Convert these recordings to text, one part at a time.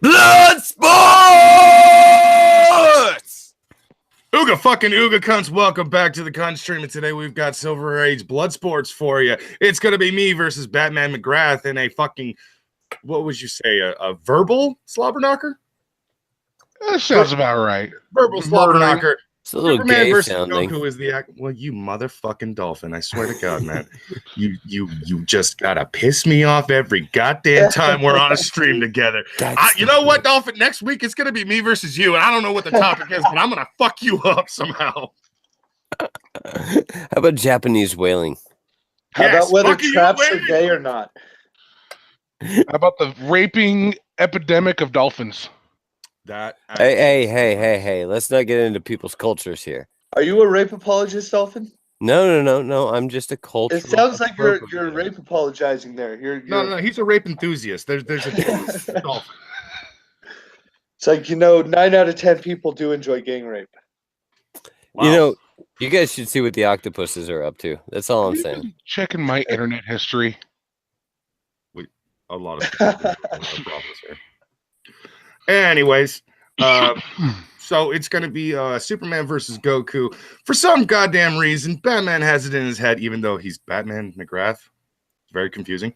Bloodsports! Ooga fucking ooga cunts, welcome back to the cunt stream, and today we've got Silver Age Bloodsports for you. It's gonna be me versus Batman McGrath in a fucking, what would you say, a verbal slobber knocker? That sounds about right. Verbal slobber knocker. It's a little Superman gay versus sounding. Goku is the act. Well, you motherfucking dolphin! I swear to God, man, you just gotta piss me off every goddamn time we're on a stream together. You know what, dolphin? Next week it's gonna be me versus you, and I don't know what the topic is, but I'm gonna fuck you up somehow. How about Japanese whaling? How about whether traps are gay or not? How about the raping epidemic of dolphins? Hey, let's not get into people's cultures here. Are you a rape apologist, Dolphin? No. I'm just a culture. It sounds like you're rape apologizing there. No. He's a rape enthusiast. There's a dolphin. It's like, 9 out of 10 people do enjoy gang rape. Wow. You guys should see what the octopuses are up to. That's all I'm saying. Checking my internet history. A lot of problems here. Anyways, so it's going to be Superman versus Goku. For some goddamn reason, Batman has it in his head, even though he's Batman McGrath. It's very confusing.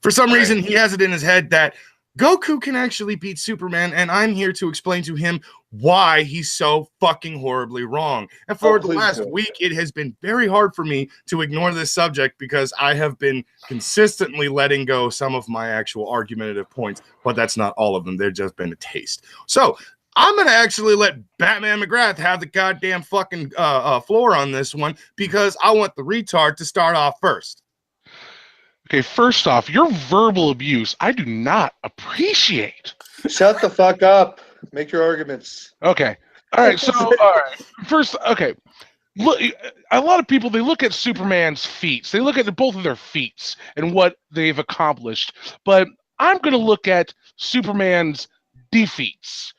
For some reason, he has it in his head that Goku can actually beat Superman, and I'm here to explain to him why he's so fucking horribly wrong. And for the last week, it has been very hard for me to ignore this subject because I have been consistently letting go some of my actual argumentative points, but that's not all of them. They've just been a taste. So I'm going to actually let Batman McGrath have the goddamn fucking floor on this one because I want the retard to start off first. Okay, first off, your verbal abuse, I do not appreciate. Shut the fuck up. Make your arguments. Okay. All right. So, first, okay. Look, a lot of people, they look at Superman's feats. They look at both of their feats and what they've accomplished. But I'm going to look at Superman's defeats.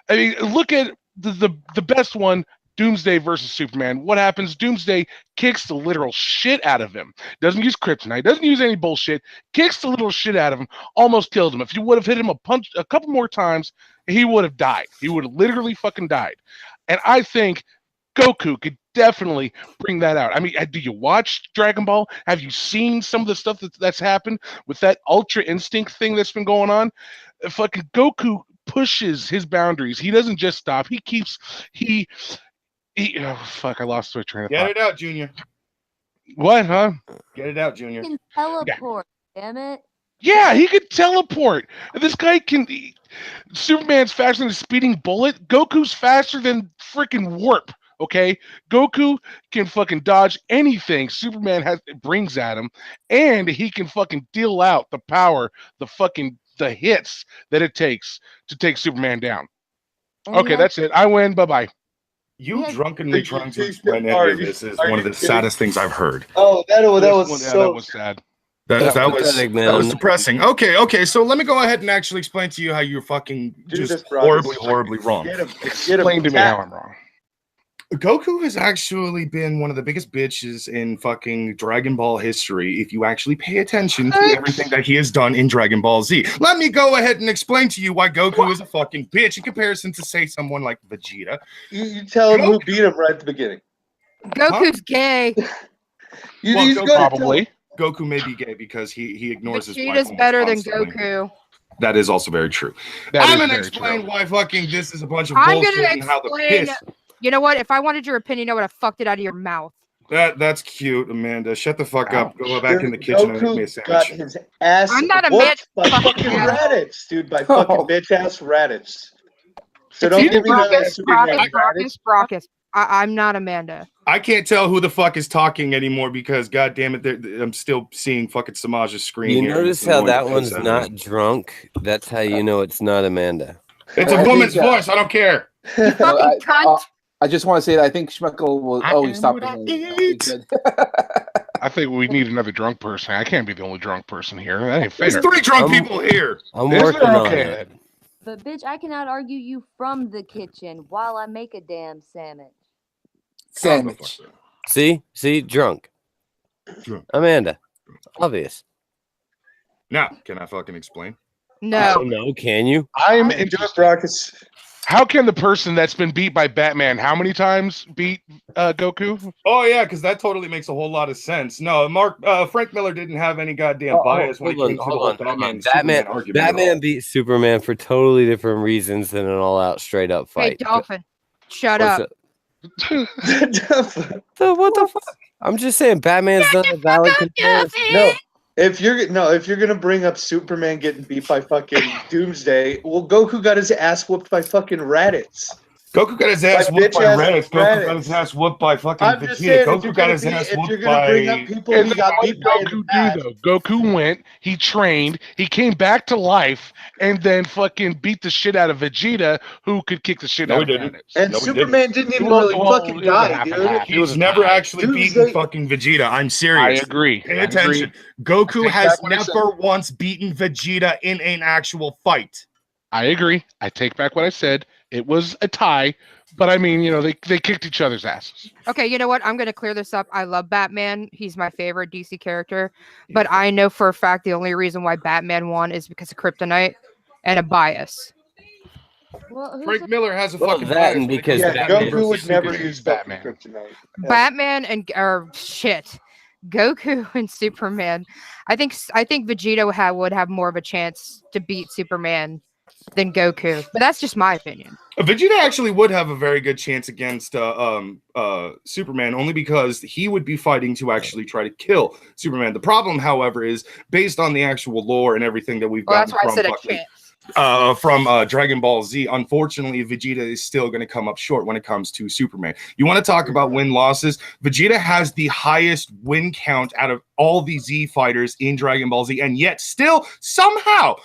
I mean, look at the best one. Doomsday versus Superman. What happens? Doomsday kicks the literal shit out of him. Doesn't use kryptonite. Doesn't use any bullshit. Kicks the literal shit out of him. Almost killed him. If you would have hit him a couple more times, he would have died. He would have literally fucking died. And I think Goku could definitely bring that out. I mean, do you watch Dragon Ball? Have you seen some of the stuff that's happened with that Ultra Instinct thing that's been going on? Fucking Goku pushes his boundaries. He doesn't just stop. Oh, fuck, I lost my train of thought. Get it out, Junior. What, huh? Get it out, Junior. He can teleport, damn it. Yeah, he could teleport. This guy can... Superman's faster than a speeding bullet. Goku's faster than freaking warp, okay? Goku can fucking dodge anything Superman brings at him, and he can fucking deal out the power, the hits that it takes to take Superman down. Okay, that's it. I win. Bye-bye. You drunkenly trying to explain any of this is one of the saddest things I've heard. Oh, that was sad. That was depressing. Okay. So let me go ahead and actually explain to you how you're fucking just horribly wrong. Explain to me how I'm wrong. Goku has actually been one of the biggest bitches in fucking Dragon Ball history if you actually pay attention to everything that he has done in Dragon Ball Z. Let me go ahead and explain to you why Goku is a fucking bitch in comparison to, say, someone like Vegeta. You tell him who beat him right at the beginning. Goku's gay. Probably. Goku may be gay because he ignores his wife. Vegeta's better than Goku. That is also very true. I'm going to explain why fucking this is a bunch of bullshit and how the piss... You know what? If I wanted your opinion, I would have fucked it out of your mouth. That's cute, Amanda. Shut the fuck up. Go back in the kitchen and make me a sandwich. Got his ass I'm not a bitch. by fucking Raditz, dude. By fucking bitch ass Raditz. So don't give me Brockus. I'm not Amanda. I can't tell who the fuck is talking anymore because, god damn it, I'm still seeing fucking Samaj's screen. You notice how that one's not drunk? That's how you know it's not Amanda. It's a woman's voice. I don't care. You fucking cunt. I just want to say that I think Schmeckel will always stop. I think we need another drunk person. I can't be the only drunk person here. That ain't fair. There's 3 drunk people here. I'm working on it. But bitch, I cannot argue you from the kitchen while I make a damn sandwich. See, drunk. Amanda, obvious. Now, can I fucking explain? Oh, no, can you? I'm Do it, interested. Brockus. How can the person that's been beat by Batman how many times beat Goku? Oh yeah, because that totally makes a whole lot of sense. No, Frank Miller didn't have any goddamn bias when it came to the whole Batman Superman argument. Batman beat Superman for totally different reasons than an all-out, straight-up fight. Hey, Dolphin, shut What's up. What the fuck? I'm just saying, Batman's not a valid comparison. No, if you're gonna bring up Superman getting beat by fucking Doomsday, well, Goku got his ass whooped by fucking Raditz. Goku got his ass whooped by Raditz. Goku got his ass whooped by fucking I'm just Vegeta. saying, Goku got his ass if you're whooped gonna bring by. up people who got beat by Goku do though. Goku went, he trained, he came back to life, and then fucking beat the shit out of Vegeta, who could kick the shit out of Raditz. And No, he Superman didn't even Well, really well, fucking it was a die, half and dude. half. It was He's a never tie. actually beaten fucking Vegeta. I'm serious. I agree. Pay I attention. agree. Goku take has back what I said. never once beaten Vegeta in an actual fight. I agree. I take back what I said. It was a tie, but I mean, they kicked each other's asses. Okay, you know what? I'm going to clear this up. I love Batman. He's my favorite DC character. But I know for a fact the only reason why Batman won is because of kryptonite and a bias. Well, Frank Miller has a Well, fucking that bias and when it because comes to Batman Goku would versus never Superman. use Batman. kryptonite. Yeah. Batman and Goku and Superman. I think Vegeta would have more of a chance to beat Superman than Goku, but that's just my opinion. Vegeta actually would have a very good chance against Superman, only because he would be fighting to actually try to kill Superman. The problem, however, is based on the actual lore and everything that we've Well, gotten that's why I said a fucking, chance. from Dragon Ball Z. Unfortunately, Vegeta is still going to come up short when it comes to Superman. You want to talk about win-losses? Vegeta has the highest win count out of all the Z fighters in Dragon Ball Z, and yet still, somehow,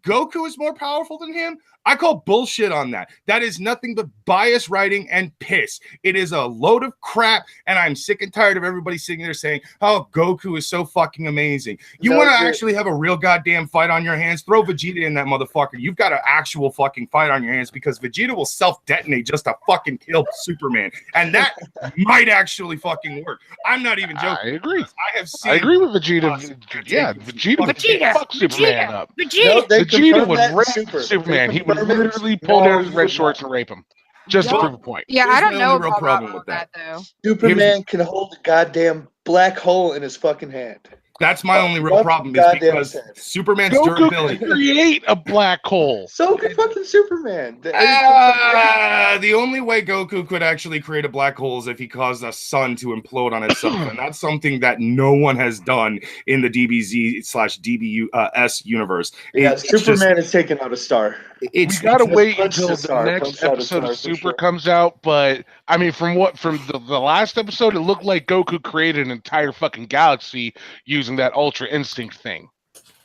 Goku is more powerful than him. I call bullshit on that. That is nothing but bias writing and piss. It is a load of crap, and I'm sick and tired of everybody sitting there saying, oh, Goku is so fucking amazing. You want to actually have a real goddamn fight on your hands? Throw Vegeta in that motherfucker. You've got an actual fucking fight on your hands, because Vegeta will self-detonate just to fucking kill Superman. And that might actually fucking work. I'm not even joking. I agree. I have seen. I agree with Vegeta. Yeah, Vegeta fucked Superman up. Vegeta would rape Superman. He would literally pull down his red shorts and rape him. Just to prove a point. Yeah, Here's I don't my know only real about problem with that. though. Superman can hold a goddamn black hole in his fucking hand. That's my only real problem, is Goddamn because sense. Superman's Goku durability. can create a black hole. So could fucking Superman. The only way Goku could actually create a black hole is if he caused a sun to implode on itself, and that's something that no one has done in the DBZ/DBS universe. Yeah, It's Superman is taking out a star. We gotta just wait punch until the the star, next punch out a episode star of for Super sure. comes out, but I mean, from the last episode, it looked like Goku created an entire fucking galaxy using that Ultra Instinct thing.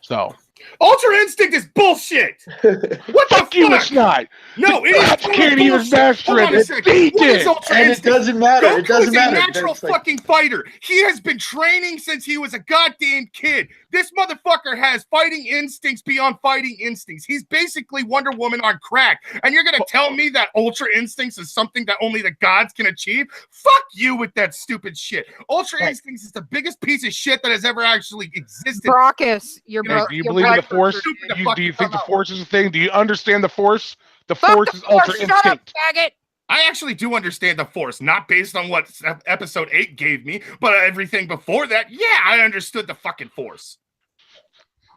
So Ultra Instinct is bullshit. What the fuck? you, it's not. No, it is That's total can't even bullshit. master Hold on a it. second. He What is did. Ultra And it Instinct? doesn't matter. Goku It doesn't is a matter. natural That's like- fucking fighter. He has been training since he was a goddamn kid. This motherfucker has fighting instincts beyond fighting instincts. He's basically Wonder Woman on crack. And you're gonna tell me that Ultra Instincts is something that only the gods can achieve? Fuck you with that stupid shit. Ultra Instincts is the biggest piece of shit that has ever actually existed. Brockus, your Hey, brother. do you believe in the Force? Do you think the Force is a thing? Do you understand the Force? The Force is Ultra Shut up, Instinct. faggot! I actually do understand the Force, not based on what episode 8 gave me, but everything before that, yeah, I understood the fucking Force.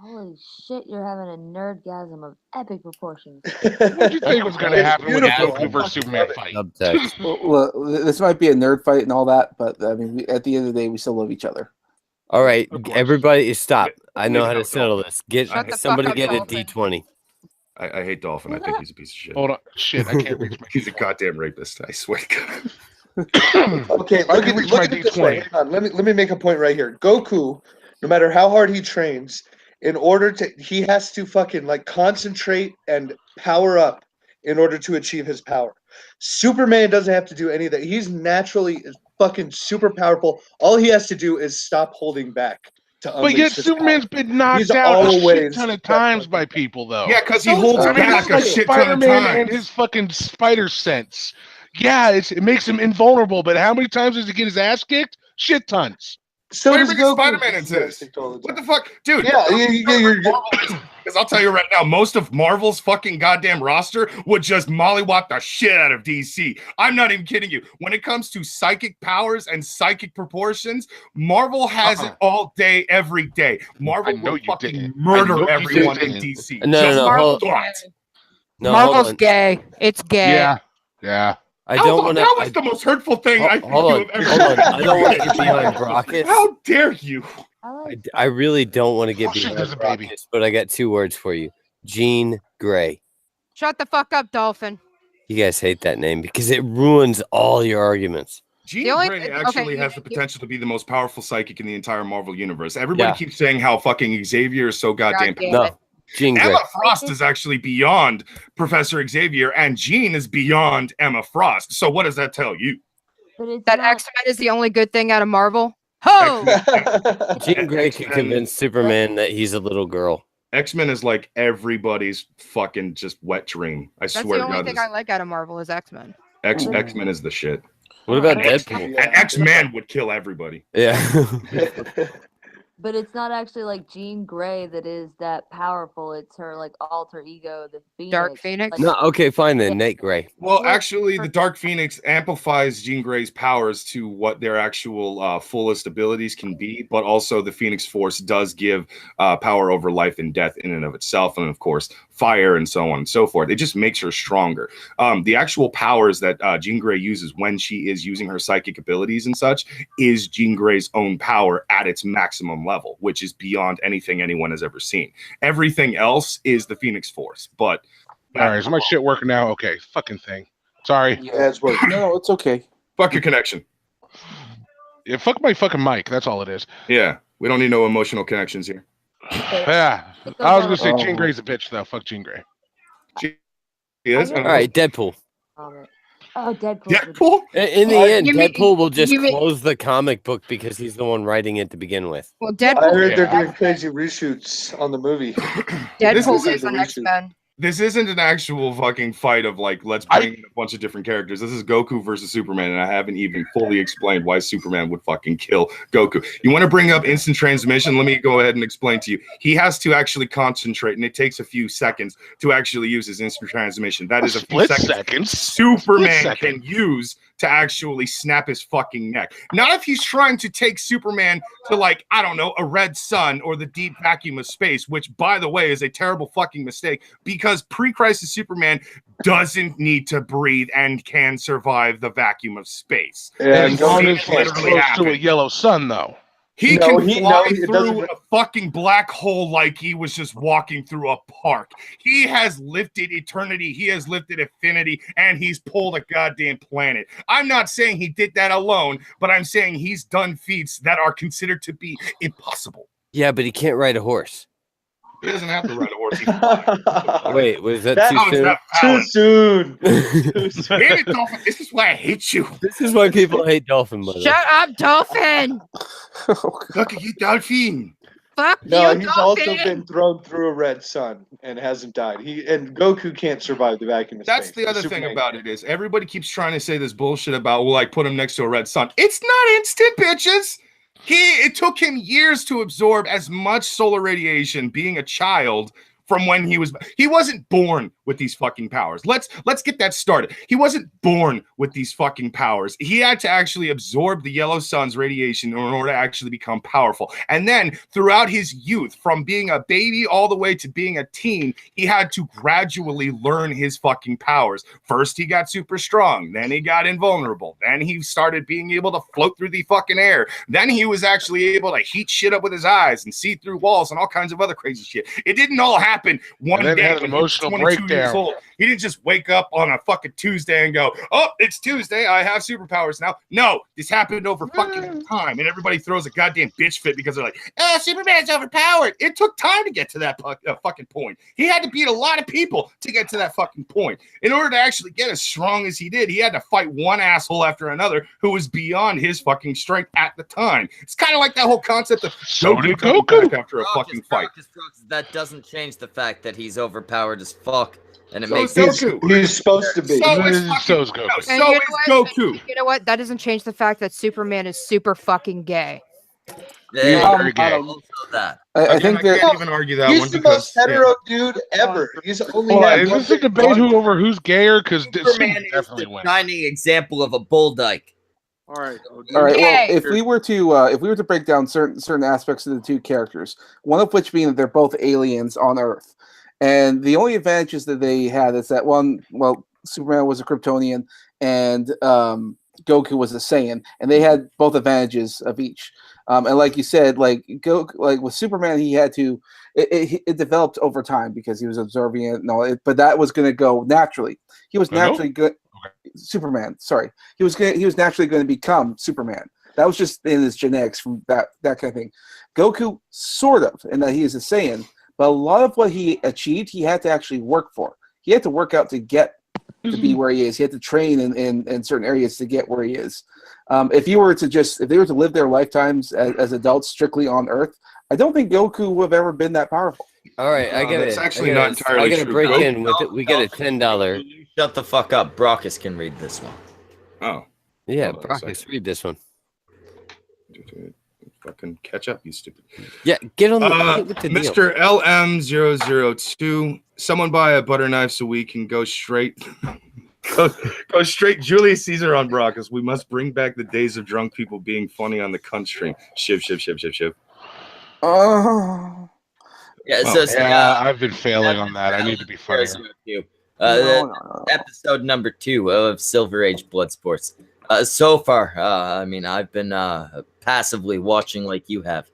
Holy shit, you're having a nerdgasm of epic proportions. What do you think was going to happen with the beautiful. Goku versus Superman fight? Subtext. Well, this might be a nerd fight and all that, but I mean, at the end of the day, we still love each other. All right, Of course. everybody, stop. I know how to Shut settle this. Get Shut the fuck somebody up, get a Dolphin. D20. I hate Dolphin. I think he's a piece of shit. Hold on. Shit, I can't reach my He's a goddamn rapist, I swear to God. Okay, I look can at, reach look my at it this way. D20. Hang on, let me make a point right here. Goku, no matter how hard he trains, in order to he has to fucking like concentrate and power up in order to achieve his power. Superman doesn't have to do any of that. He's naturally fucking super powerful. All he has to do is stop holding back. But yet Superman's been knocked He's out a shit always ton of that times fucking- by people, though. Yeah, because he No, holds I I mean, back it's a like shit ton of Spider-Man and times. his fucking spider sense. Yeah, it makes him invulnerable, but how many times does he get his ass kicked? Shit tons. So Why are you does bringing Goku. Spider-Man into this? All the What time. the fuck, dude? Yeah, you're Because I'll tell you right now, most of Marvel's fucking goddamn roster would just mollywop the shit out of DC. I'm not even kidding you. When it comes to psychic powers and psychic proportions, Marvel has it all day, every day. Marvel will fucking murder everyone in DC. No, Marvel's Marvel's gay. It's gay. Yeah. I don't want to. That was the most hurtful thing I think you have ever Hold on. I don't want to said. get beyond Brockus. How dare you? I really don't want to get shit, beyond there's a baby. Brockus, but I got 2 words for you. Jean Grey. Shut the fuck up, Dolphin. You guys hate that name because it ruins all your arguments. Jean Grey actually has the potential to be the most powerful psychic in the entire Marvel universe. Everybody keeps saying how fucking Xavier is so goddamn powerful. No, Jean Grey. Emma Frost is actually beyond Professor Xavier, and Jean is beyond Emma Frost. So what does that tell you? That X-Men is the only good thing out of Marvel. Ho! Jean Grey can convince Superman that he's a little girl. X-Men is like everybody's fucking just wet dream. I That's swear the to only God. thing I like out of Marvel is X-Men. X-Men is the shit. What about Deadpool? And X-Men would kill everybody. Yeah. But it's not actually like Jean Grey that is that powerful. It's her like alter ego, the Phoenix. Dark Phoenix? No, okay, fine then. Nate Grey. Well, actually, the Dark Phoenix amplifies Jean Grey's powers to what their actual fullest abilities can be, but also the Phoenix Force does give power over life and death in and of itself, and of course, fire and so on and so forth. It just makes her stronger. The actual powers that Jean Grey uses when she is using her psychic abilities and such is Jean Grey's own power at its maximum level, which is beyond anything anyone has ever seen. Everything else is the Phoenix Force, but all right, is my shit working now? Okay, fucking thing. Sorry. Yeah, it's working. No, it's okay. Fuck your connection. Yeah, fuck my fucking mic. That's all it is. Yeah, we don't need no emotional connections here. Yeah, I was gonna say Jean Grey's a bitch though. Fuck Jean Grey. Yes. All right, Deadpool. Oh, Deadpool. Deadpool? In the end, Deadpool will just close the comic book because he's the one writing it to begin with. Well, Deadpool. I heard they're doing crazy reshoots on the movie. Deadpool is an X-Men. This isn't an actual fucking fight of like, let's bring in a bunch of different characters. This is Goku versus Superman, and I haven't even fully explained why Superman would fucking kill Goku. You want to bring up instant transmission? Let me go ahead and explain to you. He has to actually concentrate, and it takes a few seconds to actually use his instant transmission. That is a few seconds Superman can use to actually snap his fucking neck. Not if he's trying to take Superman to, like, I don't know, a red sun or the deep vacuum of space, which, by the way, is a terrible fucking mistake because pre-crisis Superman doesn't need to breathe and can survive the vacuum of space. Yeah, as long as he's close to a yellow sun, though. He can fly through a fucking black hole like he was just walking through a park. He has lifted eternity, he has lifted infinity, and he's pulled a goddamn planet. I'm not saying he did that alone, but I'm saying he's done feats that are considered to be impossible. Yeah, but he can't ride a horse. He doesn't have to ride a horse. Wait, was that too soon? Too soon. Damn it, Dolphin. This is why I hate you. This is why people hate Dolphin. Mother. Shut up, Dolphin! Look at you, Dolphin. Fuck No, you, he's Dolphin! also been thrown through a red sun and hasn't died. And Goku can't survive the vacuum of That's space. the other thing about it is everybody keeps trying to say this bullshit about, well, like, put him next to a red sun. It's not instant, bitches. It took him years to absorb as much solar radiation being a child from when he wasn't born with these fucking powers. Let's get that started. He wasn't born with these fucking powers. He had to actually absorb the yellow sun's radiation in order to actually become powerful. And then throughout his youth, from being a baby all the way to being a teen, he had to gradually learn his fucking powers. First, he got super strong. Then he got invulnerable. Then he started being able to float through the fucking air. Then he was actually able to heat shit up with his eyes and see through walls and all kinds of other crazy shit. It didn't all happen one day. Had an emotional breakdown. He didn't just wake up on a fucking Tuesday and go, oh, it's Tuesday, I have superpowers now. No, this happened over fucking time, and everybody throws a goddamn bitch fit because they're like, oh, Superman's overpowered. It took time to get to that fucking point. He had to beat a lot of people to get to that fucking point. In order to actually get as strong as he did, he had to fight one asshole after another who was beyond his fucking strength at the time. It's kind of like that whole concept of Goku after a fucking fight. That doesn't change the fact that he's overpowered as fuck, and it So makes is Goku. He's supposed to be. So is Goku. No, so is Goku. You know what? That doesn't change the fact that Superman is super fucking gay. He's very I gay. don't- Also that. I Again, think I that can't even argue that He's one the because most hetero dude ever. He's only Hold on, had is one this a thing debate wrong. over who's gayer? Because Superman is definitely the wins. shining example of a bull dyke. All right. All right. Well, Yay. if we were to break down certain aspects of the two characters, one of which being that they're both aliens on Earth, and the only advantages that they had is that Superman was a Kryptonian and Goku was a Saiyan, and they had both advantages of each. And like you said, like with Superman, he had to. It developed over time because he was observing it and all. But that was going to go naturally. He was naturally good. Superman. Sorry, he was naturally going to become Superman. That was just in his genetics from that kind of thing. Goku, sort of, in that he is a Saiyan, but a lot of what he achieved, he had to actually work for. He had to work out to get to be where he is. He had to train in certain areas to get where he is. If they were to live their lifetimes as adults strictly on Earth, I don't think Goku would have ever been that powerful. All right, that's actually not entirely I gotta true. break Go- in with it. We get a $10. Shut the fuck up. Brockus can read this one. Oh, Yeah, Hold on a Brockus, read this one. fucking catch up, you stupid. Yeah, get on get with the deal. Mr. LM002, someone buy a butter knife so we can go straight. Go straight Julius Caesar on Brockus. We must bring back the days of drunk people being funny on the cunt stream. Shiv. Oh. Yeah, Well, I've been failing on that. I need to be funnier. Episode number 2 of Silver Age Bloodsports. So far, I've been passively watching like you have.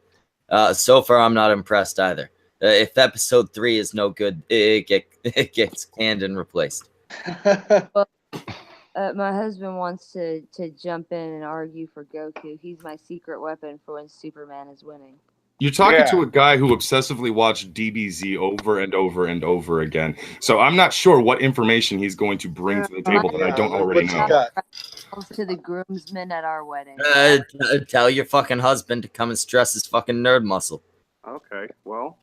So far, I'm not impressed either. If episode 3 is no good, it gets canned and replaced. My husband wants to jump in and argue for Goku. He's my secret weapon for when Superman is winning. You're talking to a guy who obsessively watched DBZ over and over and over again. So I'm not sure what information he's going to bring to the table that I don't already know. To the groomsmen at our wedding. Tell your fucking husband to come and stress his fucking nerd muscle. Okay, well.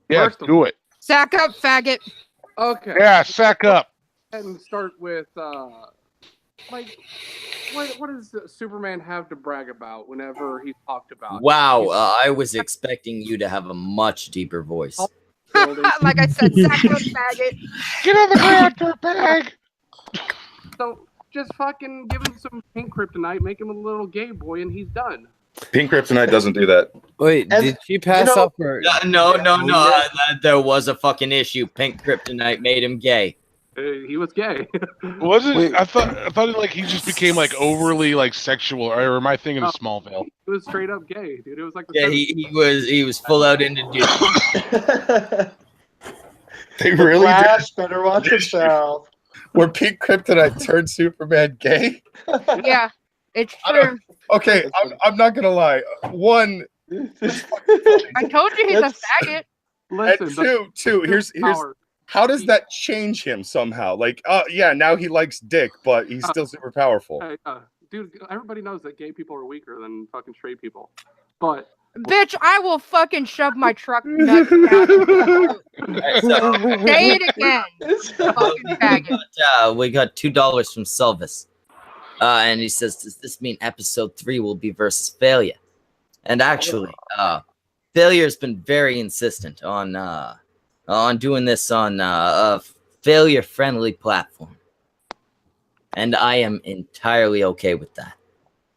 Yeah, do it. Sack up, faggot. Okay. Yeah, sack up. And start with, what does Superman have to brag about whenever he's talked about? Wow, I was expecting you to have a much deeper voice. Like I said, sack up, faggot. Get on the ground, dirtbag. So just fucking give him some pink kryptonite, make him a little gay boy, and he's done. Pink Kryptonite doesn't do that. Wait, did she pass up her? No. There was a fucking issue. Pink kryptonite made him gay. He was gay. Was it? I thought like he just became like overly like sexual. Or am I thinking of Smallville? He was straight up gay, dude. It was like he was full out into dude. They really Flash better watch himself. Where Pink Kryptonite turned Superman gay? Yeah, it's true. Okay, I'm not gonna lie. One, I told you he's a faggot. Listen, and two. Here's how does that change him somehow? Like, yeah, now he likes dick, but he's still super powerful. Dude, everybody knows that gay people are weaker than fucking straight people. But bitch, I will fucking shove my truck nuts down. Say it again. Fucking faggot. We got $2 from Silvis. And he says, does this mean episode 3 will be versus Failure? And actually, Failure's been very insistent on doing this on a failure-friendly platform. And I am entirely okay with that.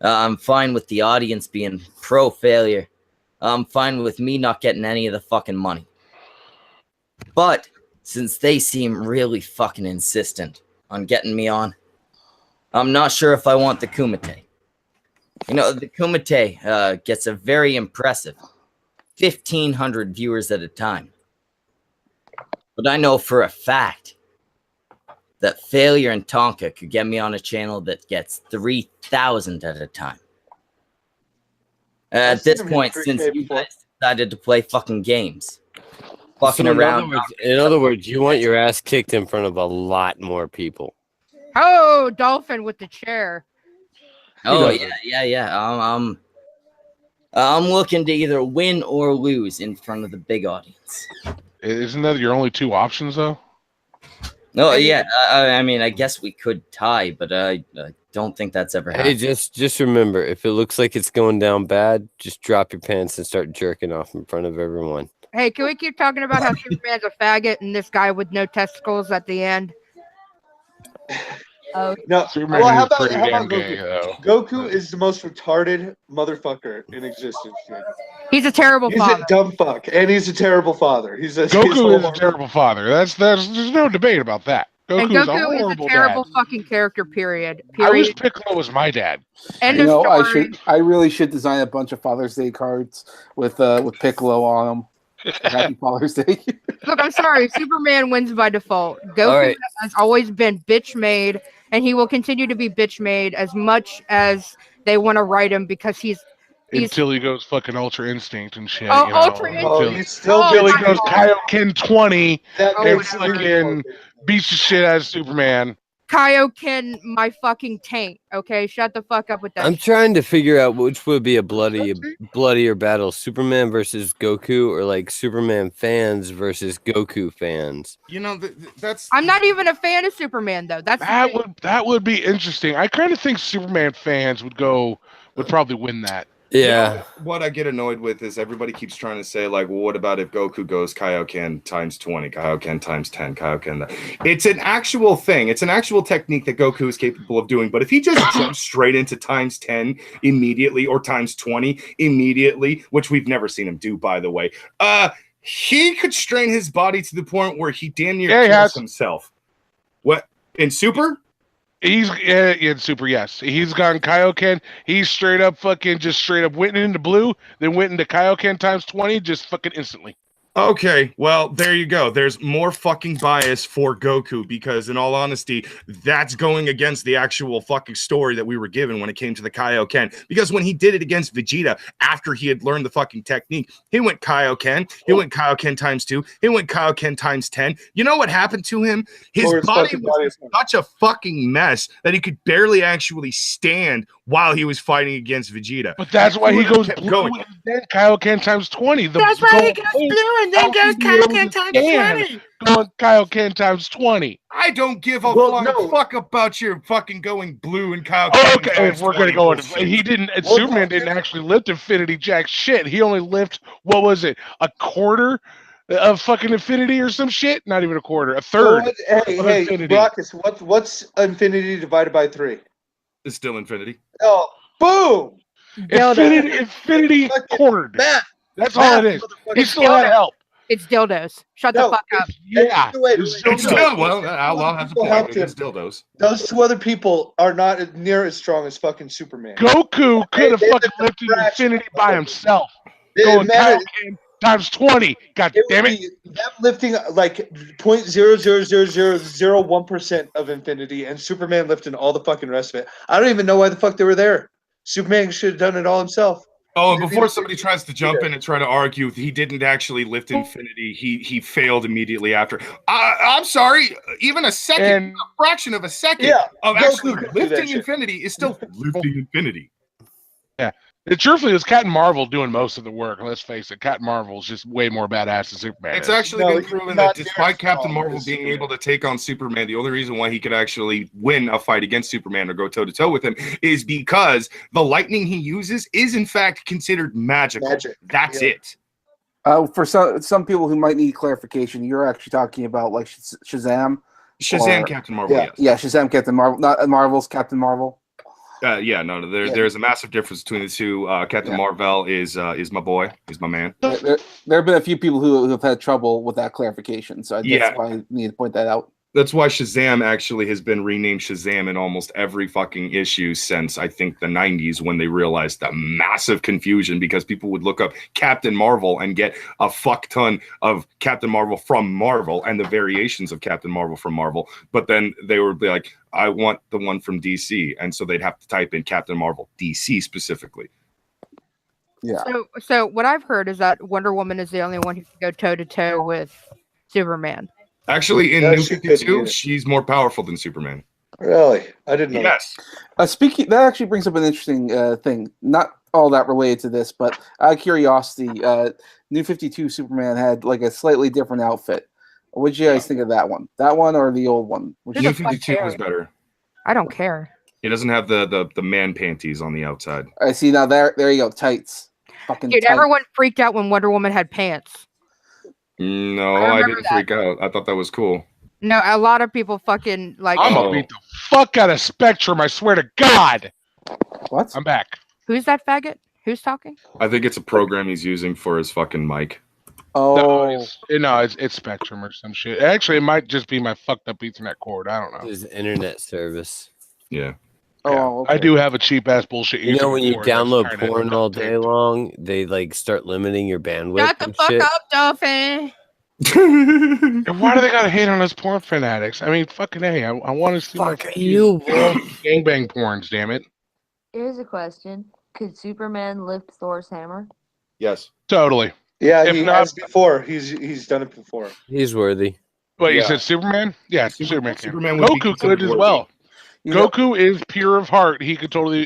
I'm fine with the audience being pro-failure. I'm fine with me not getting any of the fucking money. But since they seem really fucking insistent on getting me on, I'm not sure if I want the Kumite. You know, the Kumite gets a very impressive 1,500 viewers at a time. But I know for a fact that Failure and Tonka could get me on a channel that gets 3,000 at a time. At this point, since you guys decided to play fucking games, fucking around. In other words, you want your ass kicked in front of a lot more people. Oh, Dolphin with the chair. Oh yeah. I'm looking to either win or lose in front of the big audience. Isn't that your only two options though? No, yeah. I mean, I guess we could tie, but I don't think that's ever happened. Hey, just remember, if it looks like it's going down bad, just drop your pants and start jerking off in front of everyone. Hey, can we keep talking about how Superman's a faggot and this guy with no testicles at the end? Oh, No. Superman Well, how is pretty about damn Goku? gay, though. Goku is the most retarded motherfucker in existence. Dude. He's a terrible He's father. a dumb fuck, and he's a terrible father. Goku is a terrible father. There's no debate about that. And Goku is a Goku is horrible a terrible dad. fucking character. Period. I wish Piccolo was my dad. End You of know, story. I really should design a bunch of Father's Day cards with Piccolo on them. Happy Father's Day. Look, I'm sorry. Superman wins by default. Goku All right. has always been bitch made, and he will continue to be bitch made as much as they want to write him because he's Until he goes fucking Ultra Instinct and shit. Oh, you know, Ultra until, he's still until he bitch goes made. Kaioken 20 That Oh, and makes whatever. fucking beats the shit out of Superman. Kaioken my fucking taint. Okay, shut the fuck up with that. I'm shit. trying to figure out which would be a bloodier battle: Superman versus Goku, or like Superman fans versus Goku fans. You know, that's. I'm not even a fan of Superman though. That's the thing. That would be interesting. I kind of think Superman fans would probably win that. Yeah. You know, what I get annoyed with is everybody keeps trying to say, like, well, what about if Goku goes Kaioken times 20, Kaioken times 10, Kaioken? It's an actual thing. It's an actual technique that Goku is capable of doing. But if he just jumps straight into times 10 immediately or times 20 immediately, which we've never seen him do, by the way, he could strain his body to the point where he damn near kills himself. What? In Super? He's in Super, yes. He's gone Kaioken. He's straight up went into blue, then went into Kaioken times 20, just fucking instantly. Okay, well, there you go. There's more fucking bias for Goku because, in all honesty, that's going against the actual fucking story that we were given when it came to the Kaioken. Because when he did it against Vegeta, after he had learned the fucking technique, he went Kaioken. He went Kaioken times 2. He went Kaioken times 10. You know what happened to him? His body was such a fucking mess that he could barely actually stand while he was fighting against Vegeta. But that's why he goes blue going. and then Kaioken times 20. That's why he goes blue and then goes Kaioken times 20. Going Kaioken times 20. I don't give a fuck about your fucking going blue and Kaioken. Oh, okay, if we're gonna go into Superman didn't actually lift Infinity Jack shit. He only lifted, what was it, a quarter of fucking Infinity or some shit? Not even a quarter, a third. Hey, Brockus, what's Infinity divided by 3? It's still Infinity. Oh, boom! Infinity cornered. That's all it is. He still had help. It's dildos. Shut the fuck up. Yeah. It's still, well, Outlaw has a point. It's dildos. Those two other people are not near as strong as fucking Superman. Goku could have fucking lifted Infinity by himself. Going Kaioken times 20. God damn it. Them lifting like 0.00001% of Infinity and Superman lifting all the fucking rest of it. I don't even know why the fuck they were there. Superman should have done it all himself. Oh, and before somebody tries to jump in and try to argue he didn't actually lift Infinity, he failed immediately after. I'm sorry, even a second, a fraction of a second of actually lifting Infinity is still lifting Infinity. Yeah. Truthfully, it was Captain Marvel doing most of the work. Let's face it, Captain Marvel's just way more badass than Superman. It's actually been proven that despite Captain Marvel being able to take on Superman, the only reason why he could actually win a fight against Superman or go toe-to-toe with him is because the lightning he uses is, in fact, considered magical. That's it. For some people who might need clarification, you're actually talking about like Shazam? Captain Marvel, yes. Yeah, Shazam Captain Marvel, not Marvel's Captain Marvel. There's a massive difference between the two. Captain Marvel is my boy. He's my man. There have been a few people who have had trouble with that clarification, so that's why I need to point that out. That's why Shazam actually has been renamed Shazam in almost every fucking issue since, I think, the 90s, when they realized the massive confusion because people would look up Captain Marvel and get a fuck ton of Captain Marvel from Marvel and the variations of Captain Marvel from Marvel. But then they would be like, I want the one from DC. And so they'd have to type in Captain Marvel DC specifically. Yeah. So what I've heard is that Wonder Woman is the only one who can go toe-to-toe with Superman. Actually, in New 52, she's more powerful than Superman. Really? I didn't know. Yes. Speaking, that actually brings up an interesting thing. Not all that related to this, but out of curiosity, New 52 Superman had like a slightly different outfit. What did you guys think of that one? That one or the old one? Who New the fuck 52 was cares? better. I don't care. It doesn't have the man panties on the outside. I see now. There you go. Tights. Fucking Dude, tight. everyone freaked out when Wonder Woman had pants. No, I I remember didn't that. freak out. I thought that was cool. No, a lot of people fucking like. I'm Oh. gonna beat the fuck out of Spectrum. I swear to God. What? I'm back. Who's that faggot? Who's talking? I think it's a program he's using for his fucking mic. Oh, It's Spectrum or some shit. Actually, it might just be my fucked up Ethernet cord. I don't know. There's internet service. Yeah. oh, okay. I do have a cheap ass bullshit. You know, when you Ethernet cord that's download kinda porn all duct day taped. long, they like start limiting your bandwidth Shut the and fuck shit. up, Dolphin. And why do they gotta hate on us porn fanatics? I mean, fucking A. I want to see my Fuck you, Wolf. gangbang porns. Damn it. Here's a question: could Superman lift Thor's hammer? Yes. Totally. Yeah, If he not- has before. He's done it before. He's worthy. Wait, you Yeah. said Superman? Yeah, Superman. Can. Superman would be Goku considered could as worthy. well. You know, Goku is pure of heart. He could totally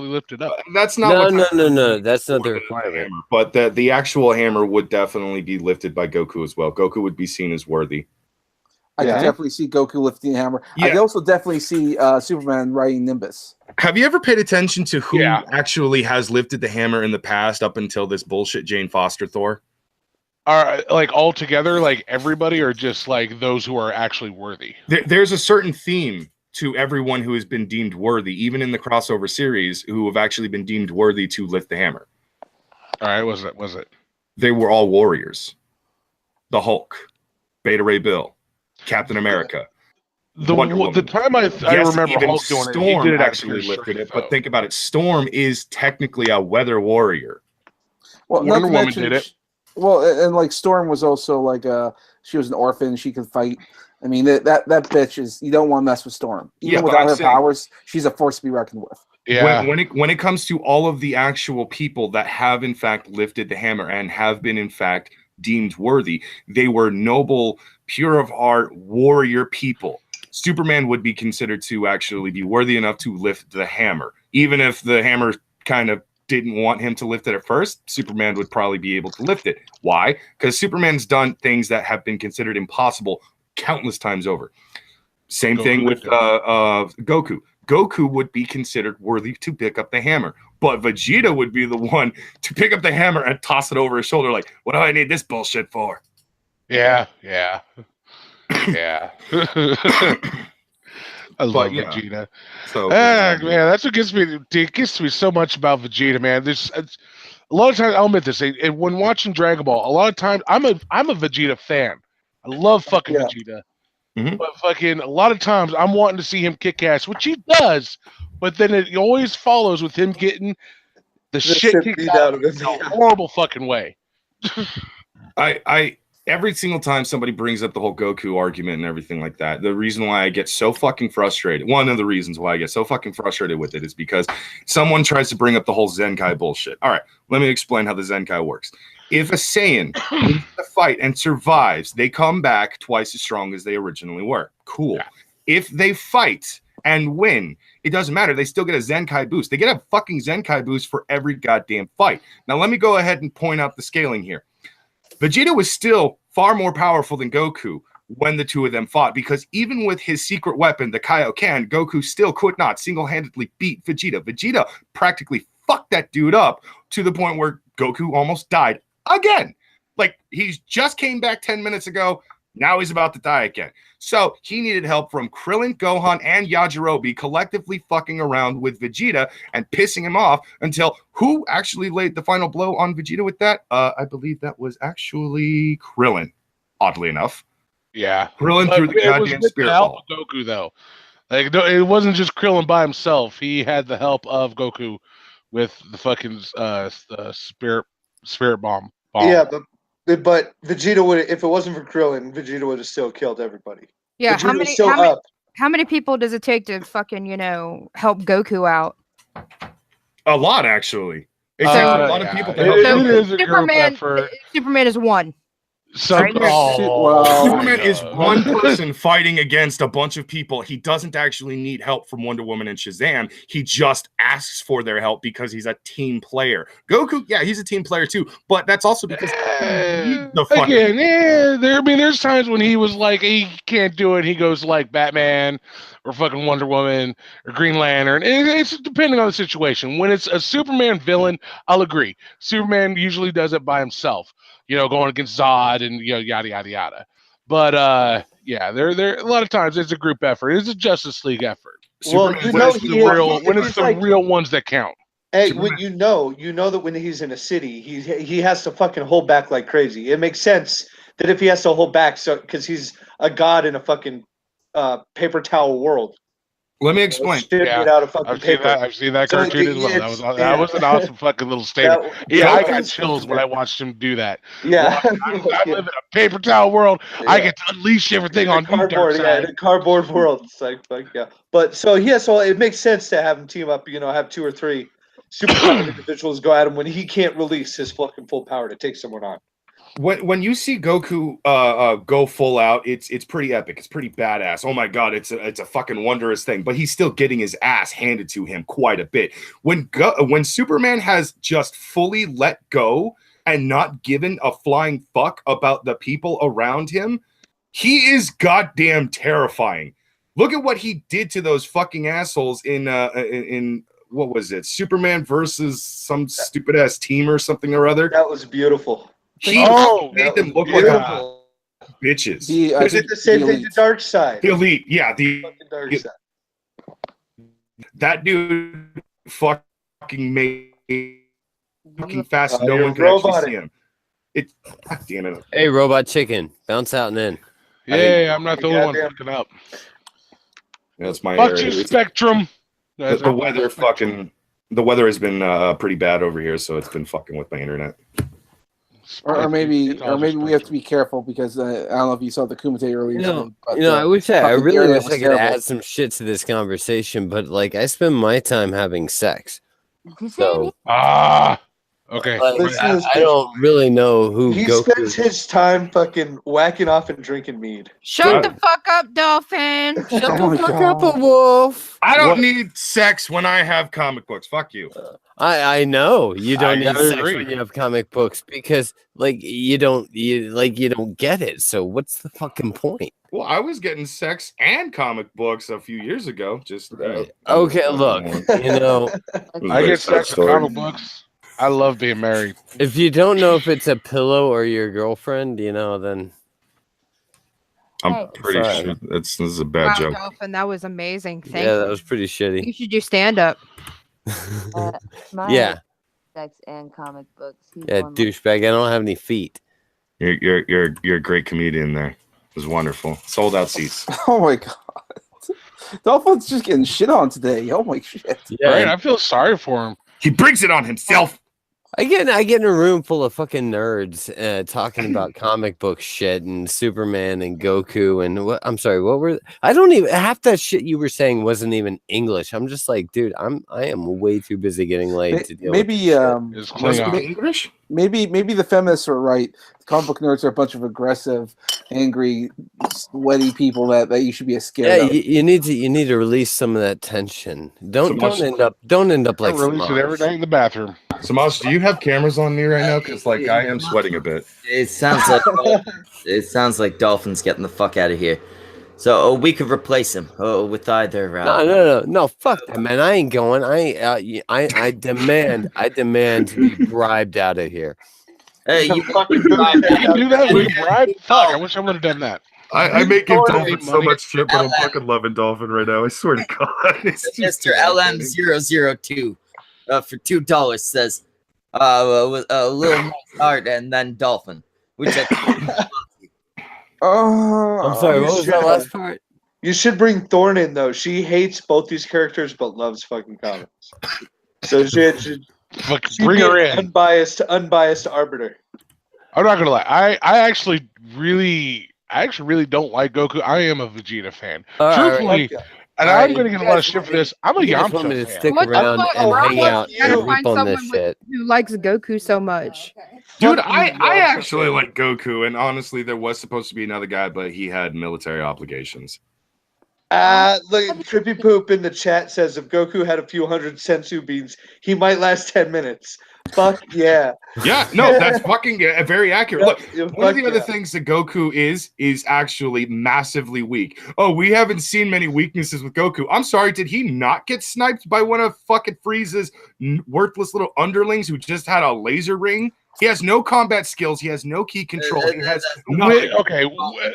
lift it up. That's not No, what no. That's not the the requirement. hammer, but the actual hammer would definitely be lifted by Goku as well. Goku would be seen as worthy. I Yeah. can definitely see Goku lifting the hammer. I Yeah. can also definitely see Superman riding Nimbus. Have you ever paid attention to who Yeah. actually has lifted the hammer in the past up until this bullshit Jane Foster Thor? Are like all together, like everybody, or just like those who are actually worthy? There's a certain theme to everyone who has been deemed worthy, even in the crossover series, who have actually been deemed worthy to lift the hammer. All right, was it? They were all warriors. The Hulk, Beta Ray Bill, Captain America. Wonder Woman. The time I Yes, remember even Hulk doing it, he Storm did it actually lifted it. But think about it, Storm is technically a weather warrior. Well, Wonder not to Woman mention, did it. Well, and like Storm was also like she was an orphan. She could fight. I mean, that bitch is, you don't want to mess with Storm. Even Yeah, but without I'm her saying- powers, she's a force to be reckoned with. Yeah. When it comes to all of the actual people that have in fact lifted the hammer and have been in fact deemed worthy, they were noble, pure of heart, warrior people. Superman would be considered to actually be worthy enough to lift the hammer. Even if the hammer kind of didn't want him to lift it at first, Superman would probably be able to lift it. Why? Because Superman's done things that have been considered impossible countless times over. Same Goku thing with could do Goku. Goku would be considered worthy to pick up the hammer, but Vegeta would be the one to pick up the hammer and toss it over his shoulder like, what do I need this bullshit for? Yeah. I love yeah. Vegeta. So Man, that's what gets me. It gets me so much about Vegeta, man. A lot of times, I'll admit this. When watching Dragon Ball, a lot of times I'm a Vegeta fan. I love fucking Yeah. Vegeta. Mhm. But fucking a lot of times I'm wanting to see him kick ass, which he does. But then it always follows with him getting the shit shit kicked beat out of out him of in him. a horrible fucking way. I every single time somebody brings up the whole Goku argument and everything like that, the reason why I get so fucking frustrated, one of the reasons why I get so fucking frustrated with it is because someone tries to bring up the whole Zenkai bullshit. All right, let me explain how the Zenkai works. If a Saiyan wins the fight and survives, they come back twice as strong as they originally were. Cool. Yeah. If they fight and win, it doesn't matter. They still get a Zenkai boost. They get a fucking Zenkai boost for every goddamn fight. Now, let me go ahead and point out the scaling here. Vegeta was still far more powerful than Goku when the two of them fought, because even with his secret weapon, the Kaioken, Goku still could not single-handedly beat Vegeta. Vegeta practically fucked that dude up to the point where Goku almost died again. Like, he just came back 10 minutes ago. Now he's about to die again. So he needed help from Krillin, Gohan, and Yajirobe collectively fucking around with Vegeta and pissing him off until who actually laid the final blow on Vegeta with that? I believe that was actually Krillin, oddly enough. Yeah. Krillin But through the it was goddamn with the spirit help ball. of Goku, though. Like, it wasn't just Krillin by himself. He had the help of Goku with the fucking spirit bomb. Yeah, but Vegeta would, if it wasn't for Krillin, Vegeta would have still killed everybody. Yeah, Vegeta was still up. how many people does it take to fucking, help Goku out? A lot, actually. It So- takes a lot of people to it help. is Goku. a group Superman, effort. Superman is one. Right here. Well, Superman is one person fighting against a bunch of people. He doesn't actually need help from Wonder Woman and Shazam. He just asks for their help because he's a team player. Goku, yeah, he's a team player too, but that's also because again, there's times when he was like, he can't do it. He goes like Batman or fucking Wonder Woman or Green Lantern. And it's depending on the situation. When it's a Superman villain, I'll agree. Superman usually does it by himself. Going against Zod and yada yada yada. But yeah, there a lot of times it's a group effort. It's a Justice League effort. Well, When it's the real ones that count. Hey, Superman. when you know that when he's in a city, he has to fucking hold back like crazy. It makes sense that if he has to hold back, so because he's a god in a fucking paper towel world. Let me explain. Out of fucking paper. I've seen that cartoon as well. That was an awesome fucking little statement. I got chills when I watched him do that. Yeah, I live in a paper towel world. Yeah. I get to unleash everything on cardboard. You, in a cardboard world. It's like yeah. But so it makes sense to have him team up. Have 2 or 3 superpowered individuals go at him when he can't release his fucking full power to take someone on. When you see Goku go full out, it's pretty epic. It's pretty badass. Oh my god, it's a fucking wondrous thing. But he's still getting his ass handed to him quite a bit. When Superman has just fully let go and not given a flying fuck about the people around him, he is goddamn terrifying. Look at what he did to those fucking assholes in what was it? Superman versus some stupid ass team or something or other. That was beautiful. He made them look like bitches. The same thing to Darkseid. The Elite, yeah. Darkseid. That dude fucking made fucking fast. No one could actually see him. God damn it. Hey, Robot Chicken, bounce out and in. Yeah, I'm not the only one fucking up. That's my Fuck area. you, Spectrum. The weather has been pretty bad over here, so it's been fucking with my internet. Or maybe we have to be careful because I don't know if you saw the Kumite earlier. I really wish I could add some shit to this conversation, but like I spend my time having sex. So okay. I don't really know who he Goku spends his time fucking whacking off and drinking mead. Shut the fuck up, Dolphin. Shut the fuck up, a wolf. I don't need sex when I have comic books. Fuck you. I know you don't need sex when you have comic books because you don't get it. So what's the fucking point? Well, I was getting sex and comic books a few years ago. Just okay, look, I get sex and comic books. I love being married. If you don't know if it's a pillow or your girlfriend, then I'm pretty sure this is a bad joke. Dolphin, that was amazing. Thank you. You. That was pretty shitty. You should do stand up. Yeah. Sex and comic books. Douchebag. I don't have any feet. You're a great comedian there. It was wonderful. Sold out seats. Oh my god. Dolphin's just getting shit on today. Oh my shit. Yeah, right, I feel sorry for him. He brings it on himself. I get in a room full of fucking nerds talking about comic book shit and Superman and Goku and I don't even half that shit you were saying wasn't even English. I'm just like, dude, I am way too busy getting laid to deal with English. Maybe the feminists were right. The comic book nerds are a bunch of aggressive, angry, sweaty people that you should be scared of. You need to release some of that tension. Don't end up like release it every night in the bathroom. Samaj, do you have cameras on me right now? Because I am sweating a bit. It sounds like Dolphin's getting the fuck out of here. So we could replace him with either. No, fuck that, man. I ain't going. I demand to be bribed out of here. Hey, you fucking bribed. You do that? We bribe? Fuck! I wish I would have done that. I may give Dolphin so much shit, but I'm fucking loving Dolphin right now. I swear to God. Mr. LM002 for $2 says with a little heart and then Dolphin, which I I'm sorry, what was that last part? You should bring Thorn in though. She hates both these characters but loves fucking comics. So she bring her in. Unbiased arbiter. I'm not gonna lie. I actually really don't like Goku. I am a Vegeta fan. Truthfully, And All I'm right, going to get a lot of shit for this. I'm a You guys want me Yamcha to fan. stick What the around fuck? and Oh, hang fuck out you. Gotta and find reap on someone this shit? who likes Goku so much. Dude, Fuck you, I Yamcha actually fan. like Goku, and honestly, there was supposed to be another guy, but he had military obligations. Look, Trippy Poop in the chat says if Goku had a few hundred sensu beans, he might last 10 minutes. Fuck yeah. Yeah, no, that's fucking very accurate. Look, Yep, one of the fuck other yeah. things that Goku is actually massively weak. Oh, we haven't seen many weaknesses with Goku. I'm sorry, did he not get sniped by one of fucking Frieza's worthless little underlings who just had a laser ring? He has no combat skills. He has no key control. He has nothing. Okay,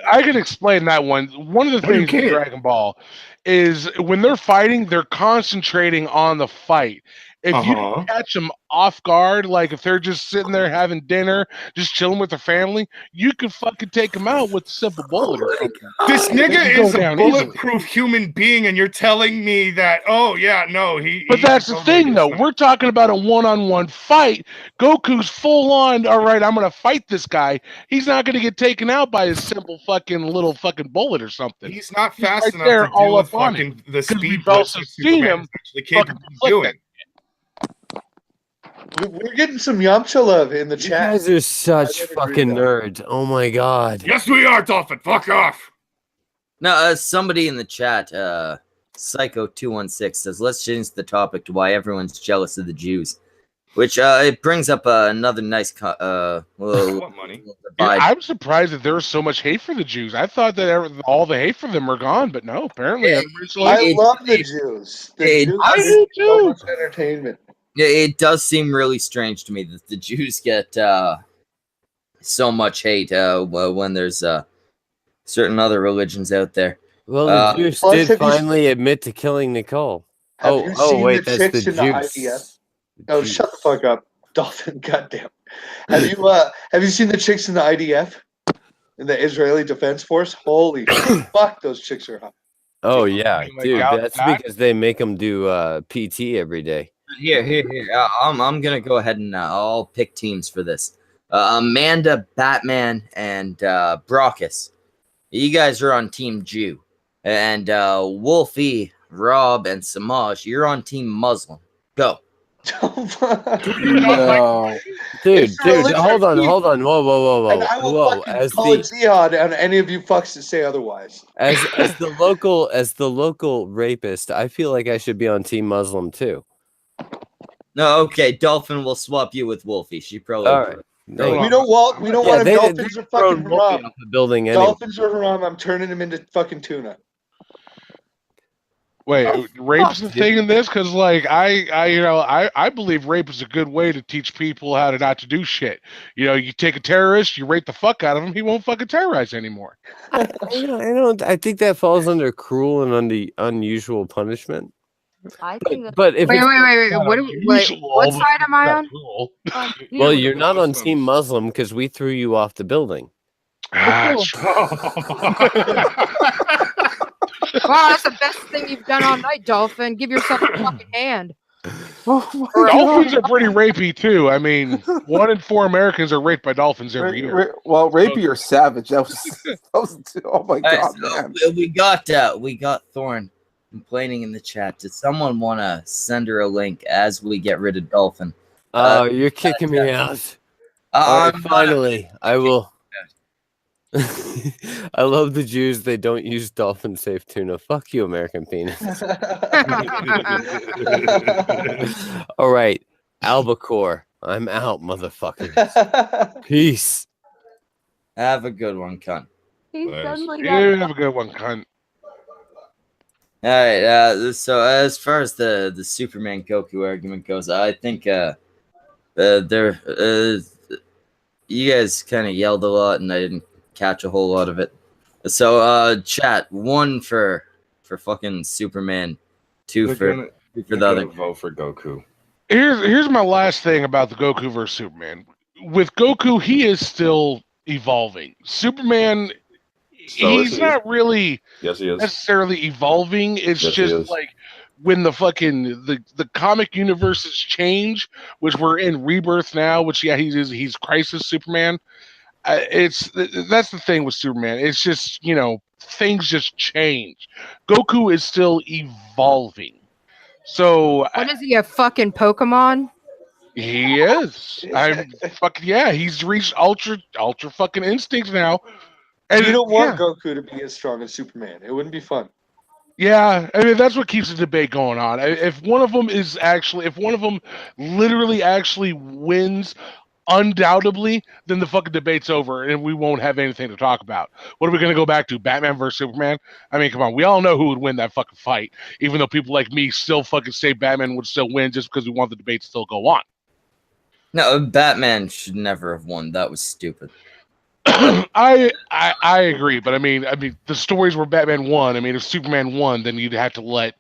I can explain that one. One of the No, you things in can't. Dragon Ball is when they're fighting, they're concentrating on the fight. If you catch them off guard, like if they're just sitting there having dinner, just chilling with their family, you could fucking take them out with a simple bullet or something. This They nigga can go is a down easily. bulletproof human being, and you're telling me that, oh, yeah, no, But that's the thing, though. We're talking about a one-on-one fight. Goku's full on, all right, I'm going to fight this guy. He's not going to get taken out by a simple fucking little fucking bullet or something. He's not fast right enough there, to all deal with up on fucking it. the 'Cause speed we've also that seen Superman him is actually capable of flip doing. We're getting some Yamcha love in the You chat. guys are such never fucking agreed nerds. Oh my god. Yes, we are, Dolphin. Fuck off. No, somebody in the chat, Psycho216 says, let's change the topic to why everyone's jealous of the Jews. Which it brings up another nice little money. Yeah, I'm surprised that there was so much hate for the Jews. I thought that all the hate for them are gone, but no, apparently everybody's like, I love the Jews. The Jews I give do me so too. much entertainment. Yeah, it does seem really strange to me that the Jews get so much hate when there's certain other religions out there. Well, the Jews Plus, did finally admit to killing Nicole. Have you Oh, seen wait, the that's the chicks in the IDF? juice. Oh, shut the fuck up, Dolphin. Goddamn. Have you seen the chicks in the IDF? In the Israeli Defense Force? Holy fuck, those chicks are hot. Oh yeah, like dude. out That's back? because they make them do PT every day. Here. I'm gonna go ahead and I'll pick teams for this. Amanda, Batman, and Brockus. You guys are on Team Jew, and Wolfie, Rob, and Samaj, you're on Team Muslim. Go. No. Dude, religion hold on. people. Whoa. And I will Whoa. fucking call it jihad on any of you fucks that say otherwise. As the local rapist, I feel like I should be on Team Muslim too. No, okay. Dolphin will swap you with Wolfie. She probably. All right. We don't want him. Dolphins are fucking haram. The building anyway. Dolphins are haram. I'm turning him into fucking tuna. Wait, rape's the thing in this? Because like I believe rape is a good way to teach people how to not to do shit. You know, you take a terrorist, you rape the fuck out of him, he won't fucking terrorize anymore. I think that falls under cruel and unusual punishment. I think that. But if Wait. it's What side am I on? well, you're not on Team Muslim because we threw you off the building. Wow, that's the best thing you've done all night, Dolphin. Give yourself a fucking hand. Dolphins are pretty rapey too. I mean, 1 in 4 Americans are raped by dolphins every year. Well, rapey or savage. That was oh my god, so man. we got Thorn complaining in the chat. Does someone want to send her a link as we get rid of Dolphin? Oh, you're kicking me out. All right, finally, I will. I love the Jews. They don't use dolphin safe tuna. Fuck you, American penis. All right, albacore. I'm out, motherfucker. Peace. Have a good one, cunt. He suddenly You got. have a good one, cunt. All right. So as far as the Superman Goku argument goes, I think you guys kind of yelled a lot, and I didn't catch a whole lot of it. So chat, 1 for fucking Superman, 2 for the other. Vote for Goku. Here's my last thing about the Goku versus Superman. With Goku, he is still evolving. Superman, he's not really necessarily evolving. It's just like when the fucking the comic universes change, which we're in Rebirth now, which he's Crisis Superman. That's the thing with Superman. It's just, things just change. Goku is still evolving. So What is he, a fucking Pokemon? he is. I'm fucking yeah. He's reached ultra fucking instincts now. And You don't want Goku to be as strong as Superman. It wouldn't be fun. yeah, I mean that's what keeps the debate going on. If one of them literally actually wins undoubtedly, then the fucking debate's over and we won't have anything to talk about. What are we going to go back to? Batman versus Superman? I mean, come on. We all know who would win that fucking fight, even though people like me still fucking say Batman would still win just because we want the debate to still go on. No, Batman should never have won. That was stupid. I agree, but I mean the stories where Batman won. I mean, if Superman won, then you'd have to let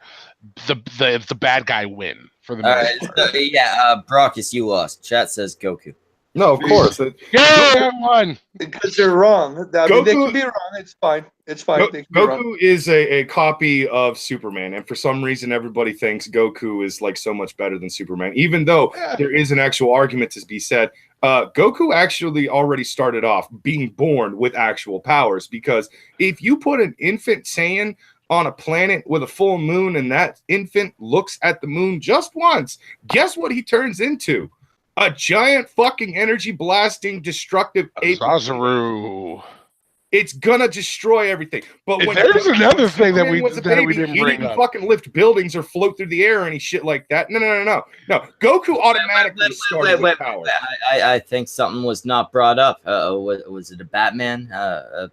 the bad guy win for the most part. So, yeah, Brockus, you lost. Chat says Goku. No, of course. Yeah, I won. Because they're wrong. I mean, they can be wrong. It's fine. It's fine. They can be wrong. Goku is a copy of Superman, and for some reason, everybody thinks Goku is like so much better than Superman, even though there is an actual argument to be said. Goku actually already started off being born with actual powers, because if you put an infant Saiyan on a planet with a full moon and that infant looks at the moon just once, guess what he turns into? A giant fucking energy blasting destructive ape. Zazaru. It's gonna destroy everything. But when there's another thing that we didn't fucking lift buildings or float through the air or any shit like that. No. Goku automatically started with power. I think something was not brought up. Was it a Batman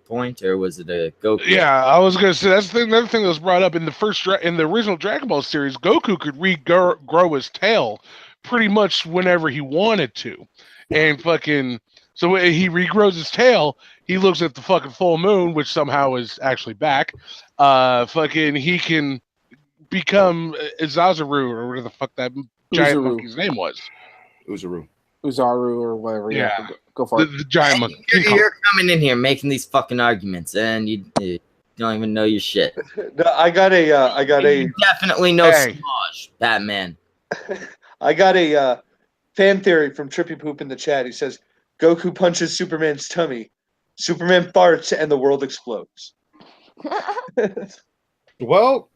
point or was it a Goku? Yeah, I was gonna say that's another thing that was brought up in the original Dragon Ball series. Goku could regrow his tail pretty much whenever he wanted to, and fucking. So when he regrows his tail, he looks at the fucking full moon, which somehow is actually back. Fucking he can become Zazaru or whatever the fuck that giant monkey's name was. Uzaru or whatever. Yeah, go for it. The giant monkey. You're coming in here making these fucking arguments, and you don't even know your shit. No, I definitely no Smudge, Batman. I got a fan theory from Trippy Poop in the chat. He says Goku punches Superman's tummy, Superman farts, and the world explodes. Well,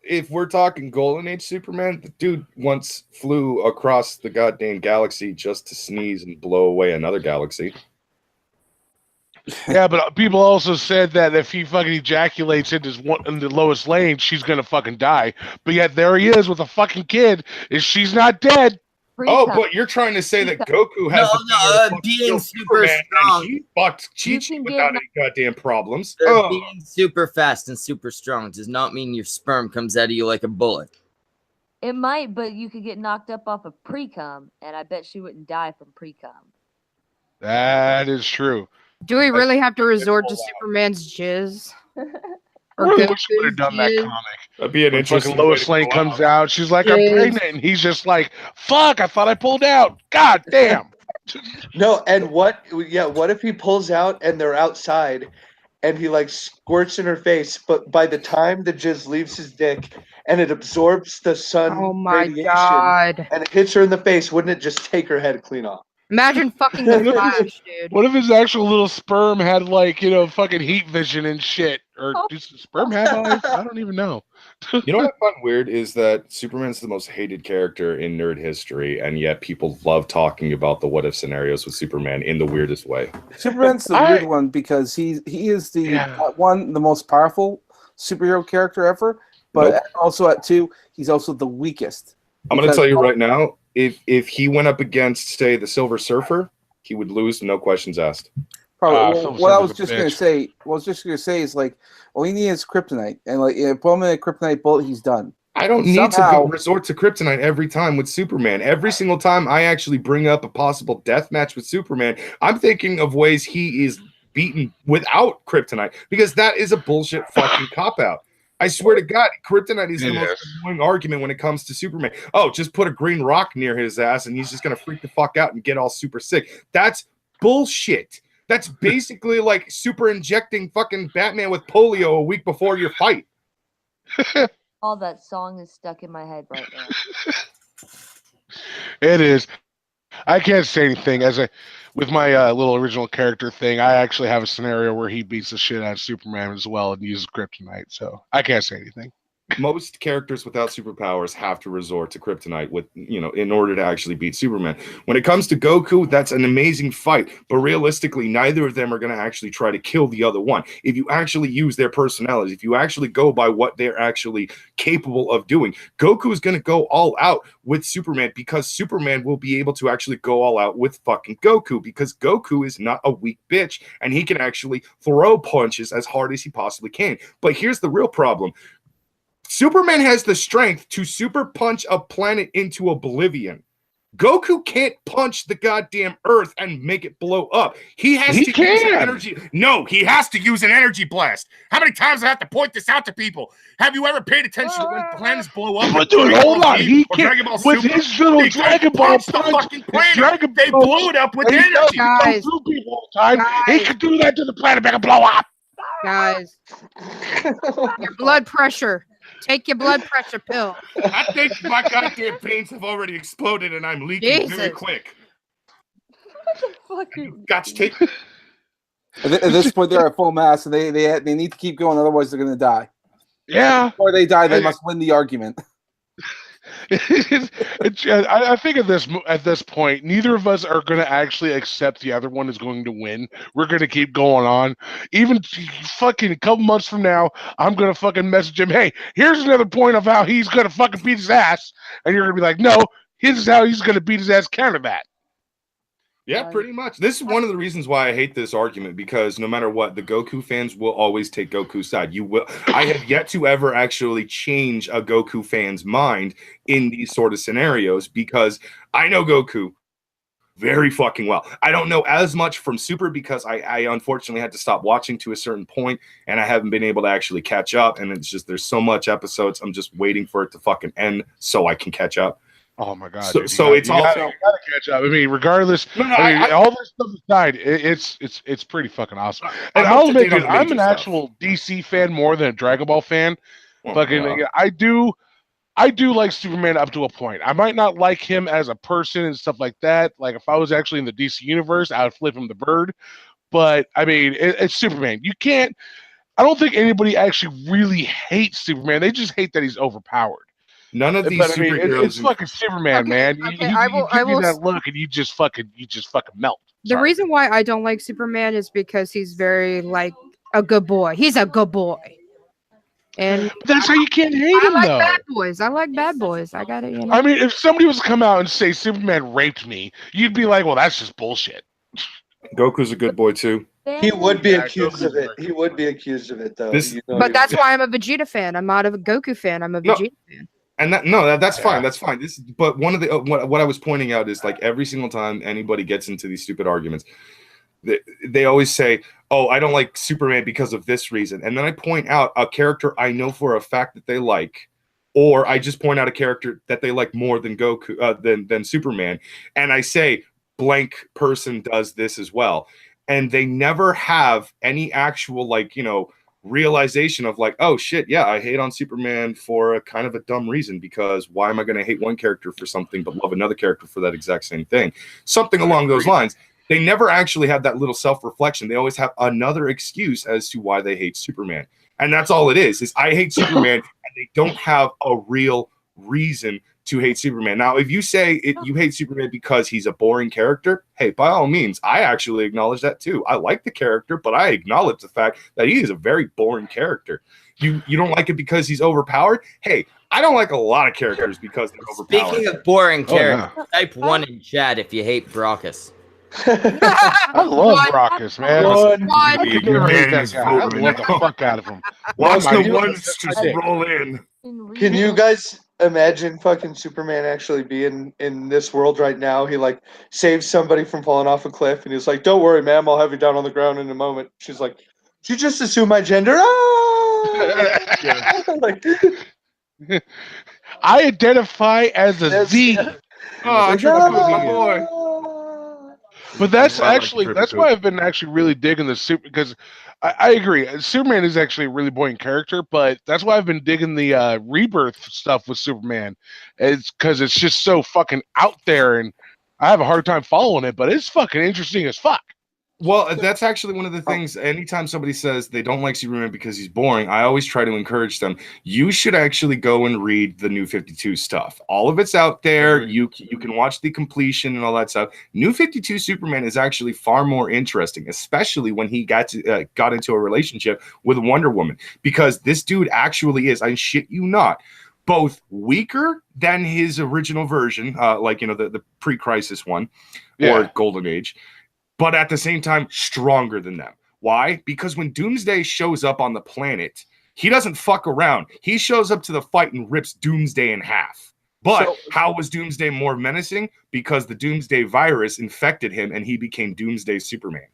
if we're talking Golden Age Superman, the dude once flew across the goddamn galaxy just to sneeze and blow away another galaxy. Yeah, but people also said that if he fucking ejaculates in the lowest lane, she's gonna fucking die. But yet there he is with a fucking kid, and she's not dead. Oh, but you're trying to say that Goku has being super strong. He fucked Chi-Chi without any goddamn problems. Being super fast and super strong does not mean your sperm comes out of you like a bullet. It might, but you could get knocked up off of pre-cum, and I bet she wouldn't die from pre-cum. That is true. Do we really have to resort to Superman's jizz? I really wish we would have done that comic. That'd be an interesting. Lois Lane comes out. She's like, "I'm pregnant," and he's just like, "Fuck! I thought I pulled out. God damn." No, and what? Yeah, what if he pulls out and they're outside, and he like squirts in her face, but by the time the jizz leaves his dick and it absorbs the sun radiation and it hits her in the face, wouldn't it just take her head clean off? Imagine fucking the Flash, dude. What if his actual little sperm had like, fucking heat vision and shit? Or does sperm have eyes? I don't even know. You know what I find weird is that Superman's the most hated character in nerd history, and yet people love talking about the what if scenarios with Superman in the weirdest way. Superman's the weird one because he is the the most powerful superhero character ever, but also at 2, he's also the weakest. I'm going to tell you right now, if he went up against, say, the Silver Surfer, he would lose, no questions asked. Probably. What I was just going to say is like, all he needs is kryptonite, and like, put him in a kryptonite bullet, he's done. I don't need to resort to kryptonite every time with Superman. Every single time I actually bring up a possible death match with Superman, I'm thinking of ways he is beaten without kryptonite, because that is a bullshit fucking cop-out. I swear to God, kryptonite is the most annoying argument when it comes to Superman. Oh, just put a green rock near his ass and he's just going to freak the fuck out and get all super sick. That's bullshit. That's basically like super injecting fucking Batman with polio a week before your fight. All that song is stuck in my head right now. It is. I can't say anything. with my little original character thing, I actually have a scenario where he beats the shit out of Superman as well and uses kryptonite. So I can't say anything. Most characters without superpowers have to resort to kryptonite in order to actually beat Superman. When it comes to Goku, that's an amazing fight, but realistically, neither of them are going to actually try to kill the other one. If you actually use their personalities, if you actually go by what they're actually capable of doing, Goku is going to go all out with Superman because Superman will be able to actually go all out with fucking Goku because Goku is not a weak bitch and he can actually throw punches as hard as he possibly can. But here's the real problem. Superman has the strength to super punch a planet into oblivion. Goku can't punch the goddamn Earth and make it blow up. He has to use an energy. No, he has to use an energy blast. How many times do I have to point this out to people? Have you ever paid attention to when planets blow up? But dude, hold on. He can't. With his little Dragon Ball punch, the fucking planet. They blow it up with energy. Guys, people all the time. He can do that to the planet, make it blow up. Guys, your blood pressure. Take your blood pressure pill. I think my goddamn veins have already exploded and I'm leaking very quick. What the fuck? Got to take. At this point, they're at full mass, and they need to keep going, otherwise they're going to die. Yeah. Before they die, they must win the argument. I think at this point, neither of us are going to actually accept the other one is going to win. We're going to keep going on. Even fucking a couple months from now, I'm going to fucking message him, hey, here's another point of how he's going to fucking beat his ass. And you're going to be like, no, here's how he's going to beat his ass, counter that. Yeah, pretty much. This is one of the reasons why I hate this argument, because no matter what, the Goku fans will always take Goku's side. I have yet to ever actually change a Goku fan's mind in these sort of scenarios because I know Goku very fucking well. I don't know as much from Super because I unfortunately had to stop watching to a certain point and I haven't been able to actually catch up. And it's just, there's so much episodes. I'm just waiting for it to fucking end so I can catch up. Oh my god! So it's also gotta catch up. I mean, regardless, all this stuff aside, it's pretty fucking awesome. And I'll admit, dude, I'm an actual DC fan more than a Dragon Ball fan. I do like Superman up to a point. I might not like him as a person and stuff like that. Like if I was actually in the DC universe, I would flip him the bird. But I mean, it's Superman. You can't. I don't think anybody actually really hates Superman. They just hate that he's overpowered. None of these superheroes. It's fucking Superman, man. You give me that look, and you just fucking melt. The reason why I don't like Superman is because he's very like a good boy. He's a good boy, and that's how you can't hate him, though. Bad boys. I like bad boys. I got it. You know? I mean, if somebody was to come out and say Superman raped me, you'd be like, "Well, that's just bullshit." Goku's a good boy too. He would be accused of it. He would be accused of it, though. But that's why I'm a Vegeta fan. I'm not a Goku fan. I'm a Vegeta fan. And that's fine. That's fine. But one of the what I was pointing out is like every single time anybody gets into these stupid arguments, they always say, "Oh, I don't like Superman because of this reason," and then I point out a character I know for a fact that they like, or I just point out a character that they like more than Goku than Superman, and I say blank person does this as well, and they never have any actual realization of like, oh shit, yeah, I hate on Superman for a kind of a dumb reason, because why am I going to hate one character for something but love another character for that exact same thing? Something along those lines. They never actually have that little self-reflection. They always have another excuse as to why they hate Superman. And that's all it is I hate Superman, and they don't have a real reason to hate Superman. Now, if you say you hate Superman because he's a boring character, hey, by all means, I actually acknowledge that too. I like the character, but I acknowledge the fact that he is a very boring character. You don't like it because he's overpowered? Hey, I don't like a lot of characters because they're overpowered. Speaking of boring characters, type 1 in chat if you hate Brockus. I love Brockus, man. I love the fuck out of him. Watch the ones just roll in. Can you guys imagine fucking Superman actually being in this world right now? He like saves somebody from falling off a cliff, and he's like, "Don't worry, ma'am, I'll have you down on the ground in a moment." She's like, "Did you just assume my gender?" I identify as a Z. Oh, my boy. But that's why I've been actually really digging the Super, because I agree. Superman is actually a really boring character, but that's why I've been digging the rebirth stuff with Superman. It's because it's just so fucking out there, and I have a hard time following it, but it's fucking interesting as fuck. Well, that's actually one of the things. Anytime somebody says they don't like Superman because he's boring, I always try to encourage them. You should actually go and read the New 52 stuff. All of it's out there. You can watch the completion and all that stuff. New 52 Superman is actually far more interesting, especially when he got into a relationship with Wonder Woman, because this dude actually is, I shit you not, both weaker than his original version, like the pre-crisis one or Golden Age, but at the same time, stronger than them. Why? Because when Doomsday shows up on the planet, he doesn't fuck around. He shows up to the fight and rips Doomsday in half. But how was Doomsday more menacing? Because the Doomsday virus infected him and he became Doomsday Superman.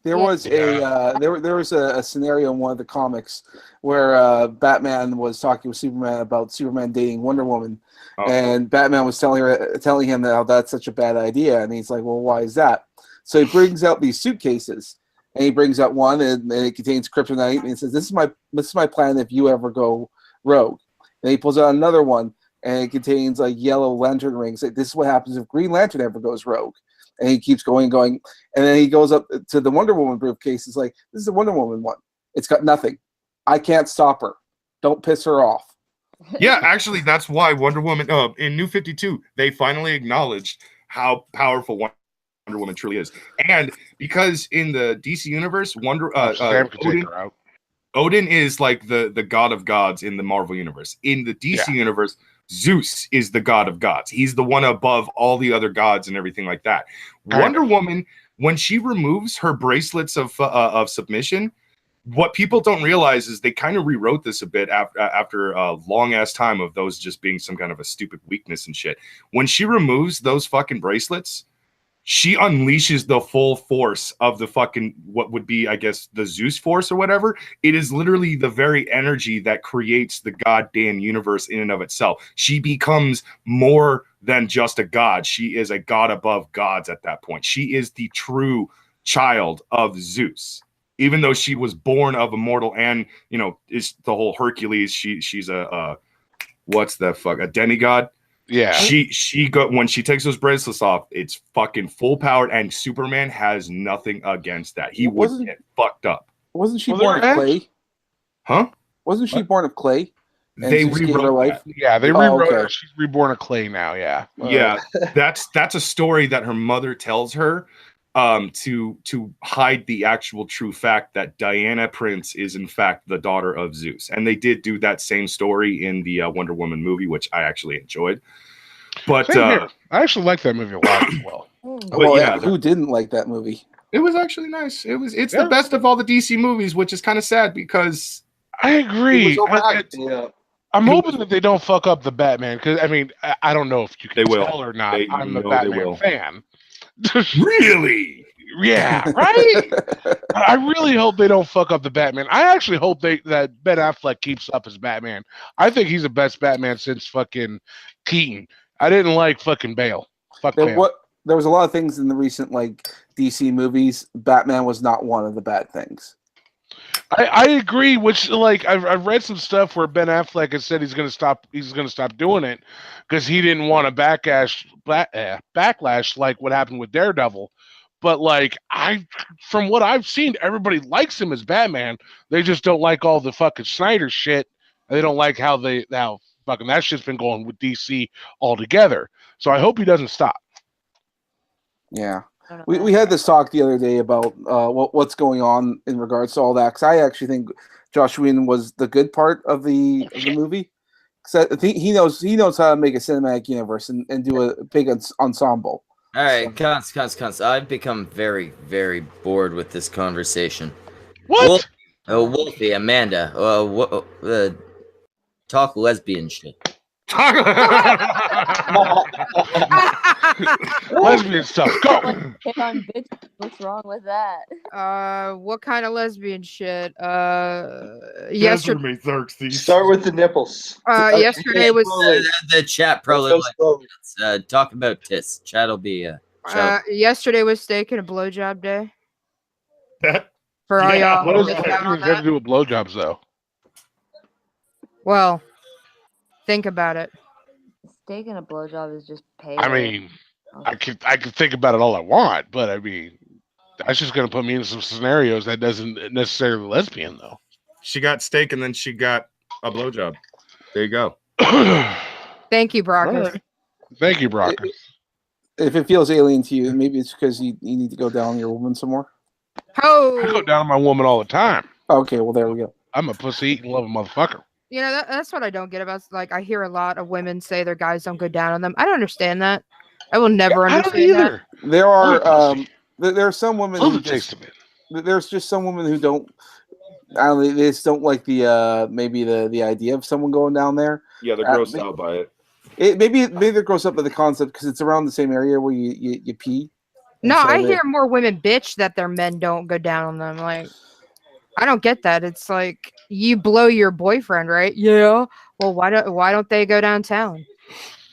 There was there was a scenario in one of the comics where Batman was talking with Superman about Superman dating Wonder Woman, and Batman was telling him that that's such a bad idea, and he's like, well, why is that? So he brings out these suitcases, and he brings out one, and it contains kryptonite, and he says, "This is my plan if you ever go rogue." And he pulls out another one, and it contains like yellow lantern rings. Like, this is what happens if Green Lantern ever goes rogue. And he keeps going, and then he goes up to the Wonder Woman briefcase. It's like, this is the Wonder Woman one. It's got nothing. I can't stop her. Don't piss her off. Yeah, actually, that's why Wonder Woman in New 52 they finally acknowledged how powerful Wonder Woman truly is, and because in the DC universe, Odin is like the god of gods in the Marvel universe. In the DC universe, Zeus is the god of gods. He's the one above all the other gods and everything like that. Wonder Woman, when she removes her bracelets of submission, what people don't realize is they kind of rewrote this a bit after a long ass time of those just being some kind of a stupid weakness and shit. When she removes those fucking bracelets, she unleashes the full force of the fucking, what would be, I guess, the Zeus force or whatever. It is literally the very energy that creates the goddamn universe in and of itself. She becomes more than just a god. She is a god above gods at that point. She is the true child of Zeus. Even though she was born of a mortal and, is the whole Hercules, she's a what's the fuck, a demigod? Yeah. She got, when she takes those bracelets off, it's fucking full powered, and Superman has nothing against that. He would get fucked up. Wasn't she born of clay? Huh? Wasn't she born of clay? They rewrote her life. Yeah, they rewrote her. She's reborn of clay now. Yeah. Yeah, that's a story that her mother tells her to hide the actual true fact that Diana Prince is in fact the daughter of Zeus. And they did do that same story in the Wonder Woman movie, which I actually enjoyed. But I actually like that movie a lot as well. Well, yeah, who didn't like that movie? It was actually nice. It's the best of all the DC movies, which is kind of sad because I agree. I'm hoping that they don't fuck up the Batman, because I mean, I don't know if you can tell or not. I'm a Batman fan. Really? Yeah, right? I really hope they don't fuck up the Batman. I actually hope that Ben Affleck keeps up as Batman. I think he's the best Batman since fucking Keaton. I didn't like fucking Bale. Fuck Bale. There was a lot of things in the recent DC movies. Batman was not one of the bad things. I agree. Which I've read some stuff where Ben Affleck has said he's gonna stop doing it because he didn't want a backlash like what happened with Daredevil. But from what I've seen, everybody likes him as Batman. They just don't like all the fucking Snyder shit. And they don't like how fucking that shit's been going with DC altogether. So I hope he doesn't stop. Yeah. We had this talk the other day about what's going on in regards to all that, because I actually think Joss Whedon was the good part of the movie, because I think he knows how to make a cinematic universe and do a big ensemble. All right, cons. I've become very, very bored with this conversation. What? Wolfie, Amanda, talk lesbian shit. Lesbian stuff. Go. Hit on bitch. What's wrong with that? What kind of lesbian shit? Yesterday. Start with the nipples. Yesterday was the chat probably talk about tits. Chat'll be yesterday was steak and a blowjob day. For all y'all. What does that have to do with blowjobs though? Well, think about it. Steak and a blowjob is just pay. I mean, I can think about it all I want, but I mean, that's just gonna put me in some scenarios that doesn't necessarily lesbian though. She got steak and then she got a blowjob. There you go. Thank you, Brockus. Right. Thank you, Brockus. If it feels alien to you, maybe it's because you need to go down on your woman some more. I go Oh, down on my woman all the time. Okay, well there we go. I'm a pussy eating loving motherfucker. you know that's what I don't get about. Like, I hear a lot of women say their guys don't go down on them. I don't understand that. I will never I don't understand that. either. There I'm a are pussy. there are some women Love who the taste of it. there's just some women who don't. I don't know, they just don't like the maybe the idea of someone going down there. Yeah, they're grossed out by it. Maybe they're grossed up by the concept because it's around the same area where you pee. And No, so I they- hear more women bitch that their men don't go down on them. Like, I don't get that. It's like, you blow your boyfriend, right? Yeah. Well, why don't they go downtown,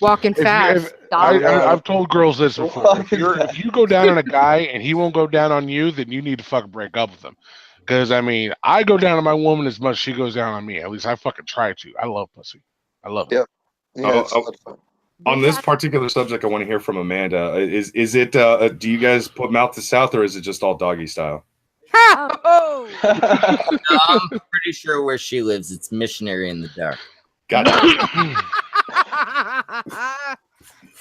walking fast? I've told girls this before. Walking If you go down on a guy and he won't go down on you, then you need to fucking break up with him. Because I mean, I go down on my woman as much as she goes down on me. At least I fucking try to. I love pussy. I love it. Yep. Yeah, it's a lot of fun. On this particular subject, I want to hear from Amanda. Is it? Do you guys put mouth to south, or is it just all doggy style? Oh, I'm pretty sure where she lives, it's missionary in the dark. Gotcha.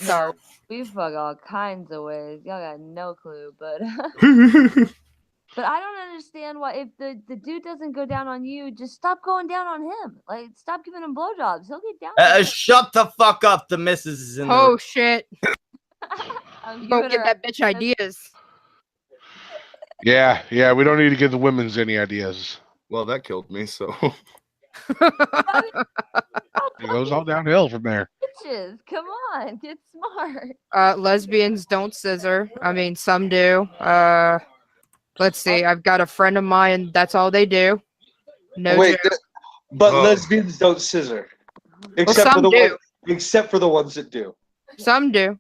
no. We fuck all kinds of ways. Y'all got no clue, but but I don't understand why if the dude doesn't go down on you, just stop going down on him. Like, stop giving him blowjobs. He'll get down. on you. Shut the fuck up. The missus is in Oh the shit! I'm Don't giving get her that bitch ideas. Yeah. We don't need to give the women's any ideas. Well, that killed me. So It goes all downhill from there. bitches. Come on, get smart. Lesbians don't scissor. I mean, some do. Let's see. I've got a friend of mine. That's all they do. No Wait, joke. but Oh. lesbians don't scissor, Well, except for some the do. except for the ones that do. Some do.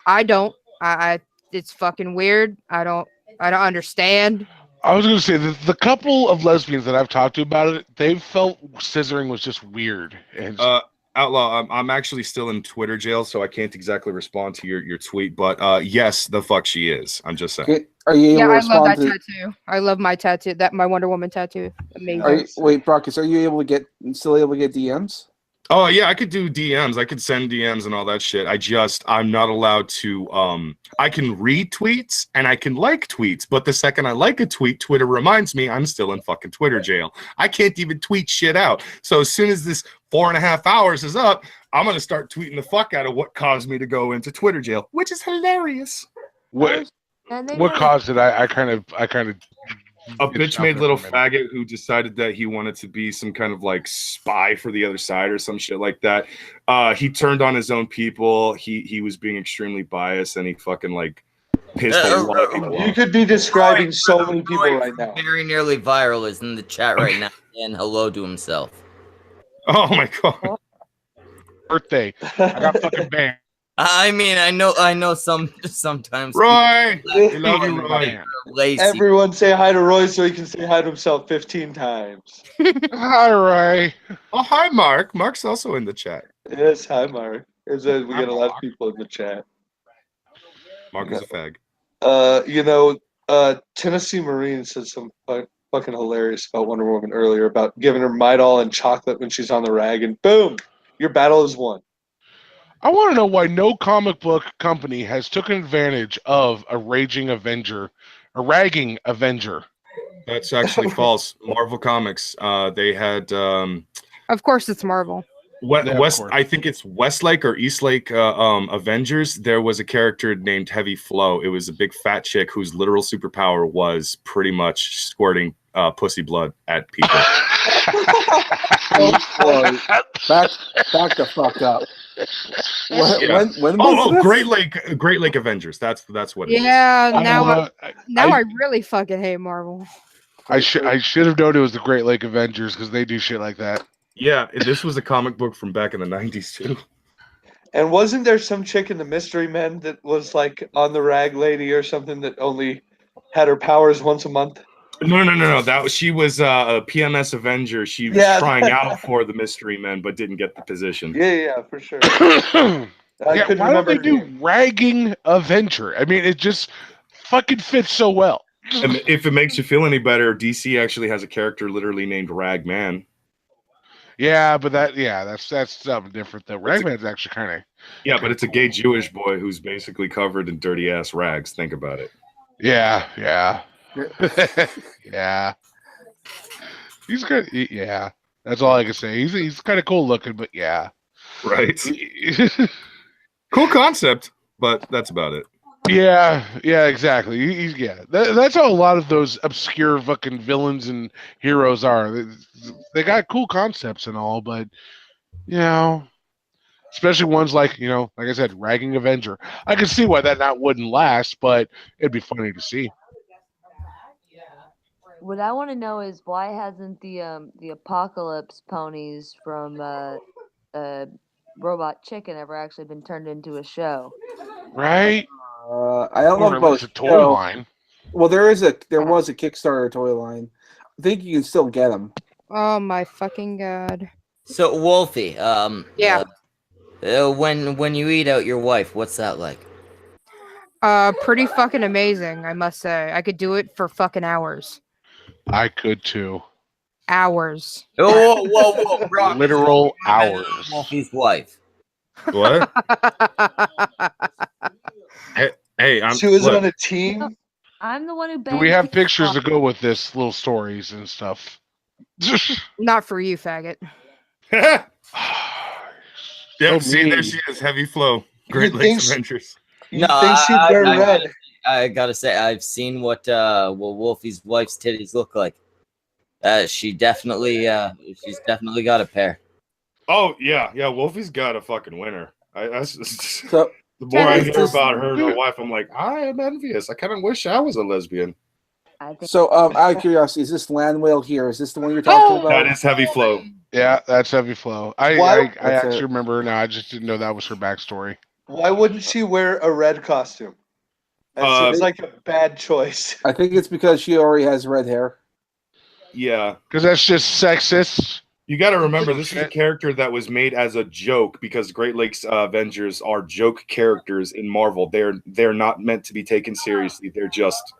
I don't. I it's fucking weird. I don't understand. I was going to say the couple of lesbians that I've talked to about it, they felt scissoring was just weird. And Outlaw, I'm actually still in Twitter jail, so I can't exactly respond to your tweet. But yes, the fuck she is. I'm just saying. Okay, are you able Yeah, to I love respond that to? tattoo. I love my tattoo. That my Wonder Woman tattoo. Amazing. Wait, Brockus, are you still able to get DMs? Oh yeah, I could do DMs. I could send DMs and all that shit. I'm not allowed to. I can read tweets and I can like tweets, but the second I like a tweet, Twitter reminds me I'm still in fucking Twitter jail. I can't even tweet shit out. So as soon as this 4.5 hours is up, I'm gonna start tweeting the fuck out of what caused me to go into Twitter jail, which is hilarious. what And they what know- caused it? I kind of A bitch made little faggot who decided that he wanted to be some kind of like spy for the other side or some shit like that. He turned on his own people. He was being extremely biased and he fucking like pissed a lot of people You off. could be describing so many people right now. Very nearly viral is in the chat right now and hello to himself. Oh my god. birthday. I got fucking banned. I mean, I know sometimes Roy! people We love you, are Roy. lazy. Everyone say hi to Roy so he can say hi to himself 15 times. Hi, Ray. Oh, hi, Mark. Mark's also in the chat. Yes, hi, Mark. We Hi, got a lot of Mark. people in the chat. Mark is a fag. Tennessee Marine said some fucking hilarious about Wonder Woman earlier about giving her Midol and chocolate when she's on the rag, and boom, your battle is won. I want to know why no comic book company has taken advantage of a ragging Avenger. That's actually false. Marvel Comics, they had Of course, it's Marvel. Yeah, of West. course. I think it's Westlake or Eastlake Avengers. There was a character named Heavy Flow. It was a big fat chick whose literal superpower was pretty much squirting pussy blood at people. Oh, boy. Back the fuck up. Yeah. When was this? Great Lake Avengers. That's what it is. Yeah, now I I really fucking hate Marvel. should have known it was the Great Lake Avengers because they do shit like that. Yeah, this was a comic book from back in the 90s too. And wasn't there some chick in the Mystery Men that was like on the rag lady or something that only had her powers once a month? No. She was a PMS Avenger. She was trying out for the Mystery Men, but didn't get the position. Yeah, for sure. I Yeah, couldn't why don't remember they her do name. ragging Avenger? I mean, it just fucking fits so well. And if it makes you feel any better, DC actually has a character literally named Ragman. Yeah, but that's something different though. Ragman's actually kind of But it's a gay Jewish boy who's basically covered in dirty ass rags. Think about it. yeah. Yeah. He's good. Yeah. That's all I can say. He's kind of cool looking, but yeah. Right. Cool concept, but that's about it. Yeah, exactly. That's how a lot of those obscure fucking villains and heroes are. They got cool concepts and all, but especially ones like like I said, Ragging Avenger. I can see why that wouldn't last, but it'd be funny to see. What I want to know is why hasn't the Apocalypse ponies from Robot Chicken ever actually been turned into a show? Right? I don't know Or at about least a toy line. Well, there was a Kickstarter toy line. I think you can still get them. Oh my fucking god. So Wolfie, Yeah. when you eat out your wife, what's that like? Pretty fucking amazing, I must say. I could do it for fucking hours. I could too. Hours. Whoa, Brock. Literal hours. Wolfie's wife. What? hey, She was on a team. I'm the one who Do banged we have people pictures off. to go with this, little stories and stuff? Not for you, faggot. Yep, So see, there mean. she is. Heavy flow. Great You Lakes think- Adventures. You think she'd wear red? I gotta say, I've seen what Wolfie's wife's titties look like. She's definitely got a pair. Oh yeah. Wolfie's got a fucking winner. So The more I Kevin, hear just- about her and her wife, I'm like, I am envious. I kind of wish I was a lesbian. I think out of curiosity, is this land whale here? Is this the one you're talking about? That is Heavy Flow. Yeah, that's Heavy Flow. I Why- That's actually it. remember now. I just didn't know that was her backstory. Why wouldn't she wear a red costume? That seems like a bad choice. I think it's because she already has red hair. Yeah. Because that's just sexist. You got to remember, this is a character that was made as a joke because Great Lakes Avengers are joke characters in Marvel. They're not meant to be taken seriously. They're just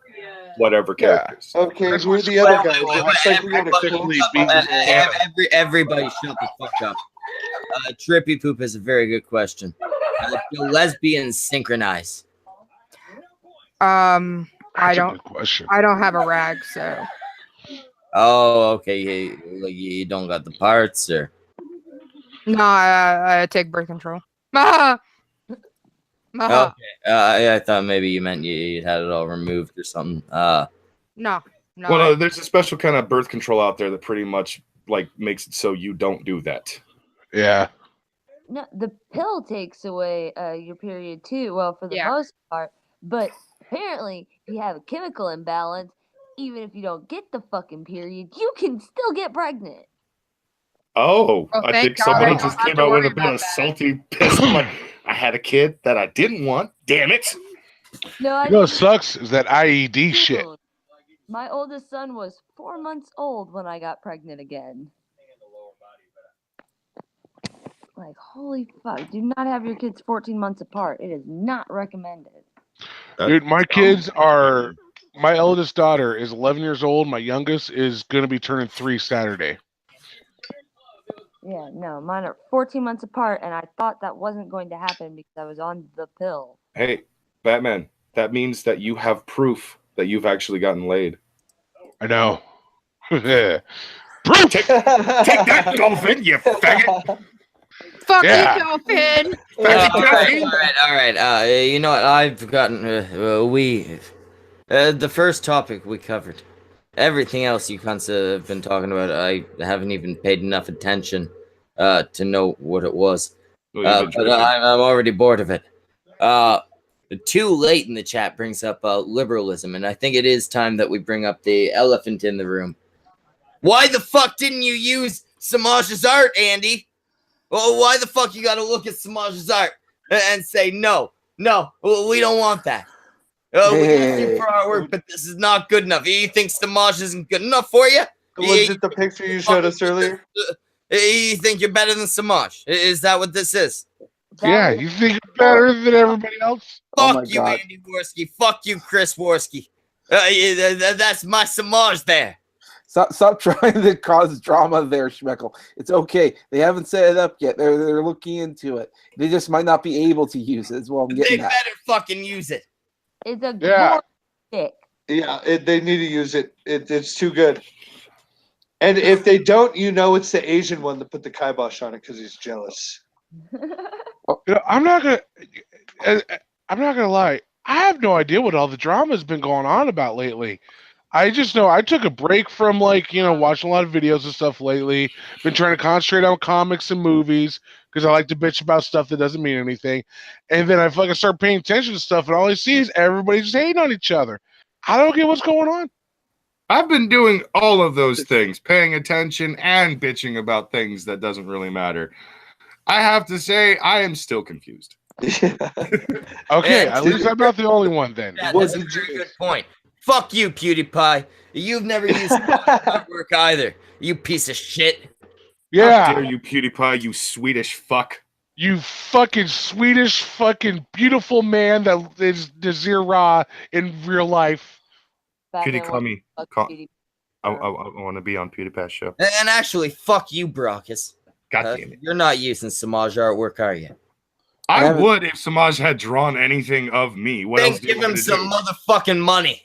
whatever Yeah. characters. Okay, That's who are what's the other Wait, guys? wait, It looks like we got a Technically, cool- Everybody shut the fuck up. Trippy Poop is a very good question. Do lesbians synchronize? I That's a don't good question. I don't have a rag, so Oh, okay. You don't got the parts, or no, I take birth control. Maha! Maha. okay. I thought maybe you meant you had it all removed or something. No. Well, there's a special kind of birth control out there that pretty much like makes it so you don't do that. Yeah. no, the pill takes away your period too. Well, for the Yeah. most part, but apparently, if you have a chemical imbalance, even if you don't get the fucking period, you can still get pregnant. Oh, Oh, I thank think God. somebody I don't just have came to out with worry a bit of about that. salty piss. I'm like, I had a kid that I didn't want. Damn it. No, I You know what sucks is that IED shit. Dude, my oldest son was 4 months old when I got pregnant again. Like, holy fuck. Do not have your kids 14 months apart. It is not recommended. Dude, my kids are. My eldest daughter is 11 years old. My youngest is going to be turning 3 Saturday. Yeah, no, mine are 14 months apart, and I thought that wasn't going to happen because I was on the pill. Hey, Batman, that means that you have proof that you've actually gotten laid. I know. Take that, Dolphin, you faggot. Fuck Yeah. you, Dolphin! all right. You know what? I've gotten the first topic we covered. Everything else you cunts have been talking about, I haven't even paid enough attention to know what it was. Well, But I'm already bored of it. Too late in the chat brings up liberalism, and I think it is time that we bring up the elephant in the room. Why the fuck didn't you use Samaj's art, Andy? Well, why the fuck you gotta look at Samaj's art and say, no, we don't want that. We use you for artwork, but this is not good enough. You think Samaj isn't good enough for you? Was it the picture you showed us earlier? You think you're better than Samaj? Is that what this is? Yeah, you think you're better than everybody else? Oh Fuck my you, God. Andy Worski. Fuck you, Chris Worski. That's my Samaj there. Stop trying to cause drama there, Schmeckle. It's okay. They haven't set it up yet. They're looking into it. They just might not be able to use it. Is what I'm They getting at. better fucking use it. It's a Yeah. stick. Yeah, they need to use it. It's too good. And if they don't, it's the Asian one that put the kibosh on it because he's jealous. I'm not gonna lie. I have no idea what all the drama's been going on about lately. I just know I took a break from watching a lot of videos and stuff lately. Been trying to concentrate on comics and movies because I like to bitch about stuff that doesn't mean anything. And then I fucking start paying attention to stuff, and all I see is everybody just hating on each other. I don't get what's going on. I've been doing all of those things, paying attention and bitching about things that doesn't really matter. I have to say, I am still confused. Okay, And- at least I'm not the only one then. Yeah, What that's a did very you- good point. Fuck you, PewDiePie. You've never used artwork either. You piece of shit. How Yeah, dare you, PewDiePie, you Swedish fuck. you fucking Swedish fucking beautiful man that is Nazir Ra in real life. Batman PewDiePie wants me. to fuck Call- PewDiePie. I want to be on PewDiePie's show. And actually, fuck you, Brockus. God damn it. You're not using Samaj artwork, are you? I haven't- would if Samaj had drawn anything of me. What Then else do you give want him me to some do? motherfucking money.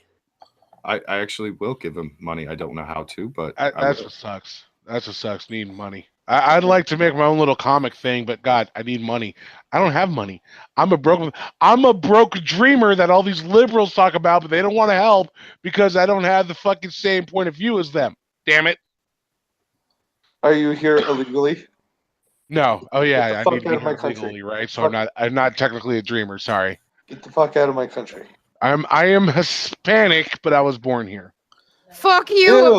I actually will give him money. I don't know how to, but I That's will. what sucks. That's what sucks. Needing money. I'd like to make my own little comic thing, but God, I need money. I don't have money. I'm a broke dreamer that all these liberals talk about, but they don't want to help because I don't have the fucking same point of view as them. Damn it. Are you here illegally? No. Oh yeah, Get the I fuck need to out be of my here country. legally, right? So I'm not technically a dreamer. Sorry. Get the fuck out of my country. I am Hispanic, but I was born here. Fuck you,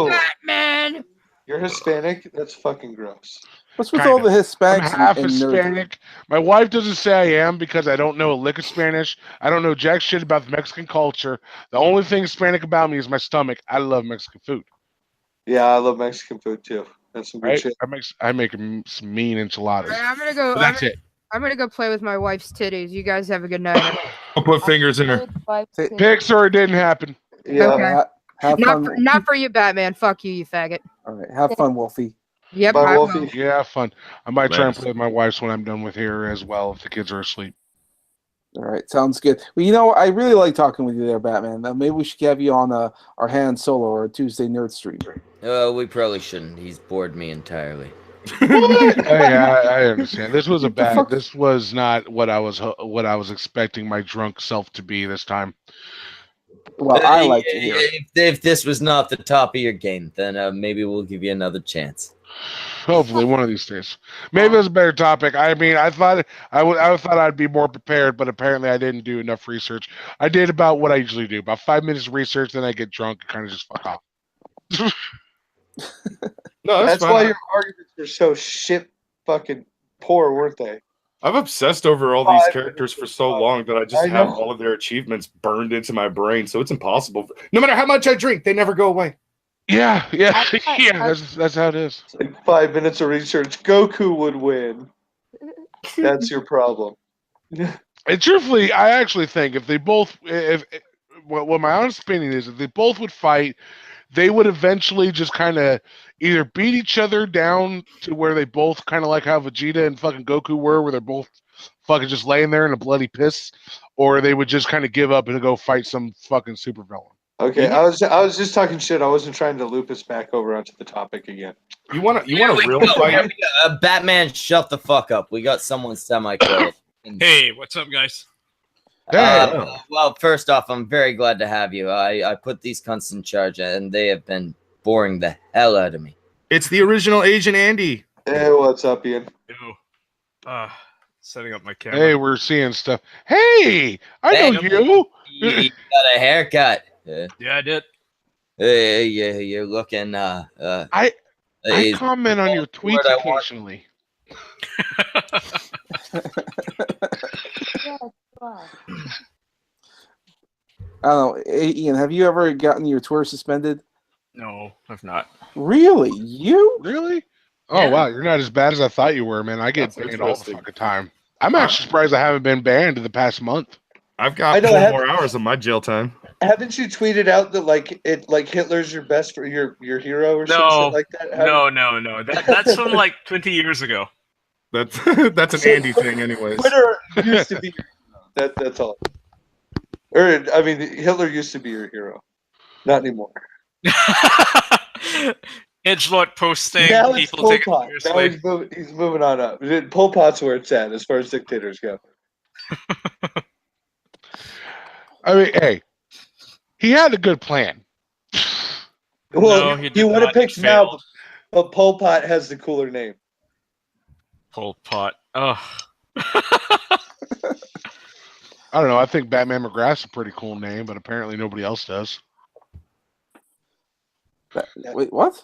Ew. Batman. You're Hispanic? That's fucking gross. What's with Kind all the of. I'm Hispanics half and nerds? Hispanic. My wife doesn't say I am because I don't know a lick of Spanish. I don't know jack shit about the Mexican culture. The only thing Hispanic about me is my stomach. I love Mexican food. Yeah, I love Mexican food too. That's some good Right? shit. I make some mean enchiladas. Alright, I'm gonna go. But that's it. I'm gonna go play with my wife's titties. You guys have a good night. I'll put fingers in her. Pixar, it didn't happen. Yeah. Okay. Have Not fun. not for you, Batman. Fuck you, you faggot. All right, have fun, Wolfie. Yep, Bye, I will. Wolfie. Yeah, fun. I might try and Nice. play with my wife's when I'm done with here as well if the kids are asleep. All right, sounds good. Well, I really like talking with you there, Batman. Maybe we should have you on our hand solo or a Tuesday nerd stream. We probably shouldn't. He's bored me entirely. Yeah, I understand. This was fuck? This was not what I was expecting my drunk self to be this time. Well, I like to hear it. If this was not the top of your game, then maybe we'll give you another chance. Hopefully, one of these days. Maybe it's a better topic. I mean, I thought I'd be more prepared, but apparently I didn't do enough research. I did about what I usually do, about 5 minutes of research, then I get drunk and kind of just fuck off. No, That's fine. why your arguments were so shit fucking poor, weren't they? I've obsessed over all these characters for so long that I just I have know. all of their achievements burned into my brain, so it's impossible. No matter how much I drink, they never go away. Yeah, that's how it is. It's like 5 minutes of research. Goku would win. That's your problem. And truthfully, I actually think if they both, what my honest opinion is, if they both would fight, they would eventually just kind of either beat each other down to where they both kind of like how Vegeta and fucking Goku were, where they're both fucking just laying there in a bloody piss, or they would just kind of give up and go fight some fucking supervillain. Okay, I was just talking shit. I wasn't trying to loop us back over onto the topic again. You want a real Here fight? we go. Batman, shut the fuck up. We got someone semi-close. Hey, what's up, guys? Well, first off, I'm very glad to have you. I put these cunts in charge, and they have been boring the hell out of me. It's the original Asian Andy. Hey, what's up, Ian? Yo, setting up my camera. Hey, we're seeing stuff. Hey, I know you. You got a haircut. Yeah, I did. Yeah, you're looking. I comment on your tweets what I want. occasionally. I don't know. Hey, Ian, have you ever gotten your Twitter suspended? No, I've not. Really? You? Really? Oh Yeah. wow, you're not as bad as I thought you were, man. I get That's banned all the interesting. fucking time. I'm actually surprised I haven't been banned in the past month. I've got 4 more hours of my jail time. Haven't you tweeted out that like Hitler's your best for your hero or some shit like that? No. That's from like 20 years ago. That's an Andy thing, anyways. Twitter used to be that's all. Or I mean, Hitler used to be your hero, not anymore. Edgelord posting. Now it's People Pol take Pot. it Now seriously. he's moving on up. Pol Pot's where it's at as far as dictators go. I mean, hey, he had a good plan. Well, No, he would have picked Mao, failed. but Pol Pot has the cooler name. Pol Pot. Oh. I don't know. I think Batman McGrath's a pretty cool name, but apparently nobody else does. Wait, what?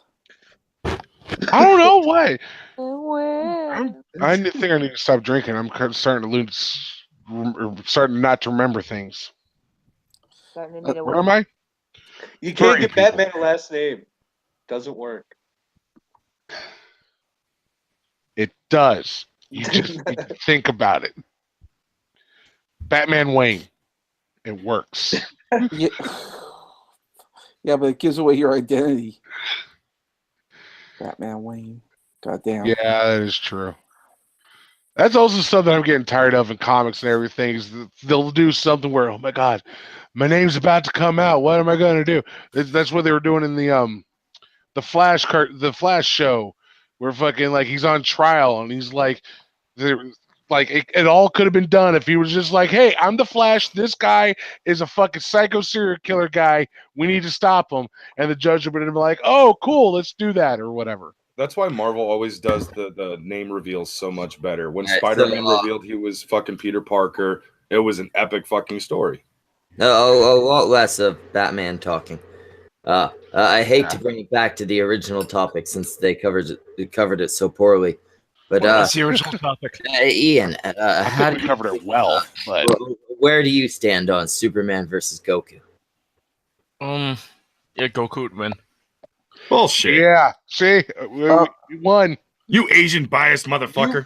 I don't know why. Where? I think I need to stop drinking. I'm starting to starting not to remember things. Starting to need a Where am I? You can't get Furry people. Batman a last name. Doesn't work. It does. You just need to think about it. Batman Wayne. It works. Yeah. Yeah, but it gives away your identity. Batman Wayne. Goddamn. Yeah, that is true. That's also something I'm getting tired of in comics and everything. Is they'll do something where, oh my god, my name's about to come out. What am I going to do? That's what they were doing in the Flash show, where fucking like he's on trial and he's like, it all could have been done if he was just like, hey, I'm the Flash. This guy is a fucking psycho serial killer guy. We need to stop him. And the judge would have been like, oh, cool, let's do that or whatever. That's why Marvel always does the name reveals so much better. When Right, Spider-Man so, revealed he was fucking Peter Parker, it was an epic fucking story. A lot less of Batman talking. I hate to bring it back to the original topic since they covered it so poorly. But What's the original topic? Ian, how do we covered it well? But where do you stand on Superman versus Goku? Yeah, Goku would win. Bullshit. yeah, see, we won. You Asian biased motherfucker.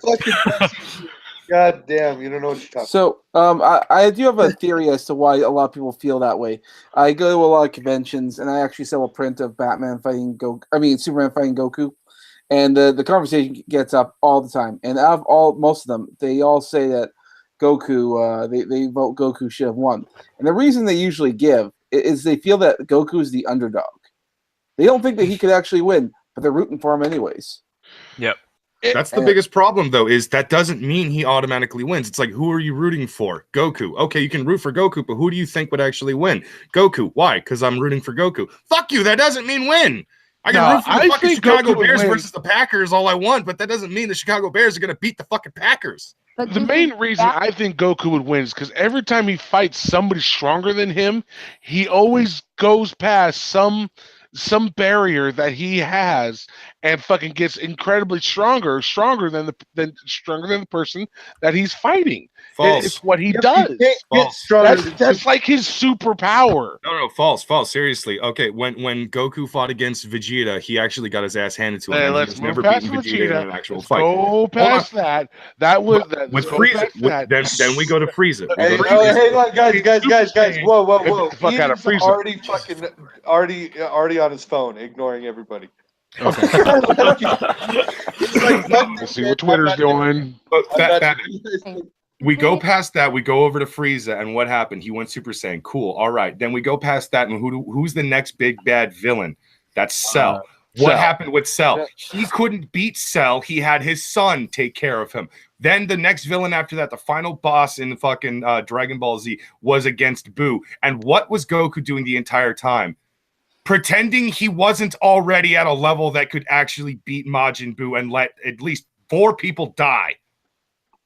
God damn, you don't know what you're talking So, I do have a theory as to why a lot of people feel that way. I go to a lot of conventions, and I actually sell a print of Superman fighting Goku, and the conversation gets up all the time. And out of most of them, they all say that Goku, they vote Goku should have won. And the reason they usually give is they feel that Goku is the underdog. They don't think that he could actually win, but they're rooting for him anyways. Yep. That's the biggest problem, though, is that doesn't mean he automatically wins. It's like, who are you rooting for? Goku. Okay, you can root for Goku, but who do you think would actually win? Goku. Why? Because I'm rooting for Goku. Fuck you. That doesn't mean win. I can root for the fucking Chicago Bears versus the Packers all I want, but that doesn't mean the Chicago Bears are going to beat the fucking Packers. But The main reason I think Goku would win is because every time he fights somebody stronger than him, he always goes past some barrier that he has and fucking gets incredibly stronger than the person that he's fighting. False. It's what he does. That's like his superpower. No, false. Seriously. Okay, when Goku fought against Vegeta, he actually got his ass handed to him. Hey, and let's he move was never past beaten Vegeta in an actual Let's fight. go past that. That was that. With Frieza. Then we go to Frieza. Hey, hang on, guys. Whoa. Fuck out of Ian's Frieza. already on his phone, ignoring everybody. Okay. Let's see what Twitter's doing. We go past that. We go over to Frieza, and what happened? He went Super Saiyan. Cool. All right. Then we go past that, and who's the next big bad villain? That's Cell. What happened with Cell? He couldn't beat Cell. He had his son take care of him. Then the next villain after that, the final boss in fucking Dragon Ball Z, was against Buu. And what was Goku doing the entire time? Pretending he wasn't already at a level that could actually beat Majin Buu and let at least 4 people die.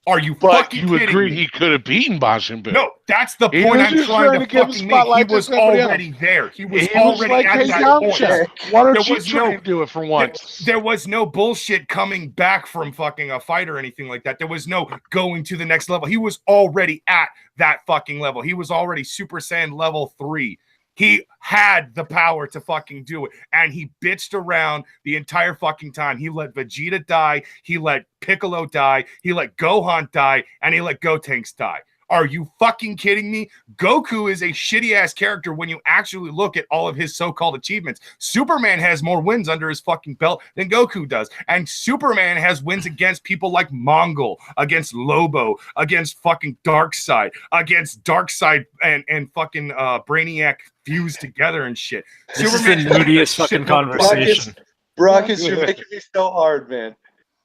Are you fucking you kidding agreed me? he could have beaten Majin Buu. No, that's the He point was I'm just trying to give fucking make. He spotlight to was somebody already else. there. He was He was already like, at hey, that Yamcha, point. why don't There you was try no- to do it for once? There was no bullshit coming back from fucking a fight or anything like that. There was no going to the next level. He was already at that fucking level. He was already Super Saiyan level 3. He had the power to fucking do it, and he bitched around the entire fucking time. He let Vegeta die, he let Piccolo die, he let Gohan die, and he let Gotenks die. Are you fucking kidding me? Goku is a shitty-ass character when you actually look at all of his so-called achievements. Superman has more wins under his fucking belt than Goku does. And Superman has wins against people like Mongol, against Lobo, against fucking Darkseid, against Darkseid and fucking Brainiac fused together and shit. This Superman is the moodiest fucking conversation. Brockus, you're making me so hard, man.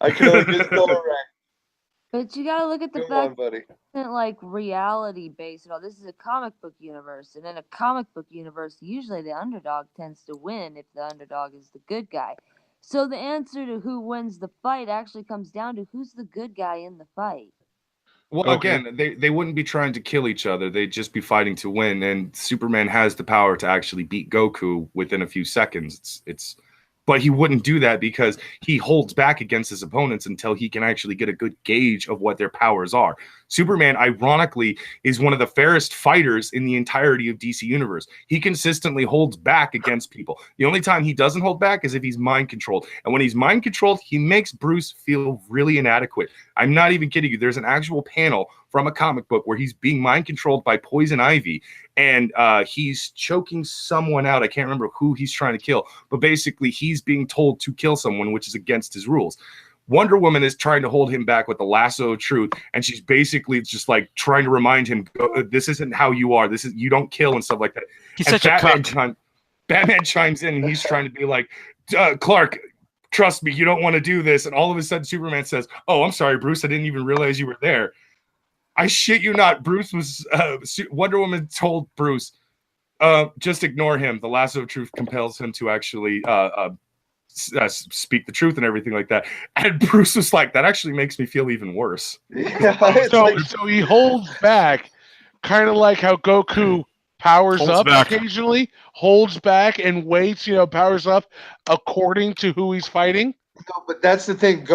I can only get so right. But you gotta look at the Come fact on, buddy. that like reality based and all. This is a comic book universe, and in a comic book universe, usually the underdog tends to win if the underdog is the good guy. So the answer to who wins the fight actually comes down to who's the good guy in the fight. Well, again, they wouldn't be trying to kill each other. They'd just be fighting to win. And Superman has the power to actually beat Goku within a few seconds. But he wouldn't do that because he holds back against his opponents until he can actually get a good gauge of what their powers are. Superman, ironically, is one of the fairest fighters in the entirety of DC Universe. He consistently holds back against people. The only time he doesn't hold back is if he's mind controlled. And when he's mind controlled, he makes Bruce feel really inadequate. I'm not even kidding you. There's an actual panel from a comic book where he's being mind controlled by Poison Ivy, and he's choking someone out. I can't remember who he's trying to kill, but basically he's being told to kill someone, which is against his rules. Wonder Woman is trying to hold him back with the lasso of truth, and she's basically just like trying to remind him, this isn't how you are. This is, you don't kill and stuff like that. He's and such a cunt. Batman chimes in, and he's trying to be like, Clark, trust me, you don't want to do this. And all of a sudden, Superman says, oh, I'm sorry, Bruce, I didn't even realize you were there. I shit you not. Bruce was Wonder Woman told Bruce, just ignore him. The lasso of truth compels him to actually speak the truth and everything like that. And Bruce was like, that actually makes me feel even worse. Yeah, So he holds back, kind of like how Goku powers Holds up back. occasionally, holds back and waits, powers up according to who he's fighting. No, but that's the thing.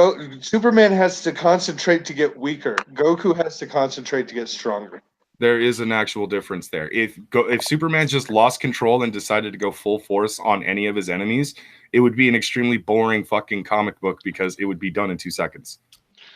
Superman has to concentrate to get weaker. Goku has to concentrate to get stronger. There is an actual difference there. If Superman just lost control and decided to go full force on any of his enemies, it would be an extremely boring fucking comic book because it would be done in 2 seconds.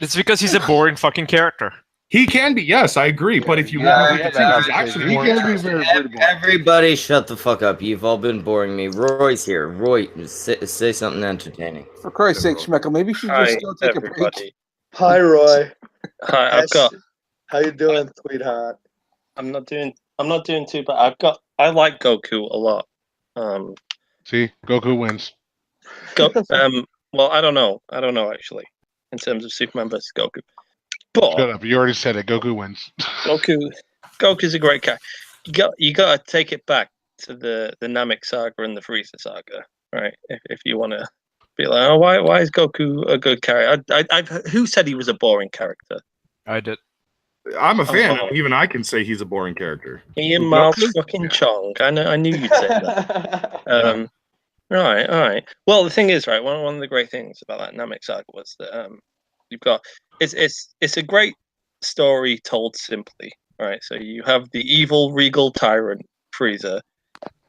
It's because he's a boring fucking character. He can be, yes, I agree. But if you look at the truth, he's actually more interesting. Everybody shut the fuck up. You've all been boring me. Roy's here. Roy, say something entertaining. For Christ's sake, Schmeckle, maybe you should just go take a break. Hi, Roy. Hi, How you doing, sweetheart? I'm not doing too bad. I like Goku a lot. See, Goku wins. Well, I don't know actually, in terms of Superman versus Goku. But Shut up! You already said it. Goku wins. Goku's a great guy. You got to take it back to the Namek saga and the Frieza saga, right? If you want to be like, oh, why is Goku a good character? Who said he was a boring character? I did. I'm a fan. Even I can say he's a boring character. Ian Miles fucking Chong. I knew you'd say that. Right, all right. Well, the thing is, right, one of the great things about that Namek saga was that you've got it's a great story told simply, right? So you have the evil regal tyrant Frieza,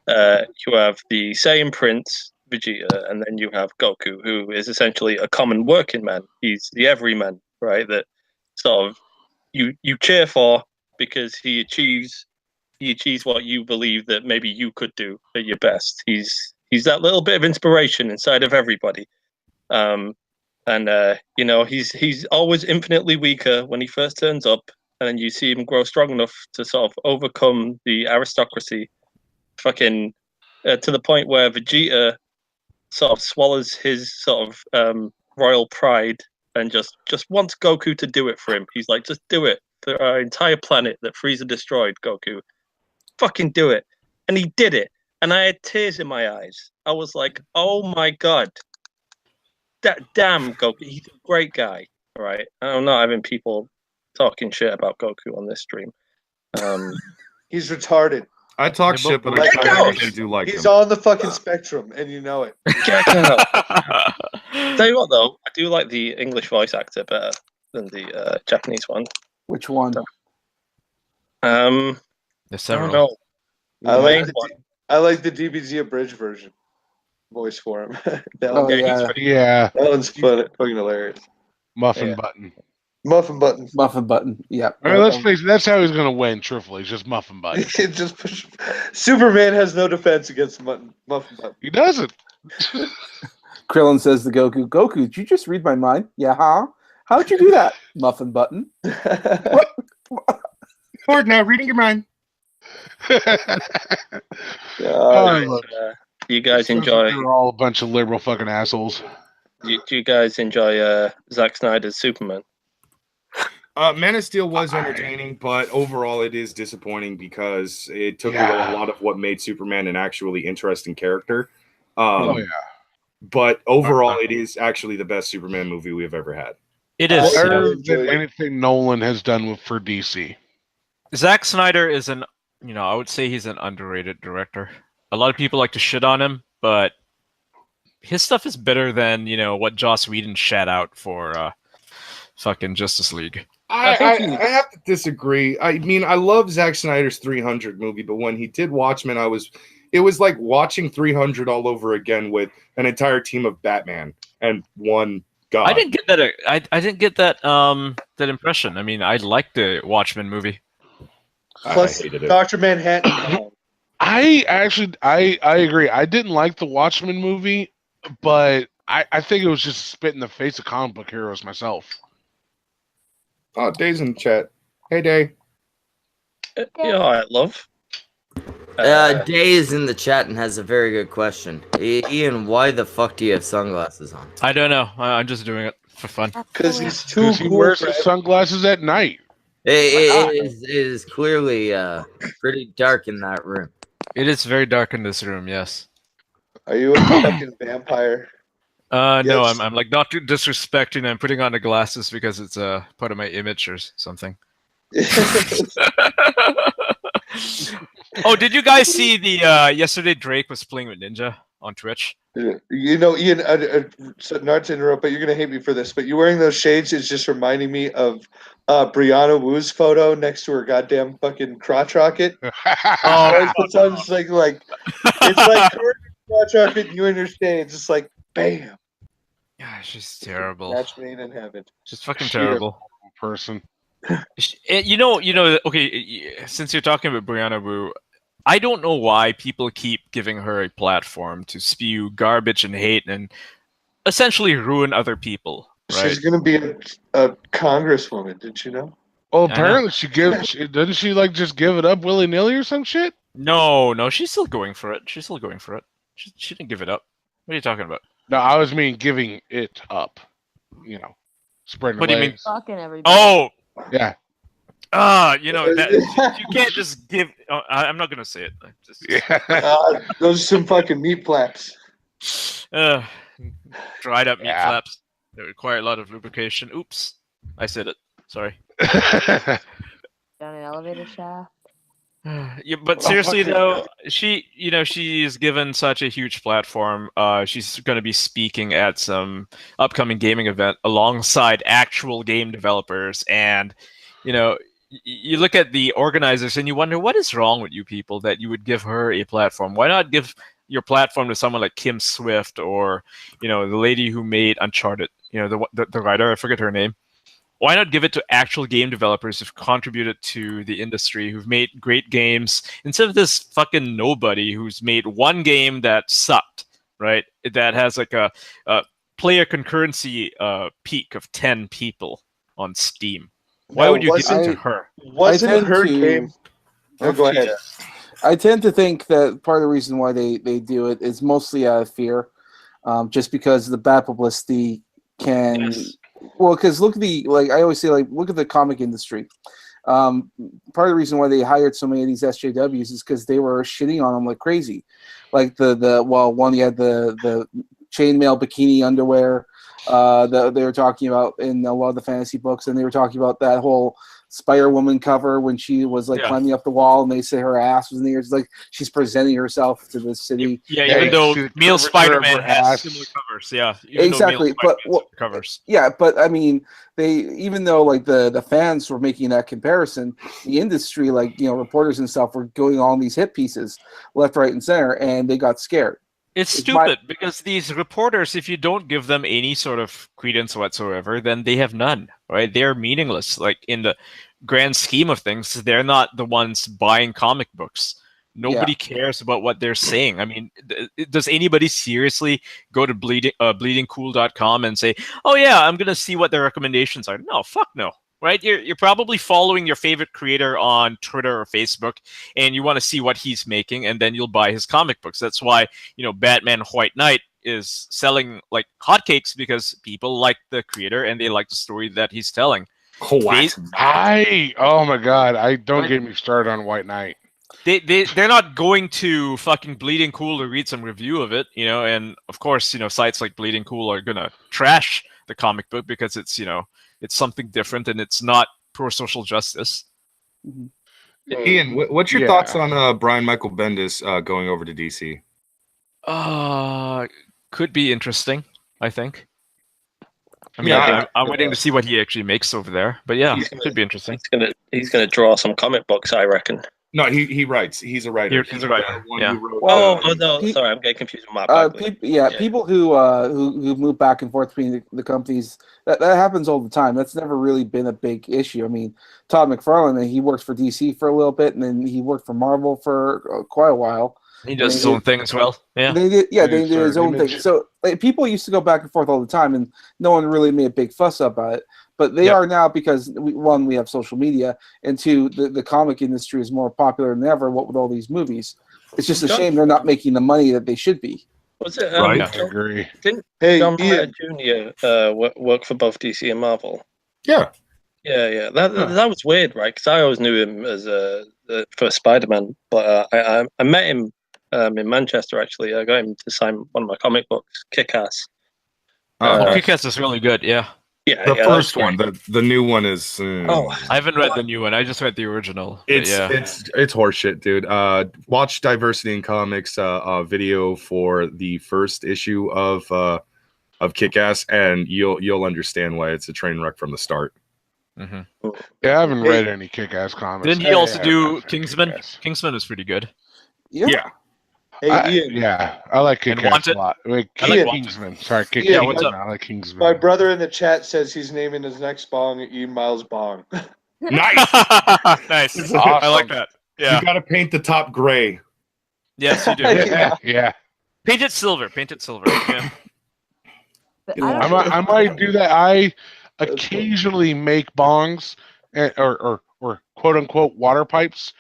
you have the Saiyan Prince Vegeta, and then you have Goku, who is essentially a common working man. He's the everyman, right? That sort of you cheer for because he achieves what you believe that maybe you could do at your best. He's that little bit of inspiration inside of everybody. He's always infinitely weaker when he first turns up, and then you see him grow strong enough to sort of overcome the aristocracy, fucking to the point where Vegeta sort of swallows his sort of royal pride and just wants Goku to do it for him. He's like, just do it for our entire planet that Frieza destroyed, Goku. Fucking do it. And he did it. And I had tears in my eyes. I was like, oh my God. Damn, Goku. He's a great guy. All right. I'm not having people talking shit about Goku on this stream. He's retarded. I talk shit, but I actually do like him. He's on the fucking spectrum, and you know it. Tell you what, though, I do like the English voice actor better than the Japanese one. Which one? There's several. I don't know. The main one. I like the DBZ abridged version voice for him. that Oh one, yeah, Yeah, that one's fun, fucking hilarious. Muffin Yeah. Button. Muffin Button. Muffin Button. Yeah. I mean, let's face it, that's how he's gonna win. Truthfully, it's just Muffin Button. It just Superman has no defense against Muffin Button. He doesn't. Krillin says to Goku, "Goku, did you just read my mind? Yeah, huh? How'd you do that, Muffin Button?" Ford now reading your mind. You guys enjoy? They're all a bunch of liberal fucking assholes. Do you guys enjoy Zack Snyder's Superman? Man of Steel was entertaining, but overall it is disappointing because it took away a lot of what made Superman an actually interesting character. But overall, it is actually the best Superman movie we've ever had. It is. Better than anything Nolan has done for DC. Zack Snyder is I would say he's an underrated director. A lot of people like to shit on him, but his stuff is better than, what Joss Whedon shat out for fucking Justice League. I have to disagree. I mean, I love Zack Snyder's 300 movie, but when he did Watchmen, it was like watching 300 all over again with an entire team of Batman and one god. I didn't get that. I didn't get that that impression. I mean, I liked the Watchmen movie. Plus, Dr. Manhattan. I agree. I didn't like the Watchmen movie, but I think it was just spit in the face of comic book heroes myself. Oh, Day's in the chat. Hey, Day. Yeah, all right, love. Day is in the chat and has a very good question. Ian, why the fuck do you have sunglasses on? I don't know. I'm just doing it for fun. Because he's too He wears his sunglasses at night. It is clearly pretty dark in that room. It is very dark in this room. Yes. Are you a fucking vampire? No, Yes. I'm like not disrespecting. I'm putting on the glasses because it's part of my image or something. Oh, did you guys see the yesterday Drake was playing with Ninja on Twitch? Ian, not to interrupt, but you're gonna hate me for this, but you wearing those shades is just reminding me of Brianna Wu's photo next to her goddamn fucking crotch rocket. It sounds like it's like her crotch rocket, you and your shades. It's like bam. Yeah, she's terrible. Match made in heaven. She's fucking terrible. Person. Okay, since you're talking about Brianna Wu, I don't know why people keep giving her a platform to spew garbage and hate and essentially ruin other people. Right? She's gonna be a congresswoman, didn't you know? Oh, apparently doesn't she like just give it up willy nilly or some shit? No, she's still going for it. She didn't give it up. What are you talking about? No, I was giving it up. Spreading. What do you mean? Fucking everybody. Oh, yeah. That you can't just give. I'm not gonna say it. Those are some fucking meat flaps. Dried up meat flaps that require a lot of lubrication. Oops, I said it. Sorry. Down an elevator shaft. Yeah, but seriously though, she's given such a huge platform. She's going to be speaking at some upcoming gaming event alongside actual game developers, and you look at the organizers and you wonder what is wrong with you people that you would give her a platform. Why not give your platform to someone like Kim Swift or the lady who made Uncharted? The writer, I forget her name. Why not give it to actual game developers who've contributed to the industry, who've made great games, instead of this fucking nobody who's made one game that sucked, right? That has like a player concurrency peak of 10 people on Steam. Why would you give it to her? Wasn't her game? No, go ahead. I tend to think that part of the reason why they do it is mostly out of fear, just because the bad publicity can... Yes. Well, because look at I always say, look at the comic industry. Part of the reason why they hired so many of these SJWs is because they were shitting on them like crazy. Like one, you had the chainmail bikini underwear they were talking about in a lot of the fantasy books, and they were talking about that whole Spider-Woman cover when she was like Yeah. climbing up the wall, and they say her ass was in the air. It's like she's presenting herself to the city. Yeah, Yeah, even you though see the Male curvature of Spider-Man her has ass. similar covers. Yeah, even Exactly, though Male but Spider-Man has similar covers. yeah, but I mean, they even though like the fans were making that comparison, the industry, like reporters and stuff, were going on these hit pieces left, right, and center, and they got scared. It's It's my- stupid because these reporters, if you don't give them any sort of credence whatsoever, then they have none, right? They're meaningless. Like in the grand scheme of things, they're not the ones buying comic books. Nobody cares about what they're saying. I mean, does anybody seriously go to bleedingcool.com and say, "Oh yeah, I'm gonna see what their recommendations are"? No, fuck no. Right? You're probably following your favorite creator on Twitter or Facebook, and you want to see what he's making, and then you'll buy his comic books. That's why Batman White Knight is selling like hotcakes, because people like the creator and they like the story that he's telling. Oh my god! I don't get me started on White Knight. They're not going to fucking Bleeding Cool to read some review of it, and of course, sites like Bleeding Cool are gonna trash the comic book because it's it's something different and it's not pro social justice. Ian, what's your thoughts on Brian Michael Bendis going over to DC? Could be interesting, I think. I mean, Yeah, I'm waiting to see what he actually makes over there, but yeah, it could be interesting. He's gonna draw some comic books, I reckon. No, he writes. He's a writer. He's a writer. Yeah. Oh no, sorry, I'm getting confused with Matt Bagley. People who move back and forth between the companies, that happens all the time. That's never really been a big issue. I mean, Todd McFarlane, he works for DC for a little bit, and then he worked for Marvel for quite a while. He does his own thing as well. Yeah, they did his own thing. So people used to go back and forth all the time, and no one really made a big fuss about it. But they are now, because one, we have social media, and two, the comic industry is more popular than ever. What with all these movies, it's just a shame they're not making the money that they should be. Was it? Right, I agree. Didn't John Romita Jr. work for both DC and Marvel? Yeah. Yeah. That was weird, right? Because I always knew him as for Spider-Man, but I met him in Manchester. Actually, I got him to sign one of my comic books, Kick-Ass. Kick-Ass is really good. Yeah. Yeah, the first one. The new one is. I haven't read the new one. I just read the original. It's horseshit, dude. Watch Diversity in Comics video for the first issue of Kick-Ass, and you'll understand why it's a train wreck from the start. Mm-hmm. Yeah, I haven't read any Kick-Ass comics. Didn't he also do Kingsman? Kingsman is pretty good. Yeah. Hey, Ian. I like Kick-Ass a lot. I like Kingsman. Sorry, Kick-Ass. Ian, what's up? I like Kingsman. My brother in the chat says he's naming his next bong Ian Miles Bong. Nice. Nice. Awesome. I like that. Yeah. You got to paint the top gray. Yes, you do. Yeah. Paint it silver. Yeah. I might do that. I occasionally make bongs or quote unquote water pipes.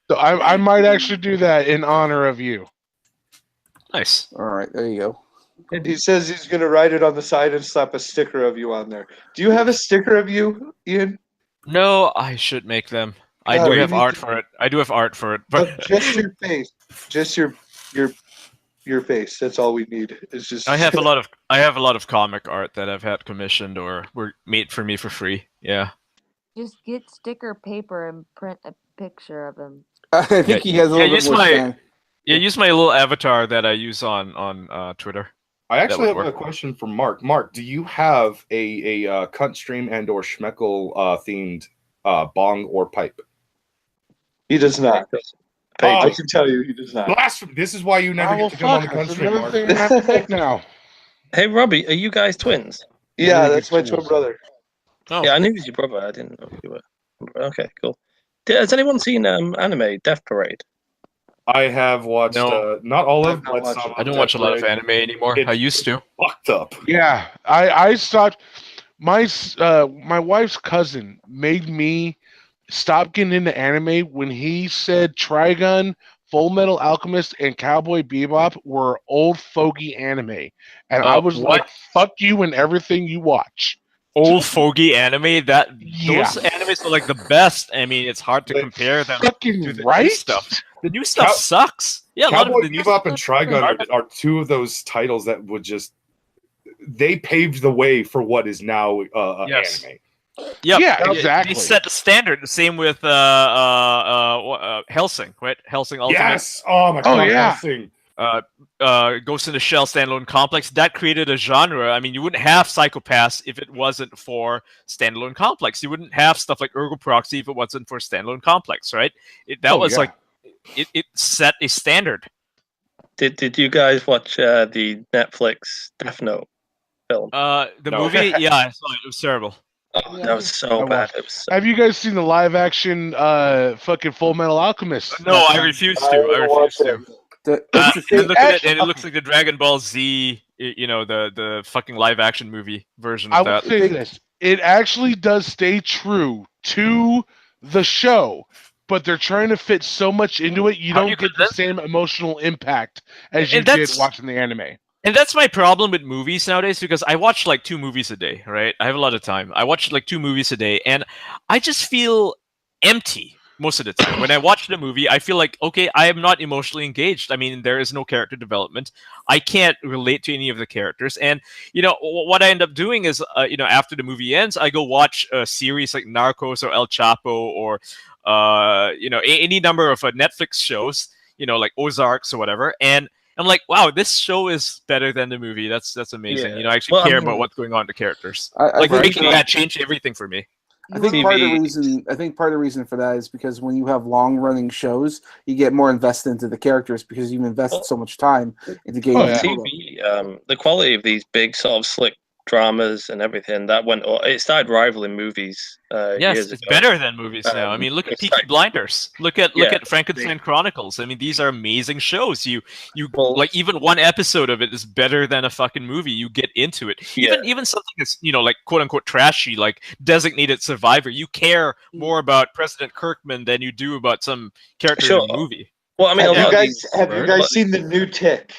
So I might actually do that in honor of you. Nice. All right, there you go. And he says he's going to write it on the side and slap a sticker of you on there. Do you have a sticker of you, Ian? No, I should make them. I do have art for it. But just your face. Just your face. That's all we need. It's just I have a lot of comic art that I've had commissioned or were made for me for free. Yeah. Just get sticker paper and print a picture of him. I think he has a little bit more stand. Yeah, use my little avatar that I use on Twitter. I actually have a question for Mark. Mark, do you have a Cunt Stream and or Schmeckle themed bong or pipe? He does not. I can tell you, he does not. Blasphemy! This is why you never get to come on the Cunt Stream, Mark. Thing I have to make now. Hey, Robbie, are you guys twins? Yeah, that's my twin brother. Oh. Yeah, I knew he was your brother. I didn't know you were. Okay, cool. Has anyone seen anime Death Parade? I have watched not all of them. I don't watch a lot of anime anymore. I used to. Fucked up. Yeah, I stopped. My wife's cousin made me stop getting into anime when he said Trigun, Full Metal Alchemist, and Cowboy Bebop were old fogey anime, and I was like, "Fuck you and everything you watch." Old fogey anime. Those animes are like the best. I mean, it's hard to compare them to the new stuff. The new stuff sucks. Yeah, Cowboy Bebop and Trigun are two of those titles that would just they paved the way for what is now anime. Yep. Yeah, exactly. They set the standard. The same with Hellsing, right? Hellsing Ultimate. Yes. Oh my god. yeah. Hellsing. Ghost in the Shell standalone complex that created a genre. I mean, you wouldn't have Psychopaths if it wasn't for standalone complex. You wouldn't have stuff like Ergo Proxy if it wasn't for standalone complex, right? It set a standard. Did you guys watch the Netflix Death Note film? The movie, yeah, I saw it. It was terrible. Oh, that was so bad. It was so... Have you guys seen the live action fucking Full Metal Alchemist? No, I refuse to. I refuse to. And it looks like the Dragon Ball Z, the fucking live action movie version of that. I will say this: it actually does stay true to the show, but they're trying to fit so much into it, you don't get the same emotional impact as you did watching the anime. And that's my problem with movies nowadays, because I watch like 2 movies a day, right? I have a lot of time. I watch like 2 movies a day, and I just feel empty most of the time. When I watch the movie, I feel like, okay, I am not emotionally engaged. I mean, there is no character development. I can't relate to any of the characters. And, what I end up doing is, after the movie ends, I go watch a series like Narcos or El Chapo or, any number of Netflix shows, like Ozarks or whatever. And I'm like, wow, this show is better than the movie. That's amazing. Yeah. I actually care about what's going on in the characters. Making that change everything for me. I think part of the reason for that is because when you have long-running shows, you get more invested into the characters because you've invested so much time into getting TV. The quality of these big sort of slick dramas and everything it started rivaling movies. Yes, it's better than movies now. I mean, look at Peaky Blinders. Look at Frankenstein Chronicles. I mean, these are amazing shows. You like, even one episode of it is better than a fucking movie. You get into it. Even something that's like quote unquote trashy, like Designated Survivor. You care more about President Kirkman than you do about some character in the movie. Well, I mean, have you guys seen the new Tick?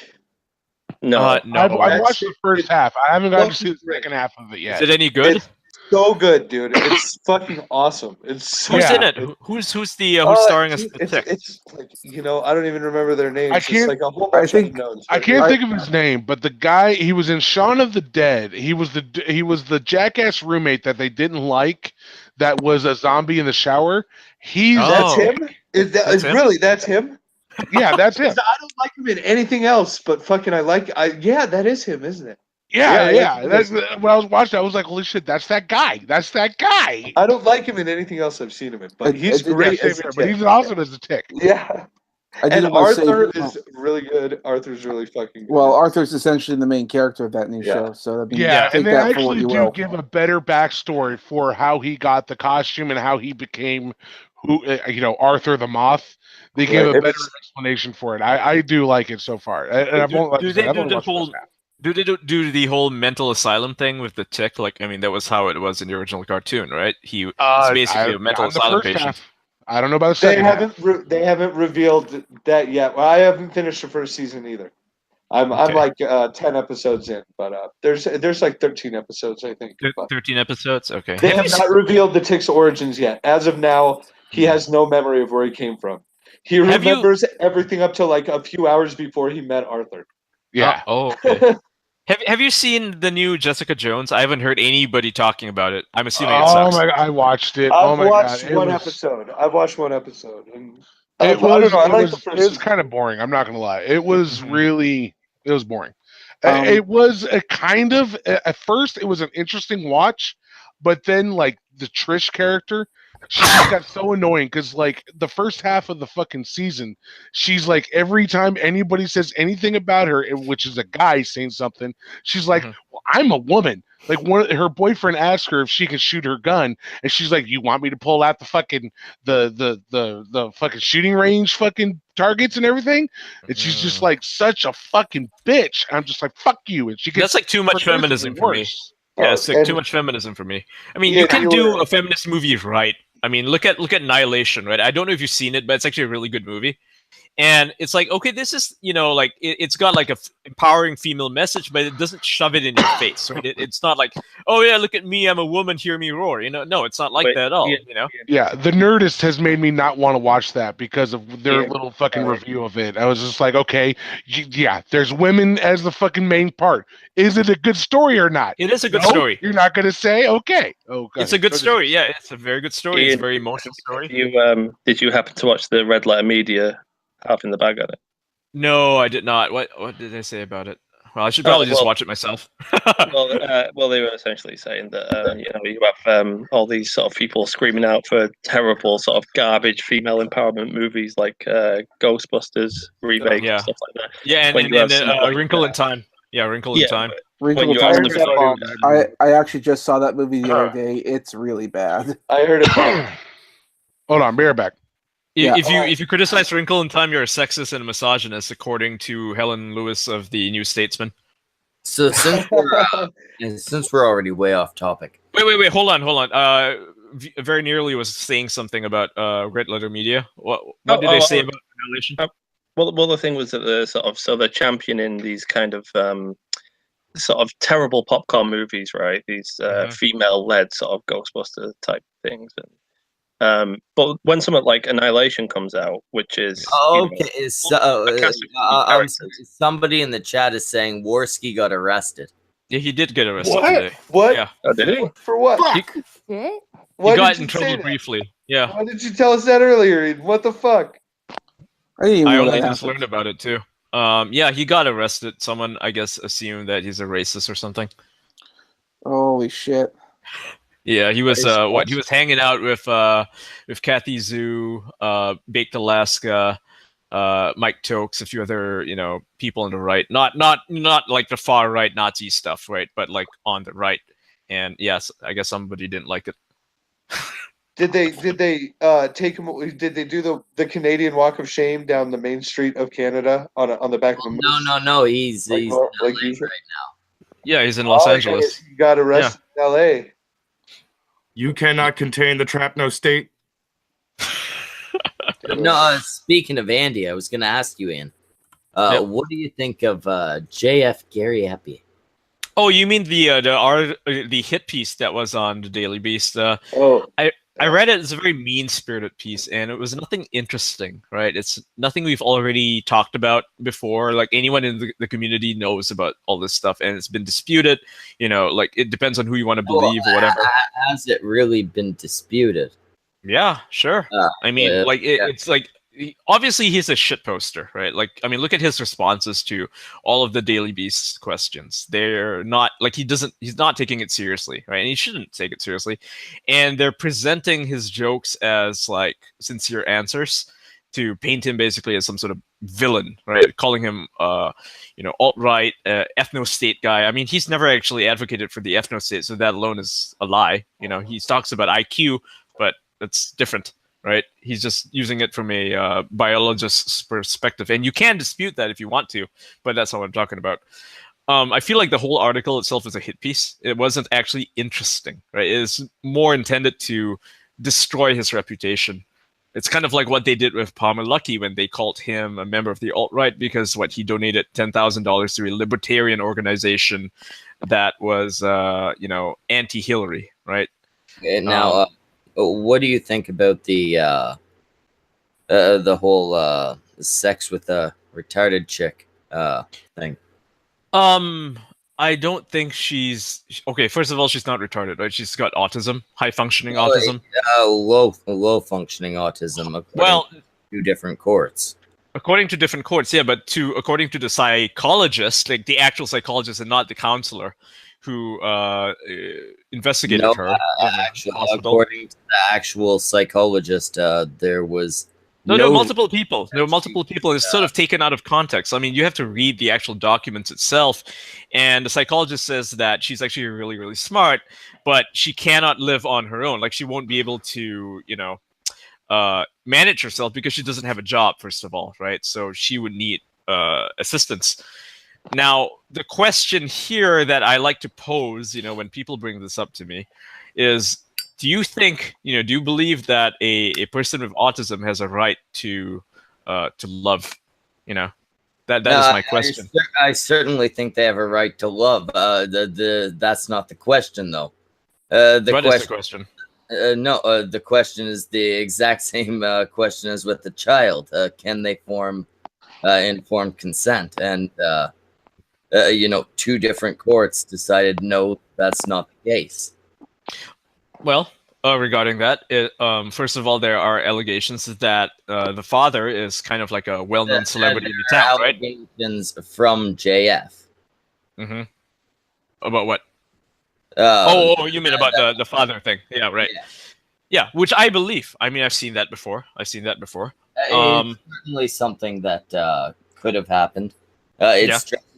No, no. I've watched the first half. I haven't gotten to see the second half of it yet. Is it any good? It's so good, dude. It's fucking awesome. It's who's in it? Who's starring as the Tick? It's like, I don't even remember their names. I can't. It's like a whole bunch of unknowns. I can't think of his name, but the guy, he was in Shaun of the Dead. He was the jackass roommate that they didn't like. That was a zombie in the shower. That's him. That's him? Yeah, that's him. I don't like him in anything else, but fucking that is him, isn't it? Yeah. That's when I was watching. I was like, "Holy shit, that's that guy! That's that guy!" I don't like him in anything else I've seen him in, but he's great. But he's awesome as a Tick. Yeah. And Arthur is really good. Arthur's really fucking good. Well, Arthur's essentially the main character of that new show. So and they actually do give a better backstory for how he got the costume and how he became Arthur the Moth. They give a better explanation for it. I do like it so far. Do they do the whole mental asylum thing with the Tick? Like, I mean, that was how it was in the original cartoon, right? He was basically a mental asylum patient. I don't know about the second half. They haven't revealed that yet. Well, I haven't finished the first season either. I'm like 10 episodes in, but there's like 13 episodes, I think. 13 episodes? Okay. They have not revealed the Tick's origins yet. As of now, he has no memory of where he came from. He remembers everything up to like a few hours before he met Arthur. Yeah. Okay. Have you seen the new Jessica Jones? I haven't heard anybody talking about it. I'm assuming it sucks. Oh my god, I watched it. I've watched one episode. I've watched one episode. And it was kind of boring. I'm not gonna lie. It was boring. It was a kind of, at first it was an interesting watch, but then like the Trish character, she just got so annoying because like the first half of the fucking season, she's like, every time anybody says anything about her, which is a guy saying something, she's like, well, I'm a woman. Like her boyfriend asked her if she could shoot her gun, and she's like, "You want me to pull out the fucking the fucking shooting range fucking targets and everything?" And she's just like such a fucking bitch. I'm just like, "Fuck you!" And she gets that's like too much feminism for me. Yeah, it's like too much feminism for me. I mean, you can do a feminist movie right. I mean, look at Annihilation, right? I don't know if you've seen it, but it's actually a really good movie. And it's like, okay, this is, like it's got like a empowering female message, but it doesn't shove it in your face, right? It's not like, oh yeah, look at me, I'm a woman, hear me roar. No, it's not like that at all. Yeah, the Nerdist has made me not want to watch that because of their little fucking review of it. I was just like, okay, yeah, there's women as the fucking main part. Is it a good story or not? It is a good story. You're not going to say, okay. It's a good story. Yeah, it's a very good story. It's a very emotional story. Did you happen to watch the Red Letter Media half in the bag on it? No, I did not. What did they say about it? Well, I should probably just watch it myself. well, they were essentially saying that you have all these sort of people screaming out for terrible sort of garbage female empowerment movies like Ghostbusters remake and stuff like that. Yeah, and Wrinkle in Time. Yeah, Wrinkle in Time. Wrinkle in Time. I actually just saw that movie the other day. It's really bad. I heard it. Hold on, bear back. If you criticize Wrinkle in Time, you're a sexist and a misogynist, according to Helen Lewis of the New Statesman. So since we're already way off topic. Wait, hold on. Very nearly was saying something about Red Letter Media. What did they say about Annihilation? Well, the thing was that they're championing these kind of sort of terrible popcorn movies, right? These female-led sort of Ghostbuster type things. But when something like Annihilation comes out, which is somebody in the chat is saying Worski got arrested. Yeah, he did get arrested today. What? Yeah. Oh, did he? For what? He got in trouble briefly. Yeah. Why did you tell us that earlier, Eden? What the fuck? I only just learned about it too. Yeah, he got arrested. Someone, I guess, assumed that he's a racist or something. Holy shit. Yeah, he was he was hanging out with Kathy Zhu, Baked Alaska, Mike Tokes, a few other people on the right, not like the far right Nazi stuff, right, but like on the right. And yes, I guess somebody didn't like it. Did they take him? Did they do the Canadian Walk of Shame down the main street of Canada on the back of a moose? No, he's like in LA LA right now. Yeah, he's in Los Angeles. He got arrested in L.A. You cannot contain the Trapno state. No, speaking of Andy, I was going to ask you, Ian. What do you think of JF Gariepy? Oh, you mean the hit piece that was on the Daily Beast? I read it. It's a very mean-spirited piece, and it was nothing interesting, right? It's nothing we've already talked about before. Like, anyone in the community knows about all this stuff, and it's been disputed. Like, it depends on who you want to believe or whatever. Has it really been disputed? Yeah, sure. I mean, it's like, obviously he's a shit poster, right? Like, I mean, look at his responses to all of the Daily Beast questions. They're not like he's not taking it seriously, right? And he shouldn't take it seriously. And they're presenting his jokes as like sincere answers to paint him basically as some sort of villain, right? Calling him, alt-right, ethno-state guy. I mean, he's never actually advocated for the ethno-state, so that alone is a lie. He talks about IQ, but that's different. Right, he's just using it from a biologist's perspective, and you can dispute that if you want to, but that's not what I'm talking about. I feel like the whole article itself is a hit piece. It wasn't actually interesting, right? It is more intended to destroy his reputation. It's kind of like what they did with Palmer Luckey when they called him a member of the alt-right because he donated $10,000 to a libertarian organization that was, anti-Hillary, right? Now, what do you think about the whole sex with a retarded chick thing? I don't think she's okay. First of all, she's not retarded, right? She's got autism, high functioning autism. Low functioning autism. Well, two different courts. According to different courts, yeah, but according to the psychologist, like the actual psychologist and not the counselor who investigated her. According to the actual psychologist, there was there were multiple people. There were multiple people. It's sort of taken out of context. I mean, you have to read the actual documents itself. And the psychologist says that she's actually really, really smart, but she cannot live on her own. Like, she won't be able to, manage herself because she doesn't have a job, first of all, right? So she would need assistance. Now, the question here that I like to pose, when people bring this up to me, is, do you think, do you believe that a person with autism has a right to to love? You know, that is my question. I certainly think they have a right to love. That's not the question, though. What is the question? No, the question is the exact same question as with the child. Can they form informed consent? And two different courts decided no, that's not the case. Well, regarding that, first of all, there are allegations that the father is kind of like a well-known celebrity in the town, right? Allegations from JF. Mm-hmm. About what? You mean about the father thing? Yeah, right. Yeah, which I believe. I mean, I've seen that before. It's certainly something that could have happened.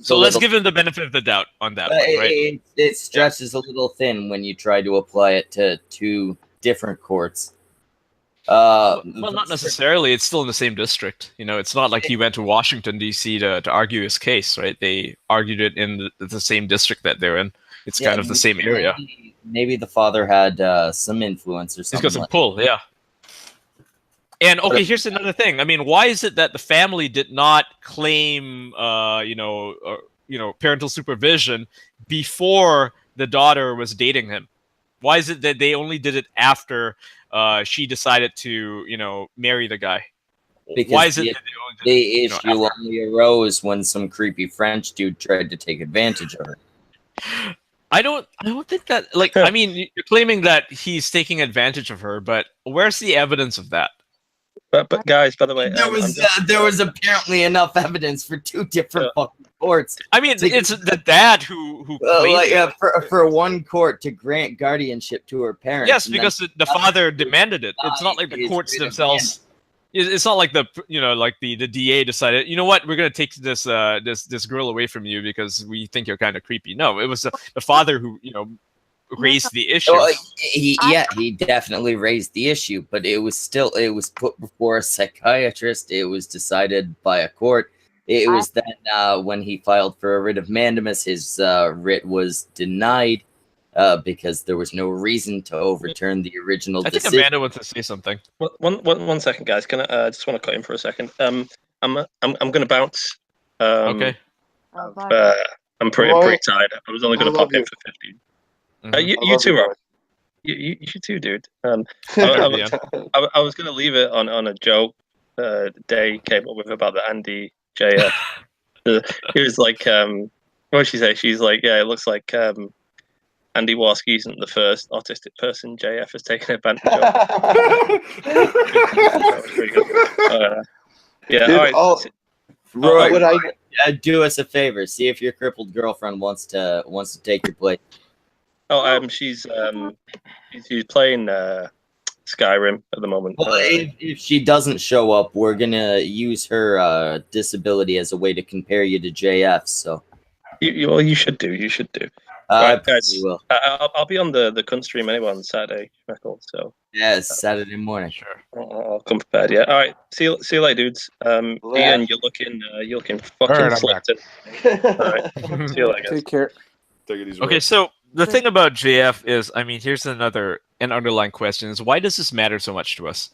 So let's give him the benefit of the doubt on that one, right? It stretches a little thin when you try to apply it to two different courts. Well, not necessarily. It's still in the same district. You know, it's not like he went to Washington, D.C. to argue his case, right? They argued it in the same district that they're in. It's kind of the same area. Maybe the father had some influence or something. He's got some pull, yeah. And okay, here's another thing. I mean, why is it that the family did not claim, parental supervision before the daughter was dating him? Why is it that they only did it after she decided to, marry the guy? Because why is it that the issue only arose when some creepy French dude tried to take advantage of her? I don't think that. Like, I mean, you're claiming that he's taking advantage of her, but where's the evidence of that? But guys, by the way, there was apparently enough evidence for two different fucking courts. I mean, it's the dad who for one court to grant guardianship to her parents. Yes, because the father demanded it. It's not like the courts themselves. It's not like the DA decided, you know what, we're gonna take this girl away from you because we think you're kind of creepy. No, it was the father who raised the issue. He definitely raised the issue, but it was put before a psychiatrist. It was decided by a court. It was then when he filed for a writ of mandamus, his writ was denied because there was no reason to overturn the original decision. I think Amanda wants to say something. One second, guys. Can I just want to cut in for a second? I'm going to bounce. Okay. I'm pretty tired. I was only going to pop in for 15. You too, Rob. You too, dude. I was going to leave it on a joke Day came up with about the Andy JF. He was like, what did she say? She's like, yeah, it looks like Andy Warski isn't the first autistic person JF has taken advantage of. That was pretty good. Yeah, dude, all right. Roy, do us a favor. See if your crippled girlfriend wants to take your place. Oh, she's playing Skyrim at the moment. Well, if she doesn't show up, we're gonna use her disability as a way to compare you to JF. So, you should do. You should do. Right, guys, I'll be on the cunt stream anyway on Saturday. So yeah, it's Saturday morning. Sure, I'll come prepared. Yeah. All right. See you later, dudes. Ian, you're looking fucking selected. All right. See you later. Take care. Okay, so the thing about JF is, I mean, here's an underlying question: is why does this matter so much to us?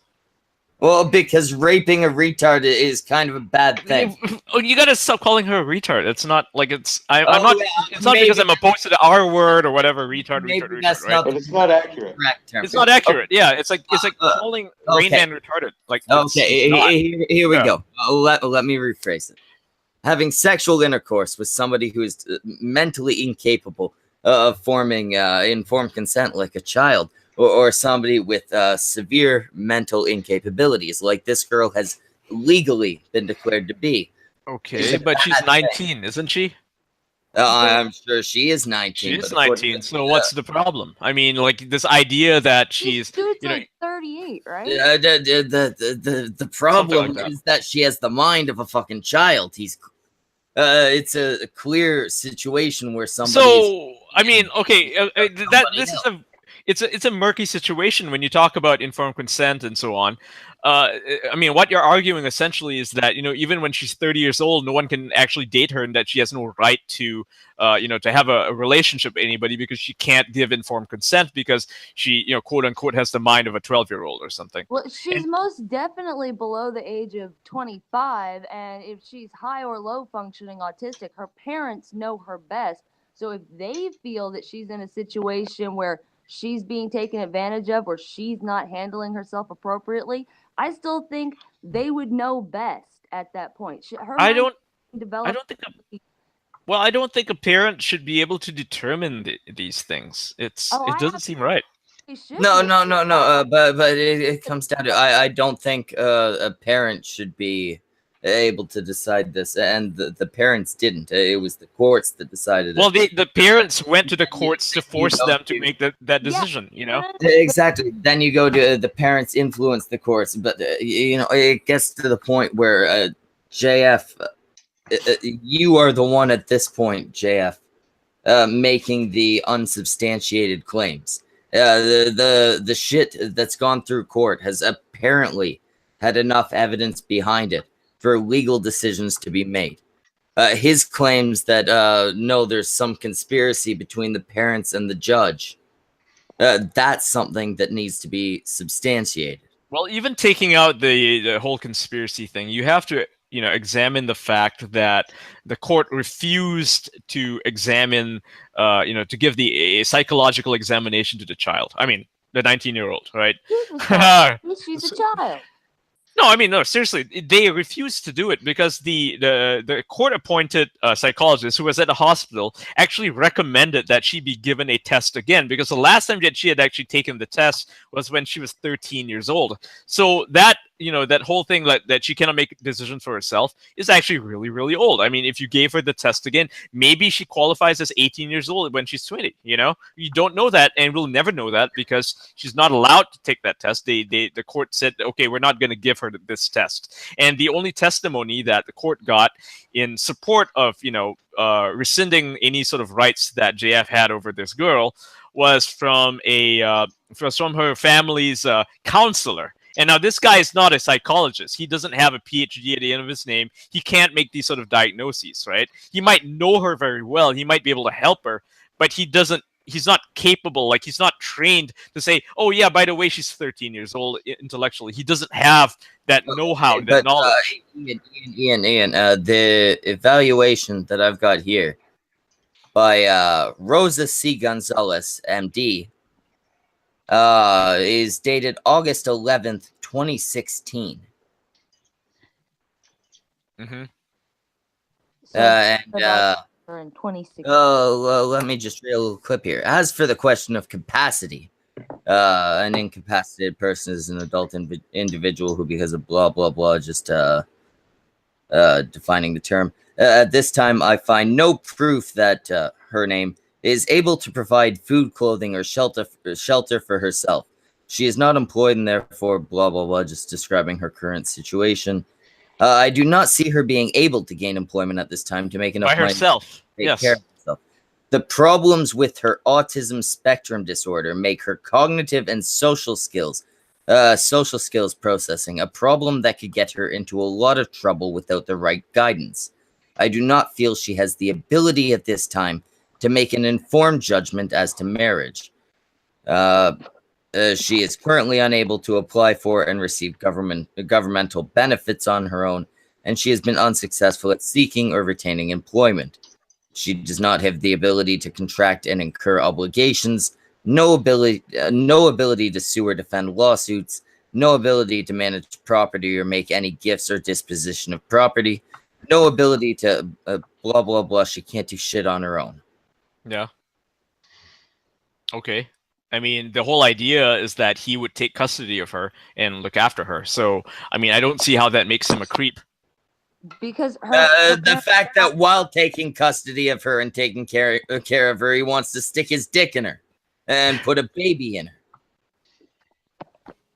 Well, because raping a retard is kind of a bad thing. Oh, you gotta stop calling her a retard. It's not like it's. I'm not. It's not because I'm opposed to the R word or whatever. Retard. That's right? But it's not accurate. It's not accurate. Yeah, it's like calling Rain Man retarded. Like okay, here we go. Let me rephrase it. Having sexual intercourse with somebody who is mentally incapable of forming informed consent, like a child. Or somebody with severe mental incapabilities, like this girl has legally been declared to be. Okay, but she's 19, isn't she? I'm sure she is 19. She is 19, so what's the problem? I mean, like, this idea that she's... Dude's like 38, right? The problem is that she has the mind of a fucking child. It's a clear situation where somebody... So, I mean, okay, this is a... It's a murky situation when you talk about informed consent and so on. I mean, what you're arguing essentially is that, even when she's 30 years old, no one can actually date her, and that she has no right to, to have a relationship with anybody because she can't give informed consent because she, quote unquote, has the mind of a 12-year-old or something. Well, she's most definitely below the age of 25, and if she's high or low functioning autistic, her parents know her best. So if they feel that she's in a situation where she's being taken advantage of or she's not handling herself appropriately, I still think they would know best at that point. I don't think a parent should be able to determine these things. It doesn't seem right. No. But it comes down to I don't think a parent should be able to decide this, and the parents didn't. It was the courts that decided. Well, the parents went to the courts to force them to make that decision. Exactly. Then you go to the parents influence the courts, but it gets to the point where JF, you are the one at this point, JF, making the unsubstantiated claims. The shit that's gone through court has apparently had enough evidence behind it for legal decisions to be made. His claims that no, there's some conspiracy between the parents and the judge, that's something that needs to be substantiated. Well, even taking out the whole conspiracy thing, you have to examine the fact that the court refused to examine, to give a psychological examination to the child. I mean, the 19-year-old, right? She's a child. No, seriously, they refused to do it because the court-appointed psychologist who was at the hospital actually recommended that she be given a test again, because the last time that she had actually taken the test was when she was 13 years old. So that, that whole thing that she cannot make decisions for herself is actually really, really old. I mean, if you gave her the test again, maybe she qualifies as 18 years old when she's 20, You don't know that, and we'll never know that because she's not allowed to take that test. The court said, okay, we're not going to give her this test. And the only testimony that the court got in support of, rescinding any sort of rights that JF had over this girl was from her family's counselor. And now this guy is not a psychologist. He doesn't have a PhD at the end of his name. He can't make these sort of diagnoses, right? He might know her very well. He might be able to help her, but he's not capable. Like, he's not trained to say, oh yeah, by the way, she's 13 years old intellectually. He doesn't have that know-how, that knowledge. Ian, the evaluation that I've got here by Rosa C. Gonzalez, MD, is dated August 11th, 2016. Mm-hmm. In 2016. Let me just read a little clip here. As for the question of capacity, an incapacitated person is an adult individual who, because of blah, blah, blah, just defining the term. At this time, I find no proof that her name is able to provide food, clothing, or shelter for herself. She is not employed and therefore blah, blah, blah, just describing her current situation. I do not see her being able to gain employment at this time to make enough money by herself. to take care of herself. The problems with her autism spectrum disorder make her cognitive and social skills processing a problem that could get her into a lot of trouble without the right guidance. I do not feel she has the ability at this time to make an informed judgment as to marriage. She is currently unable to apply for and receive governmental benefits on her own, and she has been unsuccessful at seeking or retaining employment. She does not have the ability to contract and incur obligations, no ability to sue or defend lawsuits, no ability to manage property or make any gifts or disposition of property, no ability to blah, blah, blah. She can't do shit on her own. Yeah. Okay. I mean, the whole idea is that he would take custody of her and look after her. So, I mean, I don't see how that makes him a creep. Because the fact that while taking custody of her and taking care of her, he wants to stick his dick in her and put a baby in her.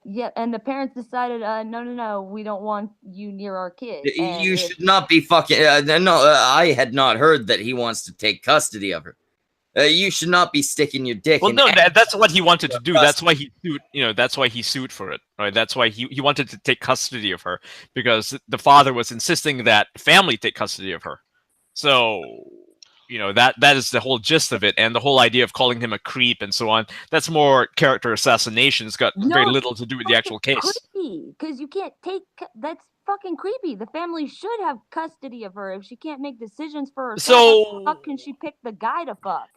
Yeah, and the parents decided, no, we don't want you near our kid. You should not be fucking. No, I had not heard that he wants to take custody of her. You should not be sticking your dick. Well, in no, that's what he wanted to do. That's why he sued. That's why he sued for it. Right? That's why he wanted to take custody of her because the father was insisting that family take custody of her. So, that is the whole gist of it, and the whole idea of calling him a creep and so on. That's more character assassination. It's got very little to do with the actual case. Creepy, because you can't take. That's fucking creepy. The family should have custody of her if she can't make decisions for herself. So, how the fuck can she pick the guy to fuck?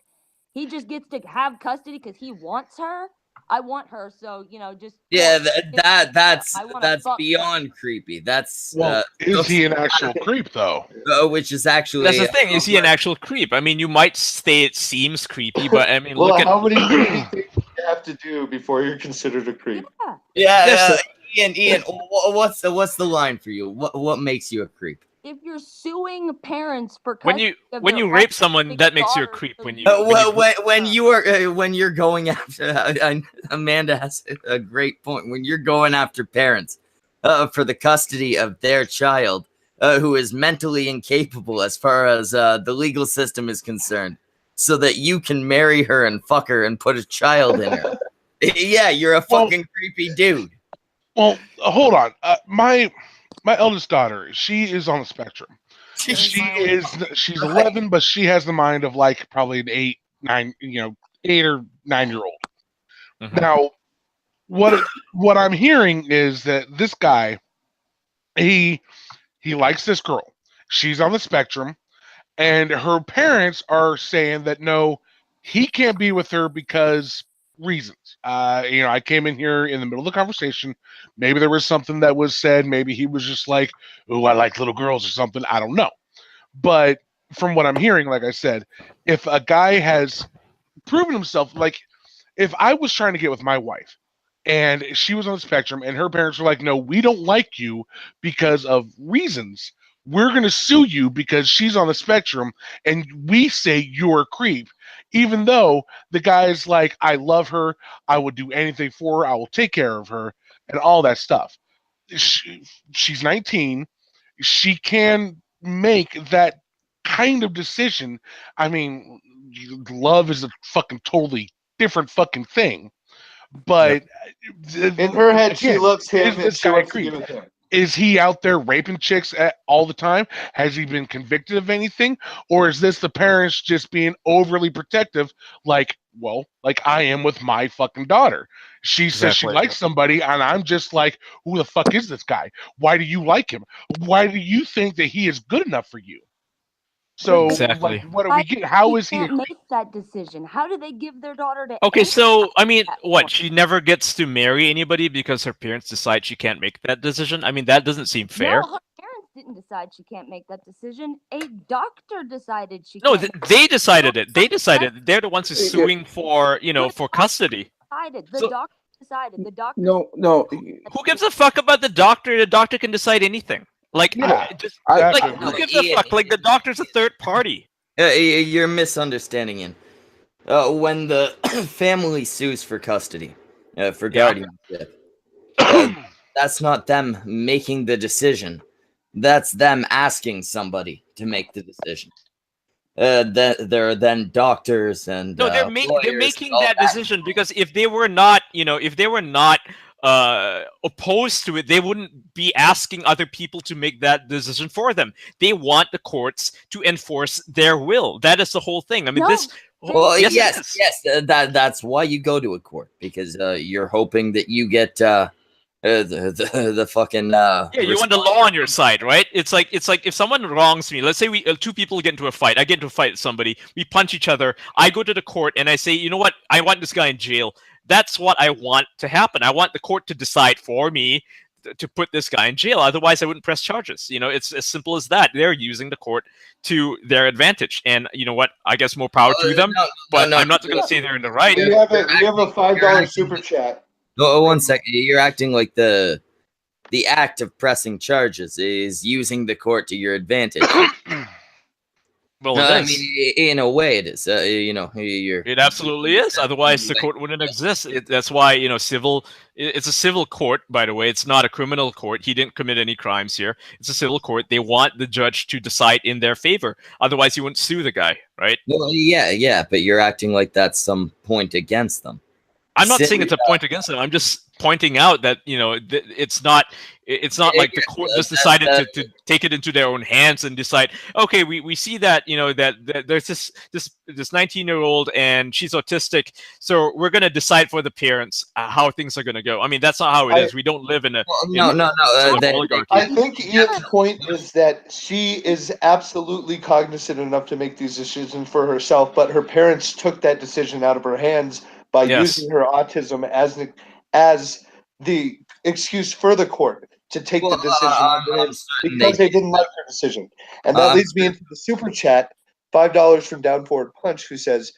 He just gets to have custody because he wants her. I want her, so just that's beyond creepy. That's is he an actual creep though? Which is actually that's the thing. Is he an actual creep? I mean, you might say it seems creepy, but I mean, look at how many things you have to do before you're considered a creep. Ian, what's the line for you? What makes you a creep? If you're suing parents for when you rape someone, that makes you a creep. When you're going after Amanda has a great point. When you're going after parents for the custody of their child who is mentally incapable as far as the legal system is concerned, so that you can marry her and fuck her and put a child in her. Yeah, you're a fucking creepy dude. Well, hold on. My eldest daughter, she is on the spectrum. She's 11, but she has the mind of like probably an 8 or 9-year-old. Mm-hmm. Now, what I'm hearing is that this guy, he likes this girl. She's on the spectrum, and her parents are saying that no, he can't be with her because reasons. I came in here in the middle of the conversation. Maybe there was something that was said. Maybe he was just like, "Oh, I like little girls" or something. I don't know. But from what I'm hearing, like I said, if a guy has proven himself, like if I was trying to get with my wife and she was on the spectrum and her parents were like, "No, we don't like you because of reasons. We're going to sue you because she's on the spectrum and we say you're a creep." Even though the guy's like, "I love her. I would do anything for her. I will take care of her," and all that stuff. She's 19. She can make that kind of decision. I mean, love is a fucking totally different fucking thing. But in her head, again, she loves him. This guy creep. Is he out there raping chicks all the time? Has he been convicted of anything? Or is this the parents just being overly protective, like I am with my fucking daughter? She says she likes somebody, and I'm just like, who the fuck is this guy? Why do you like him? Why do you think that he is good enough for you? So, exactly. What do we get? How is he? Can't make that decision. How do they give their daughter to? Okay, so I mean, what? She never gets to marry anybody because her parents decide she can't make that decision. I mean, that doesn't seem fair. No, her parents didn't decide she can't make that decision. A doctor decided she. No, can't they decided it. They decided. They're the ones who's suing for for custody. The doctor decided. The doctor. No. Who gives a fuck about the doctor? The doctor can decide anything. Like, who gives a fuck? Like, the doctor's a third party. You're misunderstanding it. When the family sues for custody, for guardianship, that's not them making the decision. That's them asking somebody to make the decision. There are then doctors and they're making that decision because if they were not, opposed to it, they wouldn't be asking other people to make that decision for them. They want the courts to enforce their will. That is the whole thing. I mean, yes, that's why you go to a court, because you're hoping that you get the fucking you want the law on your side, right? It's like if someone wrongs me, let's say we two people get into a fight. I get into a fight with somebody, we punch each other. I go to the court and I say, you know what? I want this guy in jail. That's what I want to happen. I want the court to decide for me to put this guy in jail. Otherwise, I wouldn't press charges. It's as simple as that. They're using the court to their advantage. And you know what? I guess more power to them. I'm not going to say they're in the right. We have a $5 super chat. No, 1 second. You're acting like the act of pressing charges is using the court to your advantage. Well, No, it I is. mean, in a way, it is. It absolutely is. Otherwise, the court wouldn't exist. That's why it's a civil court, by the way. It's not a criminal court. He didn't commit any crimes here. It's a civil court. They want the judge to decide in their favor. Otherwise, you wouldn't sue the guy, right? Well, yeah, but you're acting like that's some point against them. I'm not saying it's a point against them. I'm just pointing out that it's not like the court just decided to take it into their own hands and decide, okay, we see that that there's this 19-year-old and she's autistic, so we're going to decide for the parents how things are going to go. I mean, that's not how it is. We don't live in a oligarchy. I think Ian's point is that she is absolutely cognizant enough to make these decisions for herself, but her parents took that decision out of her hands by using her autism as the excuse for the court to take the decision because they didn't like her decision. And that leads me into the super chat, $5 from Down Forward Punch, who says,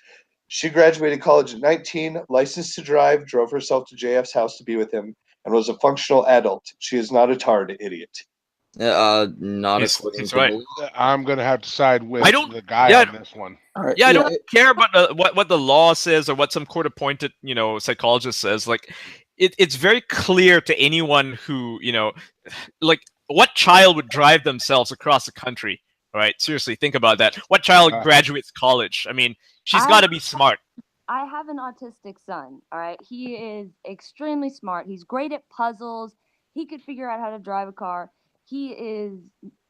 she graduated college at 19, licensed to drive, drove herself to JF's house to be with him, and was a functional adult. She is not a tard idiot. Not He's right. I'm going to have to side with the guy on this one. Right. Yeah, I don't care about what the law says or what some court-appointed, psychologist says. Like, it's very clear to anyone who, like, what child would drive themselves across the country, right? Seriously, think about that. What child graduates college? I mean, she's got to be smart. I have an autistic son, all right? He is extremely smart. He's great at puzzles. He could figure out how to drive a car. He is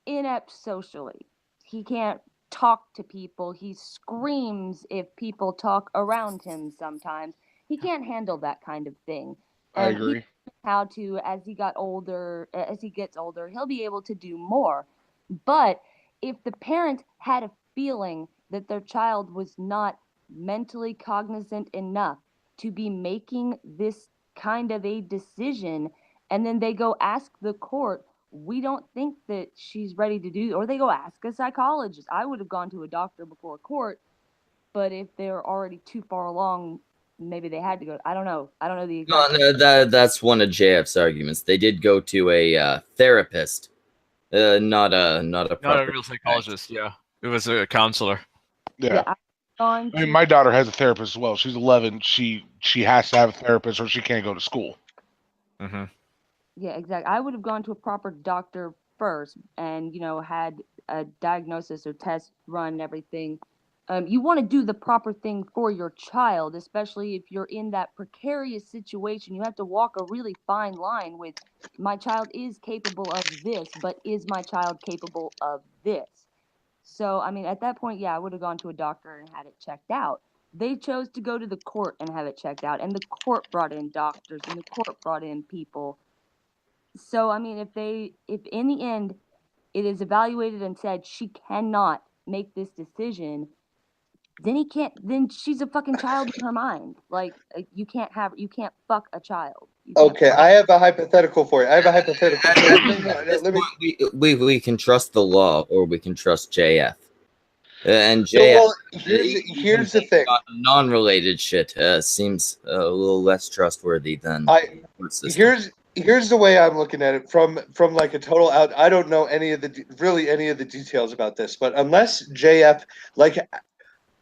inept socially. He can't talk to people. He screams if people talk around him sometimes. He can't handle that kind of thing. I agree. How to, as he gets older, he'll be able to do more. But if the parent had a feeling that their child was not mentally cognizant enough to be making this kind of a decision, and then they go ask the court, we don't think that she's ready to do, or they go ask a psychologist. I would have gone to a doctor before a court, but if they're already too far along, maybe they had to go. I don't know the exact. No, that's one of JF's arguments. They did go to a therapist, not a real psychologist. Yeah, it was a counselor. Yeah. I mean, my daughter has a therapist as well. She's 11. She has to have a therapist, or she can't go to school. Mm-hmm. Yeah, exactly. I would have gone to a proper doctor first and, had a diagnosis or test run and everything. You want to do the proper thing for your child, especially if you're in that precarious situation. You have to walk a really fine line with, my child is capable of this, but is my child capable of this? So, I mean, at that point, yeah, I would have gone to a doctor and had it checked out. They chose to go to the court and have it checked out, and the court brought in doctors, and the court brought in people. So, I mean, if in the end it is evaluated and said she cannot make this decision, then she's a fucking child in her mind. Like, you can't fuck a child. Okay, I have a hypothetical for you. We can trust the law, or we can trust JF. And JF. Well, here's the thing. Non-related shit seems a little less trustworthy than. Here's the way I'm looking at it from like a total out. I don't know any of the details about this, but unless JF, like,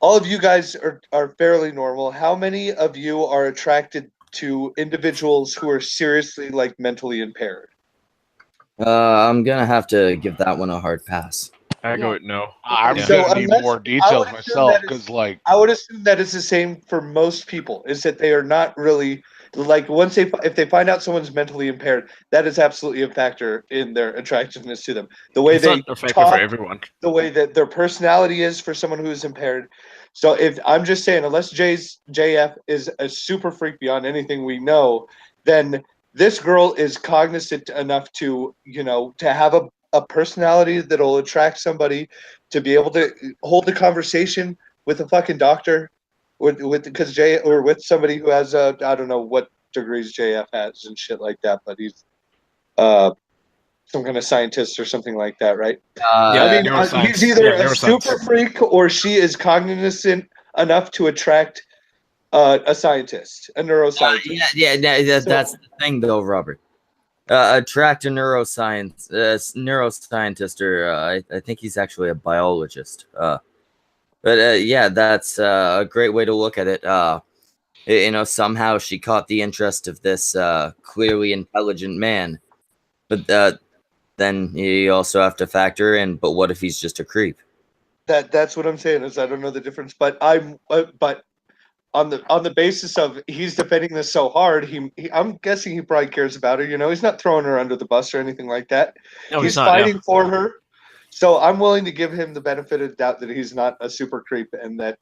all of you guys are fairly normal. How many of you are attracted to individuals who are seriously, like, mentally impaired? I'm gonna have to give that one a hard pass. I go with no. I'm gonna need more details myself, because, like, I would assume that it's the same for most people. Is that they are not really, like, if they find out someone's mentally impaired, that is absolutely a factor in their attractiveness to them. The way they not a factor talk, for everyone. The way that their personality is for someone who is impaired. So if I'm just saying, unless JF is a super freak beyond anything we know, then this girl is cognizant enough to have a personality that'll attract somebody, to be able to hold the conversation with a fucking doctor, with somebody who has I don't know what degrees JF has and shit like that, but he's some kind of scientist or something like that, right? He's either a super freak, or she is cognizant enough to attract a scientist, a neuroscientist. That's the thing, though, Robert. Attract a neuroscientist, or I think he's actually a biologist. But yeah, that's a great way to look at it. You know, somehow she caught the interest of this clearly intelligent man. But then you also have to factor in, but what if he's just a creep? That's what I'm saying is I don't know the difference, but but on the basis of he's defending this so hard, I'm guessing he probably cares about her. You know, he's not throwing her under the bus or anything like that. No, he's not, fighting for her. So I'm willing to give him the benefit of the doubt that he's not a super creep and that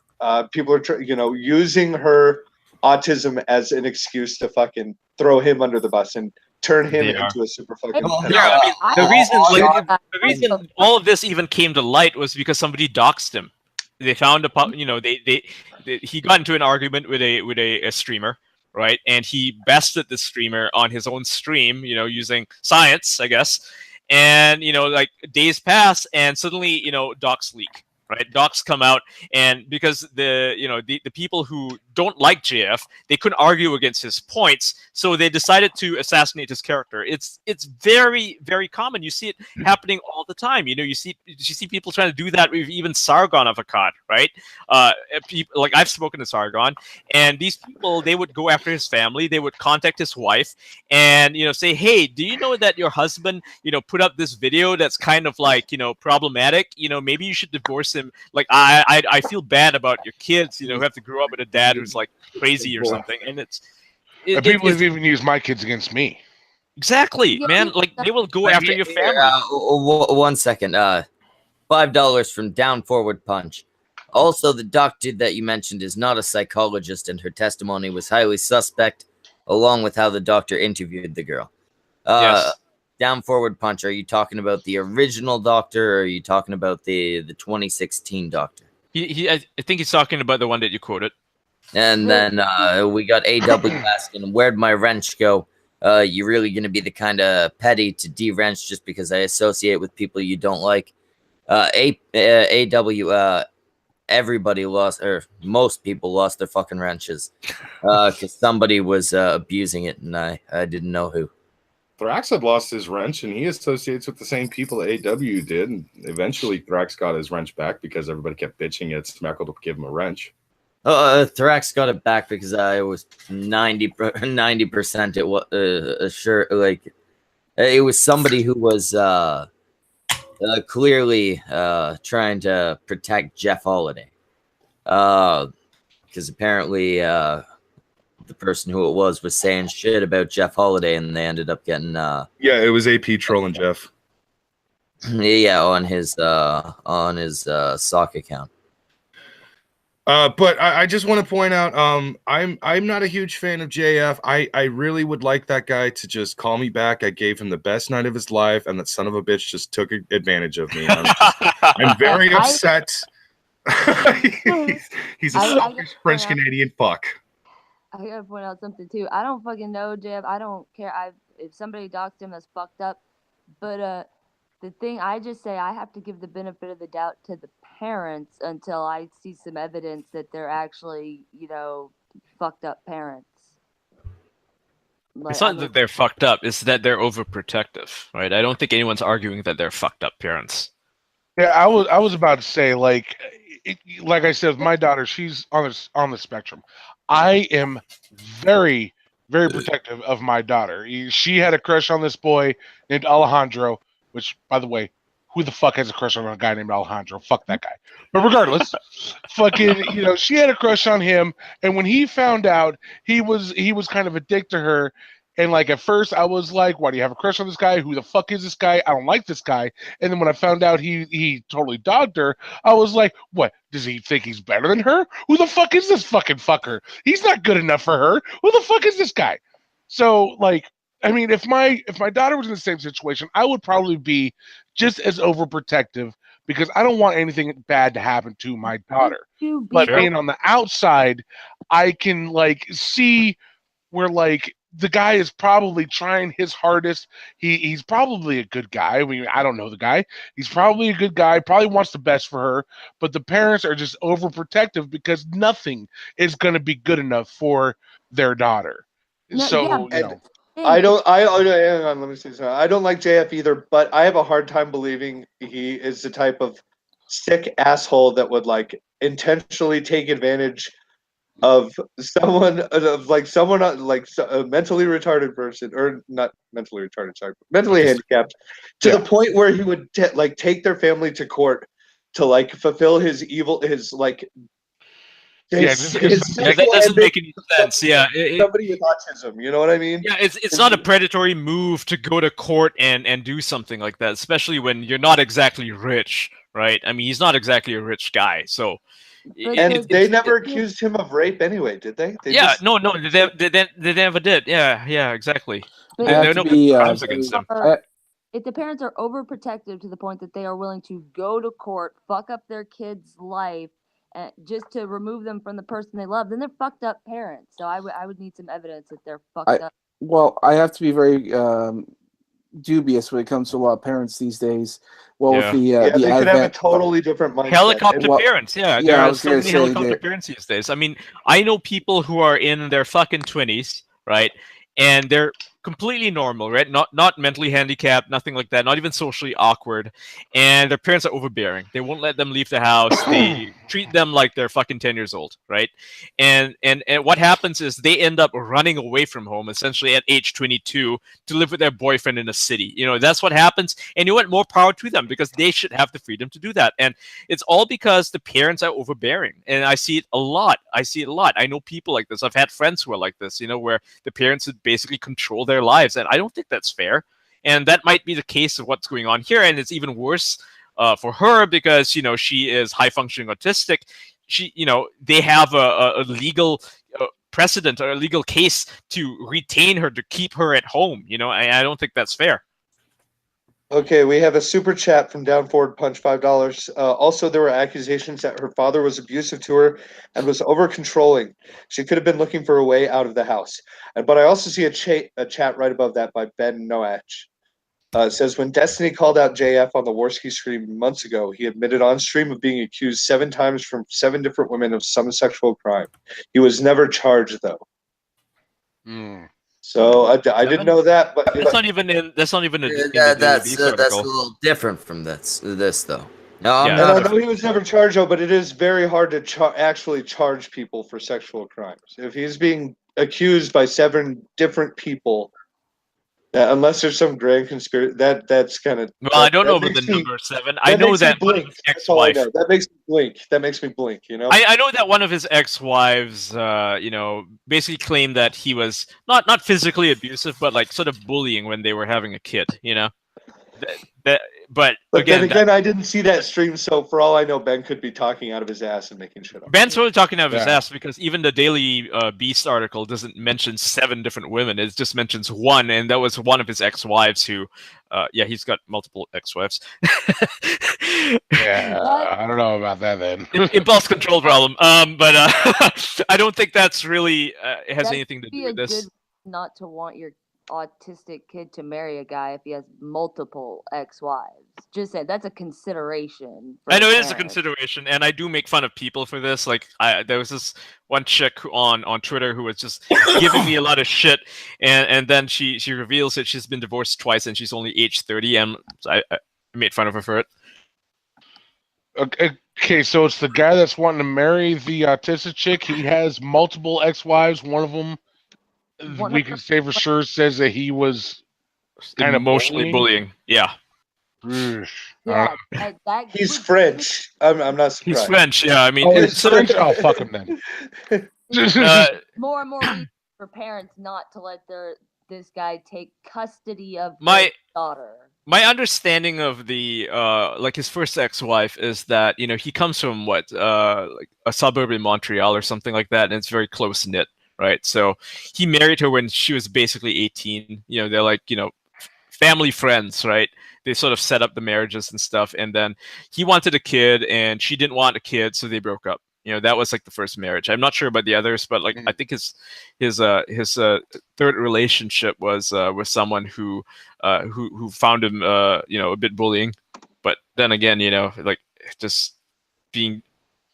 people are using her autism as an excuse to fucking throw him under the bus and turn him into a super fucking. Yeah, I mean, the reason all of this even came to light was because somebody doxed him. They found he got into an argument with a streamer, right? And he bested the streamer on his own stream, using science, I guess. And like days pass, and suddenly docs leak. Right, docs come out, and because the people who don't like JF, they couldn't argue against his points, so they decided to assassinate his character. It's very, very common. You see it happening all the time. You see people trying to do that with even Sargon of Akkad, right? People, like I've spoken to Sargon, and these people, they would go after his family. They would contact his wife, and say, "Hey, do you know that your husband put up this video that's kind of like problematic? Maybe you should divorce him. Like I feel bad about your kids, who have to grow up with a dad who's like crazy or something." And people have even used my kids against me. Exactly, man. Like they will go after your family. One second. $5 from Down Forward Punch. Also, the doctor that you mentioned is not a psychologist, and her testimony was highly suspect, along with how the doctor interviewed the girl. Yes. Down Forward Punch, are you talking about the original doctor, or are you talking about the 2016 doctor? I think he's talking about the one that you quoted. And then we got AW asking, where'd my wrench go? You really going to be the kind of petty to de-wrench just because I associate with people you don't like? AW, everybody lost, or most people lost their fucking wrenches because somebody was abusing it, and I didn't know who. Thrax had lost his wrench, and he associates with the same people that AW did. And eventually, Thrax got his wrench back because everybody kept bitching at Smeckle to give him a wrench. Thrax got it back because I was 90%. It was sure, like it was somebody who was clearly trying to protect Jeff Holiday, because apparently the person who it was saying shit about Jeff Holiday, and they ended up getting yeah, it was AP trolling Jeff. Yeah, on his sock account. But I just want to point out, I'm not a huge fan of JF. I really would like that guy to just call me back. I gave him the best night of his life, and that son of a bitch just took advantage of me. I'm very upset. He's a selfish French Canadian fuck. I gotta point out something too. I don't fucking know, Jeb. I don't care. If somebody doxed him, that's fucked up. But the thing I just say, I have to give the benefit of the doubt to the parents until I see some evidence that they're actually, fucked up parents. It's not that they're fucked up; it's that they're overprotective, right? I don't think anyone's arguing that they're fucked up parents. Yeah, I was about to say, like I said, my daughter, she's on the spectrum. I am very, very protective of my daughter. She had a crush on this boy named Alejandro, which, by the way, who the fuck has a crush on a guy named Alejandro? Fuck that guy. But regardless, fucking, she had a crush on him, and when he found out, he was kind of a dick to her. And like at first, I was like, "Why do you have a crush on this guy? Who the fuck is this guy? I don't like this guy." And then when I found out he totally dogged her, I was like, "What? Does he think he's better than her? Who the fuck is this fucking fucker? He's not good enough for her. Who the fuck is this guy?" So like, I mean, if my daughter was in the same situation, I would probably be just as overprotective because I don't want anything bad to happen to my daughter. But being on the outside, I can like see where like the guy is probably trying his hardest. He's probably a good guy. I mean, I don't know the guy. He's probably a good guy, probably wants the best for her, but the parents are just overprotective because nothing is going to be good enough for their daughter. No, so, yeah, hang on, let me say something. I don't like JF either, but I have a hard time believing he is the type of sick asshole that would like intentionally take advantage of someone a mentally retarded person, or not mentally retarded, sorry, mentally handicapped, to the point where he would take their family to court to like fulfill his that doesn't make any sense. Yeah, somebody with autism, you know what I mean? Yeah, it's not a predatory move to go to court and do something like that, especially when you're not exactly rich, right? I mean, he's not exactly a rich guy, so. And they never accused him of rape anyway, did they? No, they never did. Yeah, exactly. But There are no crimes against him. If the parents are overprotective to the point that they are willing to go to court, fuck up their kid's life, just to remove them from the person they love, then they're fucked up parents. So I would need some evidence that they're fucked up. Well, I have to be very dubious when it comes to a lot of parents these days. Well, with they could have a totally different mindset. Helicopter parents, there are so many helicopter parents these days. I mean, I know people who are in their fucking 20s, right? And they're completely normal, right? Not mentally handicapped, nothing like that, not even socially awkward. And their parents are overbearing. They won't let them leave the house. They treat them like they're fucking 10 years old, right? And what happens is they end up running away from home, essentially at age 22, to live with their boyfriend in a city. You know, that's what happens. And you want more power to them, because they should have the freedom to do that. And it's all because the parents are overbearing. And I see it a lot. I know people like this. I've had friends who are like this, you know, where the parents would basically control their lives, and I don't think that's fair. And that might be the case of what's going on here, and it's even worse for her, because, you know, she is high functioning autistic. They have a legal precedent or a legal case to retain her, to keep her at home. You know, I don't think that's fair. Okay, we have a super chat from Down Forward Punch, $5. Also, there were accusations that her father was abusive to her and was over controlling. She could have been looking for a way out of the house. But I also see a chat right above that by Ben Noach. It says, when Destiny called out JF on the Warski stream months ago, he admitted on stream of being accused 7 times from 7 different women of some sexual crime. He was never charged, though. So I didn't know that, but that's not even in. That's not even that's a little different from this though. No, I know he was never charged, though, but it is very hard to actually charge people for sexual crimes. If he's being accused by 7 different people, unless there's some grand conspiracy, that's kind of. Well, I don't know about the number 7. I know that one of his ex-wife. That makes me blink. That makes me blink. You know. I know that one of his ex-wives, basically claimed that he was not physically abusive, but like sort of bullying when they were having a kid. You know. But then again, I didn't see that stream, so for all I know, Ben could be talking out of his ass and making shit up. Ben's really talking out of his ass, because even the Daily Beast article doesn't mention 7 different women. It just mentions 1, and that was one of his ex-wives who, he's got multiple ex-wives. I don't know about that then. Impulse control problem. But I don't think that's really has anything to do with this. Not to want your autistic kid to marry a guy if he has multiple ex-wives. Just saying, that's a consideration. I know it is a consideration, and I do make fun of people for this. Like, there was this one chick on Twitter who was just giving me a lot of shit, and then she reveals that she's been divorced twice and she's only age 30, and I made fun of her for it. Okay, so it's the guy that's wanting to marry the autistic chick. He has multiple ex-wives. One of them, we can say for sure, says that he was kind of emotionally bullying. Yeah. He's French. I'm not surprised. He's French. Yeah, I mean, it's French. I'll fuck him then. More and more reasons for parents not to let this guy take custody of my daughter. My understanding of the like his first ex-wife is that, you know, he comes from like a suburb in Montreal or something like that, and it's very close knit. Right, so he married her when she was basically 18. You know, they're like, you know, family friends, right? They sort of set up the marriages and stuff, and then he wanted a kid, and she didn't want a kid, so they broke up. You know, that was like the first marriage. I'm not sure about the others, but like I think his third relationship was with someone who found him you know, a bit bullying. But then again, you know, like just being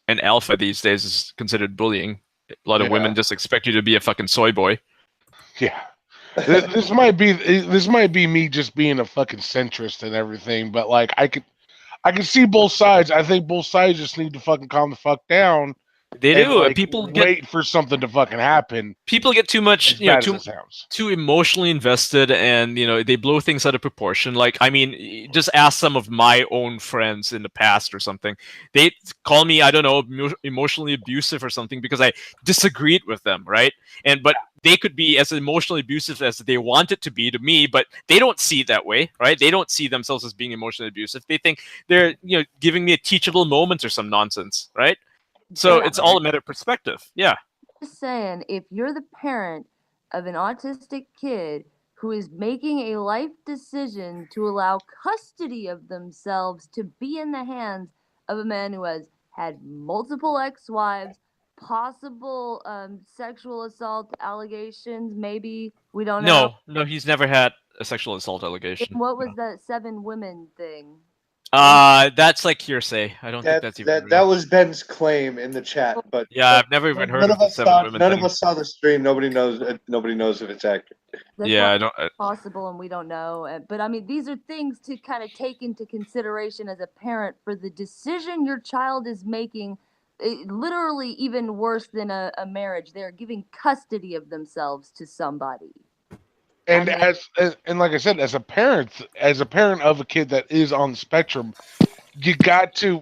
an alpha these days is considered bullying. A lot of women just expect you to be a fucking soy boy. Yeah, this might be me just being a fucking centrist and everything, but like I I can see both sides. I think both sides just need to fucking calm the fuck down. They and, do. like, People wait for something to fucking happen. People get too much, As you know, bad as it sounds. too emotionally invested, and they blow things out of proportion. Like, I mean, just ask some of my own friends in the past or something. They call me, I don't know, emotionally abusive or something because I disagreed with them, right? But they could be as emotionally abusive as they want it to be to me, but they don't see it that way, right? They don't see themselves as being emotionally abusive. They think they're, giving me a teachable moment or some nonsense, right? So it's all a matter of perspective. Yeah. Just saying, if you're the parent of an autistic kid who is making a life decision to allow custody of themselves to be in the hands of a man who has had multiple ex-wives, possible sexual assault allegations, maybe, we don't know. No, he's never had a sexual assault allegation. And what was that 7 women thing? That's like hearsay. I don't think that's even real. That was Ben's claim in the chat, but yeah, I've never even heard of the 7 women None thing. of us saw the stream. Nobody knows. Nobody knows if it's accurate. That's Yeah, I don't. possible, and we don't know. But I mean, these are things to kind of take into consideration as a parent for the decision your child is making. Literally, even worse than a marriage, they're giving custody of themselves to somebody. And and like I said, as a parent of a kid that is on the spectrum, you gotta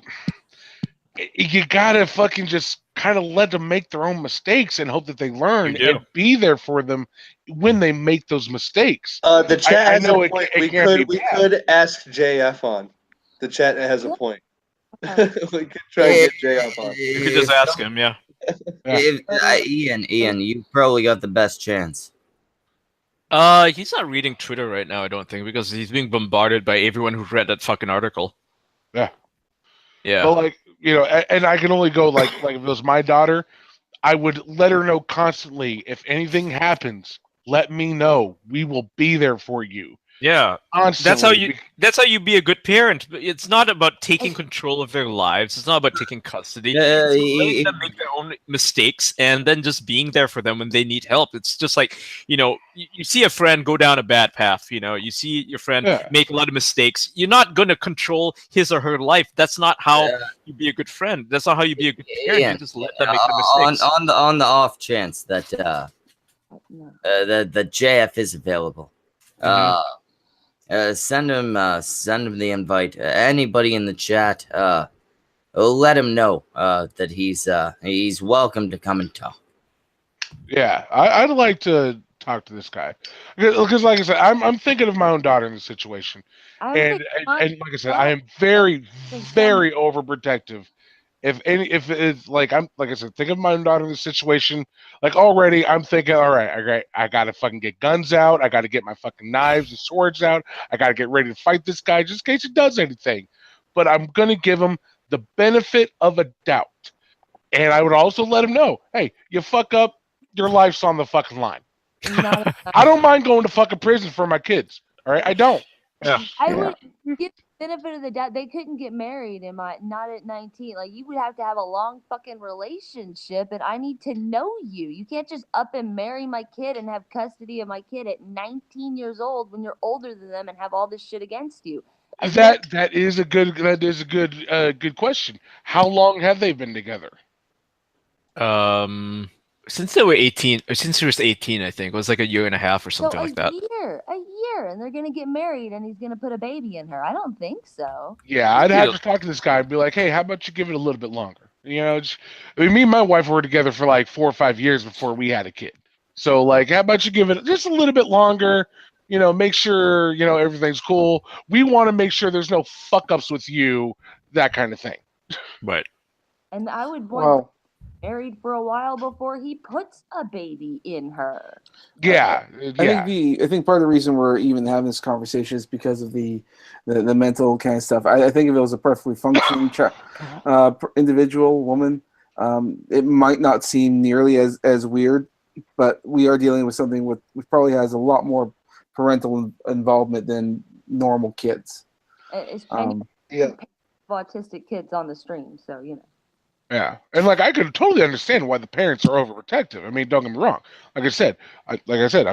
fucking just kind of let them make their own mistakes and hope that they learn and be there for them when they make those mistakes. The chat has know a point. We could ask JF on. The chat has a point. We could try to get JF on. You could just ask him, yeah. Ian, you probably got the best chance. He's not reading Twitter right now, I don't think, because he's being bombarded by everyone who read that fucking article. Yeah. Yeah. But like, and I can only go like if it was my daughter, I would let her know constantly, if anything happens, let me know. We will be there for you. Yeah, constantly. That's how you be a good parent. It's not about taking control of their lives. It's not about taking custody. It's letting them make their own mistakes and then just being there for them when they need help. It's just like, you see a friend go down a bad path. You see your friend make a lot of mistakes. You're not going to control his or her life. That's not how you be a good friend. That's not how you be a good parent. You just let them make the mistakes. On the off chance that the JF is available. Send him the invite. Anybody in the chat, let him know that he's welcome to come and talk. Yeah, I'd like to talk to this guy because, like I said, I'm thinking of my own daughter in this situation, and like I said, I am very, very overprotective. If it's like like I said, think of my own daughter in this situation. Like already, I'm thinking, all right, I gotta fucking get guns out. I gotta get my fucking knives and swords out. I gotta get ready to fight this guy just in case he does anything. But I'm gonna give him the benefit of a doubt, and I would also let him know, hey, you fuck up, your life's on the fucking line. I don't mind going to fucking prison for my kids. All right, I don't. Yeah. I would give the benefit of the doubt. They couldn't get married not at 19. Like, you would have to have a long fucking relationship, and I need to know you. You can't just up and marry my kid and have custody of my kid at 19 years old when you're older than them and have all this shit against you. That is a good question. How long have they been together? Since they were 18, or since he was 18, I think it was like a year and a half or something like that. A year, and they're gonna get married, and he's gonna put a baby in her. I don't think so. Yeah, I'd have to talk to this guy and be like, hey, how about you give it a little bit longer? Me and my wife were together for like 4 or 5 years before we had a kid. So like, how about you give it just a little bit longer? Make sure everything's cool. We want to make sure there's no fuck ups with you, that kind of thing. Right. And I would want married for a while before he puts a baby in her. I think part of the reason we're even having this conversation is because of the mental kind of stuff. I think if it was a perfectly functioning individual woman, it might not seem nearly as weird, but we are dealing with something which probably has a lot more parental involvement than normal kids. Autistic kids on the stream, so Yeah, and like I could totally understand why the parents are overprotective. I mean, don't get me wrong. Like I said, I'm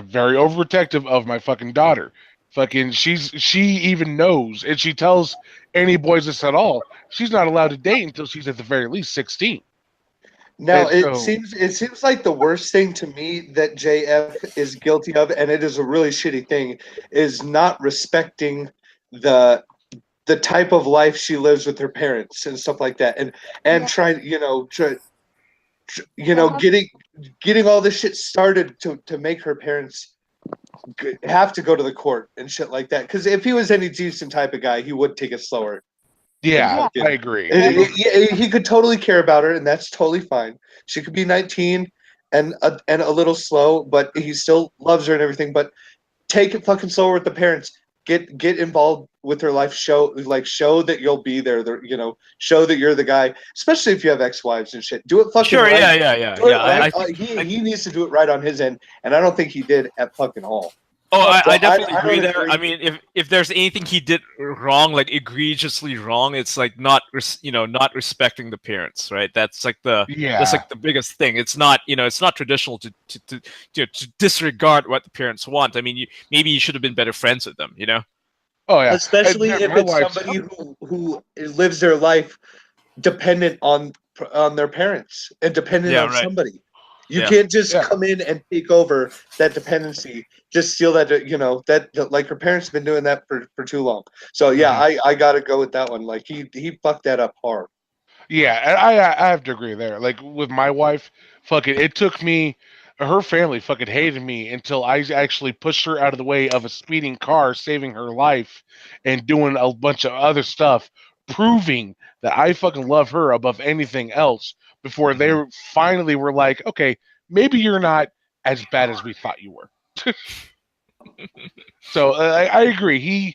very overprotective of my fucking daughter. Fucking, she even knows, and she tells any boys this at all. She's not allowed to date until she's at the very least 16. Now And so, it seems like the worst thing to me that JF is guilty of, and it is a really shitty thing, is not respecting the type of life she lives with her parents and stuff like that, and Yeah. trying Yeah. getting all this shit started to make her parents have to go to the court and shit like that. Because if he was any decent type of guy, he would take it slower. yeah, Yeah. I agree. He could totally care about her, and that's totally fine. She could be 19 and a little slow, but he still loves her and everything. But take it fucking slower with the parents. Get involved with her life. Show that you'll be there. Show that you're the guy. Especially if you have ex-wives and shit. Do it fucking Sure, right. yeah. Do it I right. He needs to do it right on his end, and I don't think he did at fucking all. Oh, So I definitely agree don't there. agree. I mean, if there's anything he did wrong, like egregiously wrong, it's like not respecting the parents, right? That's like the biggest thing. It's not traditional to disregard what the parents want. I mean, maybe you should have been better friends with them, Oh yeah, Especially And if my it's wife's- somebody who lives their life dependent on their parents and dependent Yeah, on right. somebody. You Yeah. can't just Yeah. come in and take over that dependency. Just steal that, that like her parents have been doing that for too long. So yeah, I gotta go with that one. Like he fucked that up hard. Yeah, and I have to agree there. Like with my wife, fucking, it took me, her family fucking hated me until I actually pushed her out of the way of a speeding car, saving her life, and doing a bunch of other stuff, proving that I fucking love her above anything else. Before they finally were like, okay, maybe you're not as bad as we thought you were. So I agree.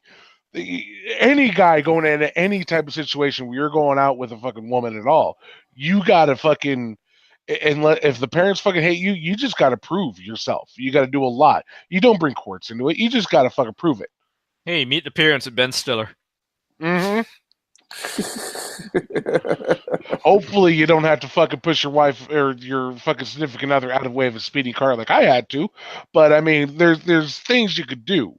Any guy going into any type of situation where you're going out with a fucking woman at all, you gotta fucking, if the parents fucking hate you, you just gotta prove yourself. You gotta do a lot. You don't bring courts into it. You just gotta fucking prove it. Hey, meet the parents of Ben Stiller. Mm-hmm. Hopefully you don't have to fucking push your wife or your fucking significant other out of the way of a speeding car like I had to. But I mean, there's things you could do.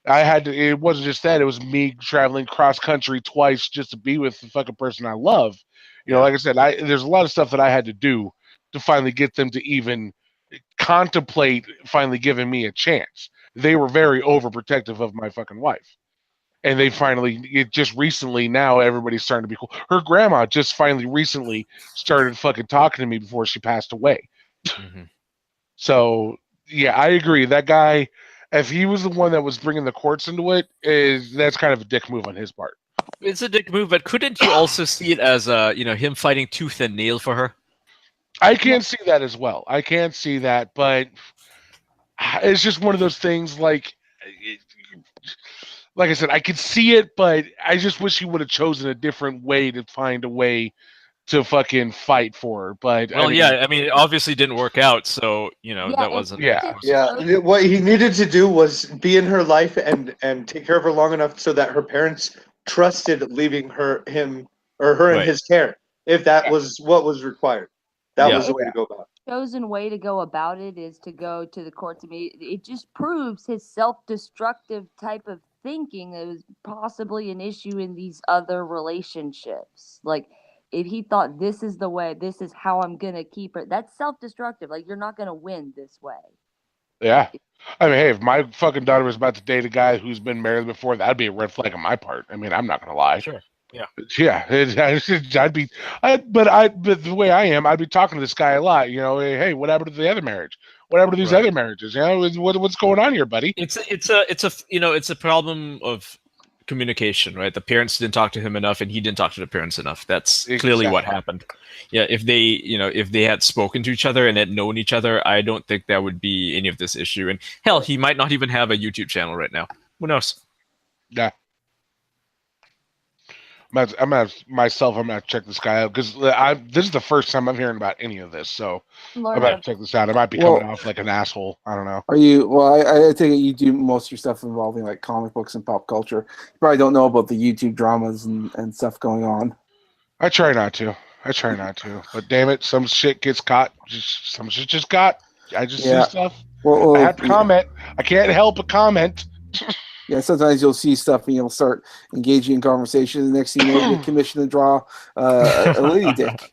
I had to. It wasn't just that. It was me traveling cross country twice just to be with the fucking person I love. Like I said, there's a lot of stuff that I had to do to finally get them to even contemplate finally giving me a chance. They were very overprotective of my fucking wife, and it just recently, now everybody's starting to be cool. Her grandma just finally recently started fucking talking to me before she passed away. So yeah, I agree. That guy, if he was the one that was bringing the courts into it, that's kind of a dick move on his part. It's a dick move, but couldn't you also see it as him fighting tooth and nail for her? I can see that as well. I can see that, but it's just one of those things. Like I said, I could see it, but I just wish he would have chosen a different way to find a way to fucking fight for her. But Well, I mean, it obviously didn't work out, so that wasn't. Yeah. What he needed to do was be in her life and take care of her long enough so that her parents trusted leaving her in his care. If that was what was required, that was the way to go about it. Chosen way to go about it is to go to the courts. It just proves his self-destructive type of thinking that was possibly an issue in these other relationships. Like, if he thought this is the way, this is how I'm gonna keep her, that's self-destructive. Like, you're not gonna win this way. Yeah. I mean, hey, if my fucking daughter was about to date a guy who's been married before, that'd be a red flag on my part. I mean, I'm not gonna lie. Sure. Yeah. Yeah. But the way I am, I'd be talking to this guy a lot. Hey, what happened to the other marriage? What happened to these other marriages? What's going on here, buddy? It's a problem of communication, right? The parents didn't talk to him enough, and he didn't talk to the parents enough. That's clearly what happened. Yeah, if they had spoken to each other and had known each other, I don't think that would be any of this issue. And hell, he might not even have a YouTube channel right now. Who knows? Yeah. I'm gonna check this guy out because this is the first time I'm hearing about any of this. So I'm gonna check this out. I might be coming off like an asshole. I don't know. Are you? Well, I take it you do most of your stuff involving like comic books and pop culture. You probably don't know about the YouTube dramas and stuff going on. I try not to. But damn it, some shit gets caught. Some shit just got. I just see stuff. Well, I have to comment. I can't help but comment. Yeah, sometimes you'll see stuff and you'll start engaging in conversation. And the next thing you know, you get commissioned to draw a lady dick.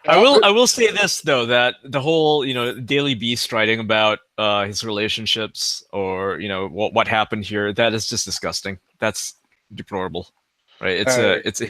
I will say this though, that the whole Daily Beast writing about his relationships or what happened here, that is just disgusting. That's deplorable, right? It's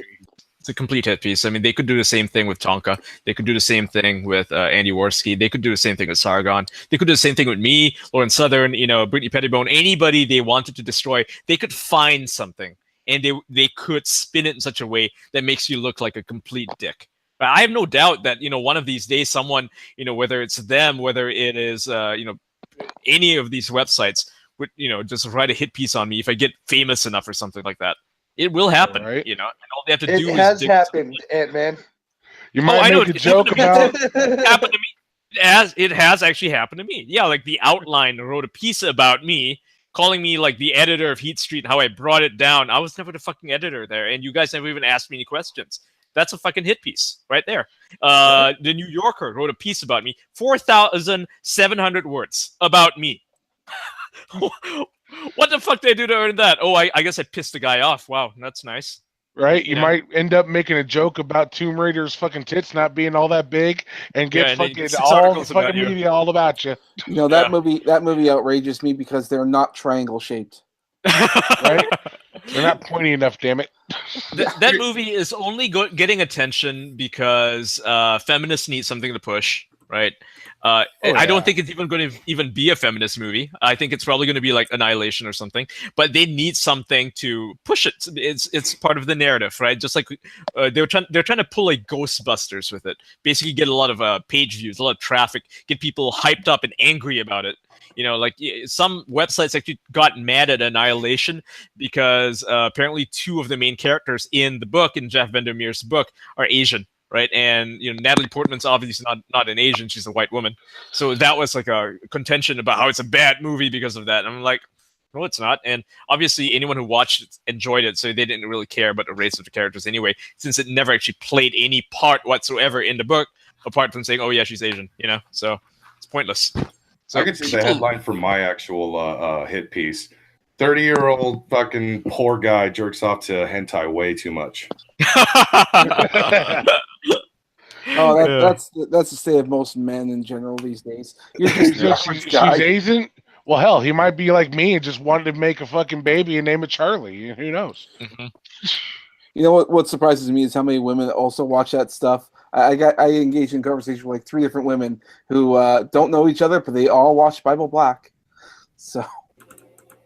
a complete hit piece. I mean, they could do the same thing with Tonka. They could do the same thing with Andy Worski. They could do the same thing with Sargon. They could do the same thing with me, Lauren Southern, Brittany Pettibone, anybody they wanted to destroy. They could find something and they could spin it in such a way that makes you look like a complete dick. But I have no doubt that one of these days, someone whether it's them, whether it is any of these websites would just write a hit piece on me if I get famous enough or something like that. It will happen, right. And all they have to do is... It has happened, Ant-Man. You might make a joke about... It happened to me. It has actually happened to me. Yeah, like the Outline wrote a piece about me, calling me like the editor of Heat Street, how I brought it down. I was never the fucking editor there, and you guys never even asked me any questions. That's a fucking hit piece right there. The New Yorker wrote a piece about me, 4,700 words about me. What the fuck did I do to earn that? Oh, I guess I pissed the guy off. Wow, that's nice. Right? You might end up making a joke about Tomb Raider's fucking tits not being all that big and get fucking all the fucking media all about you. That movie outrages me because they're not triangle shaped. Right? They're not pointy enough, damn it. That movie is only getting attention because feminists need something to push, right? I don't think it's even going to be a feminist movie. I think it's probably going to be like Annihilation or something. But they need something to push it. It's part of the narrative, right? Just like they're trying to pull like Ghostbusters with it. Basically, get a lot of page views, a lot of traffic, get people hyped up and angry about it. Like some websites actually got mad at Annihilation because apparently two of the main characters in the book, in Jeff Vandermeer's book, are Asian. Right, and Natalie Portman's obviously not an Asian; she's a white woman. So that was like a contention about how it's a bad movie because of that. And I'm like, no, it's not. And obviously, anyone who watched it enjoyed it, so they didn't really care about the race of the characters anyway, since it never actually played any part whatsoever in the book, apart from saying, "Oh yeah, she's Asian," So it's pointless. So I can see the headline for my actual hit piece. 30-year-old fucking poor guy jerks off to hentai way too much. That's the state of most men in general these days. You're just she's Asian. Well, hell, he might be like me and just wanted to make a fucking baby and name it Charlie. Who knows? Mm-hmm. You know what surprises me is how many women also watch that stuff. I engaged in conversation with like 3 different women who don't know each other, but they all watch Bible Black. So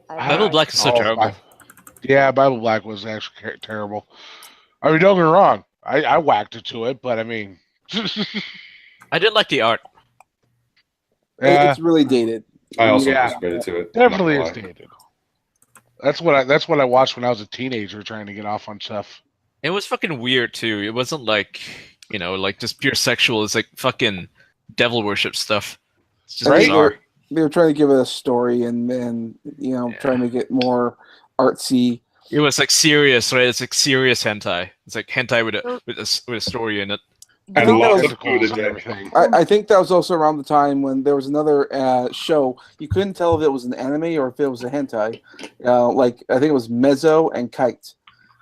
Bible Black is so terrible. Yeah, Bible Black was actually terrible. I mean, don't get me wrong. I whacked it to it, but I mean, I did like the art. It's really dated. I also participated to it. Definitely is dated. That's what I watched when I was a teenager, trying to get off on stuff. It was fucking weird too. It wasn't like like just pure sexual. It's like fucking devil worship stuff. It's just bizarre. They were trying to give it a story and trying to get more artsy. It was like serious, right? It's like serious hentai. It's like hentai with a story in it. I think that was also around the time when there was another show. You couldn't tell if it was an anime or if it was a hentai. Like I think it was Mezzo and Kite.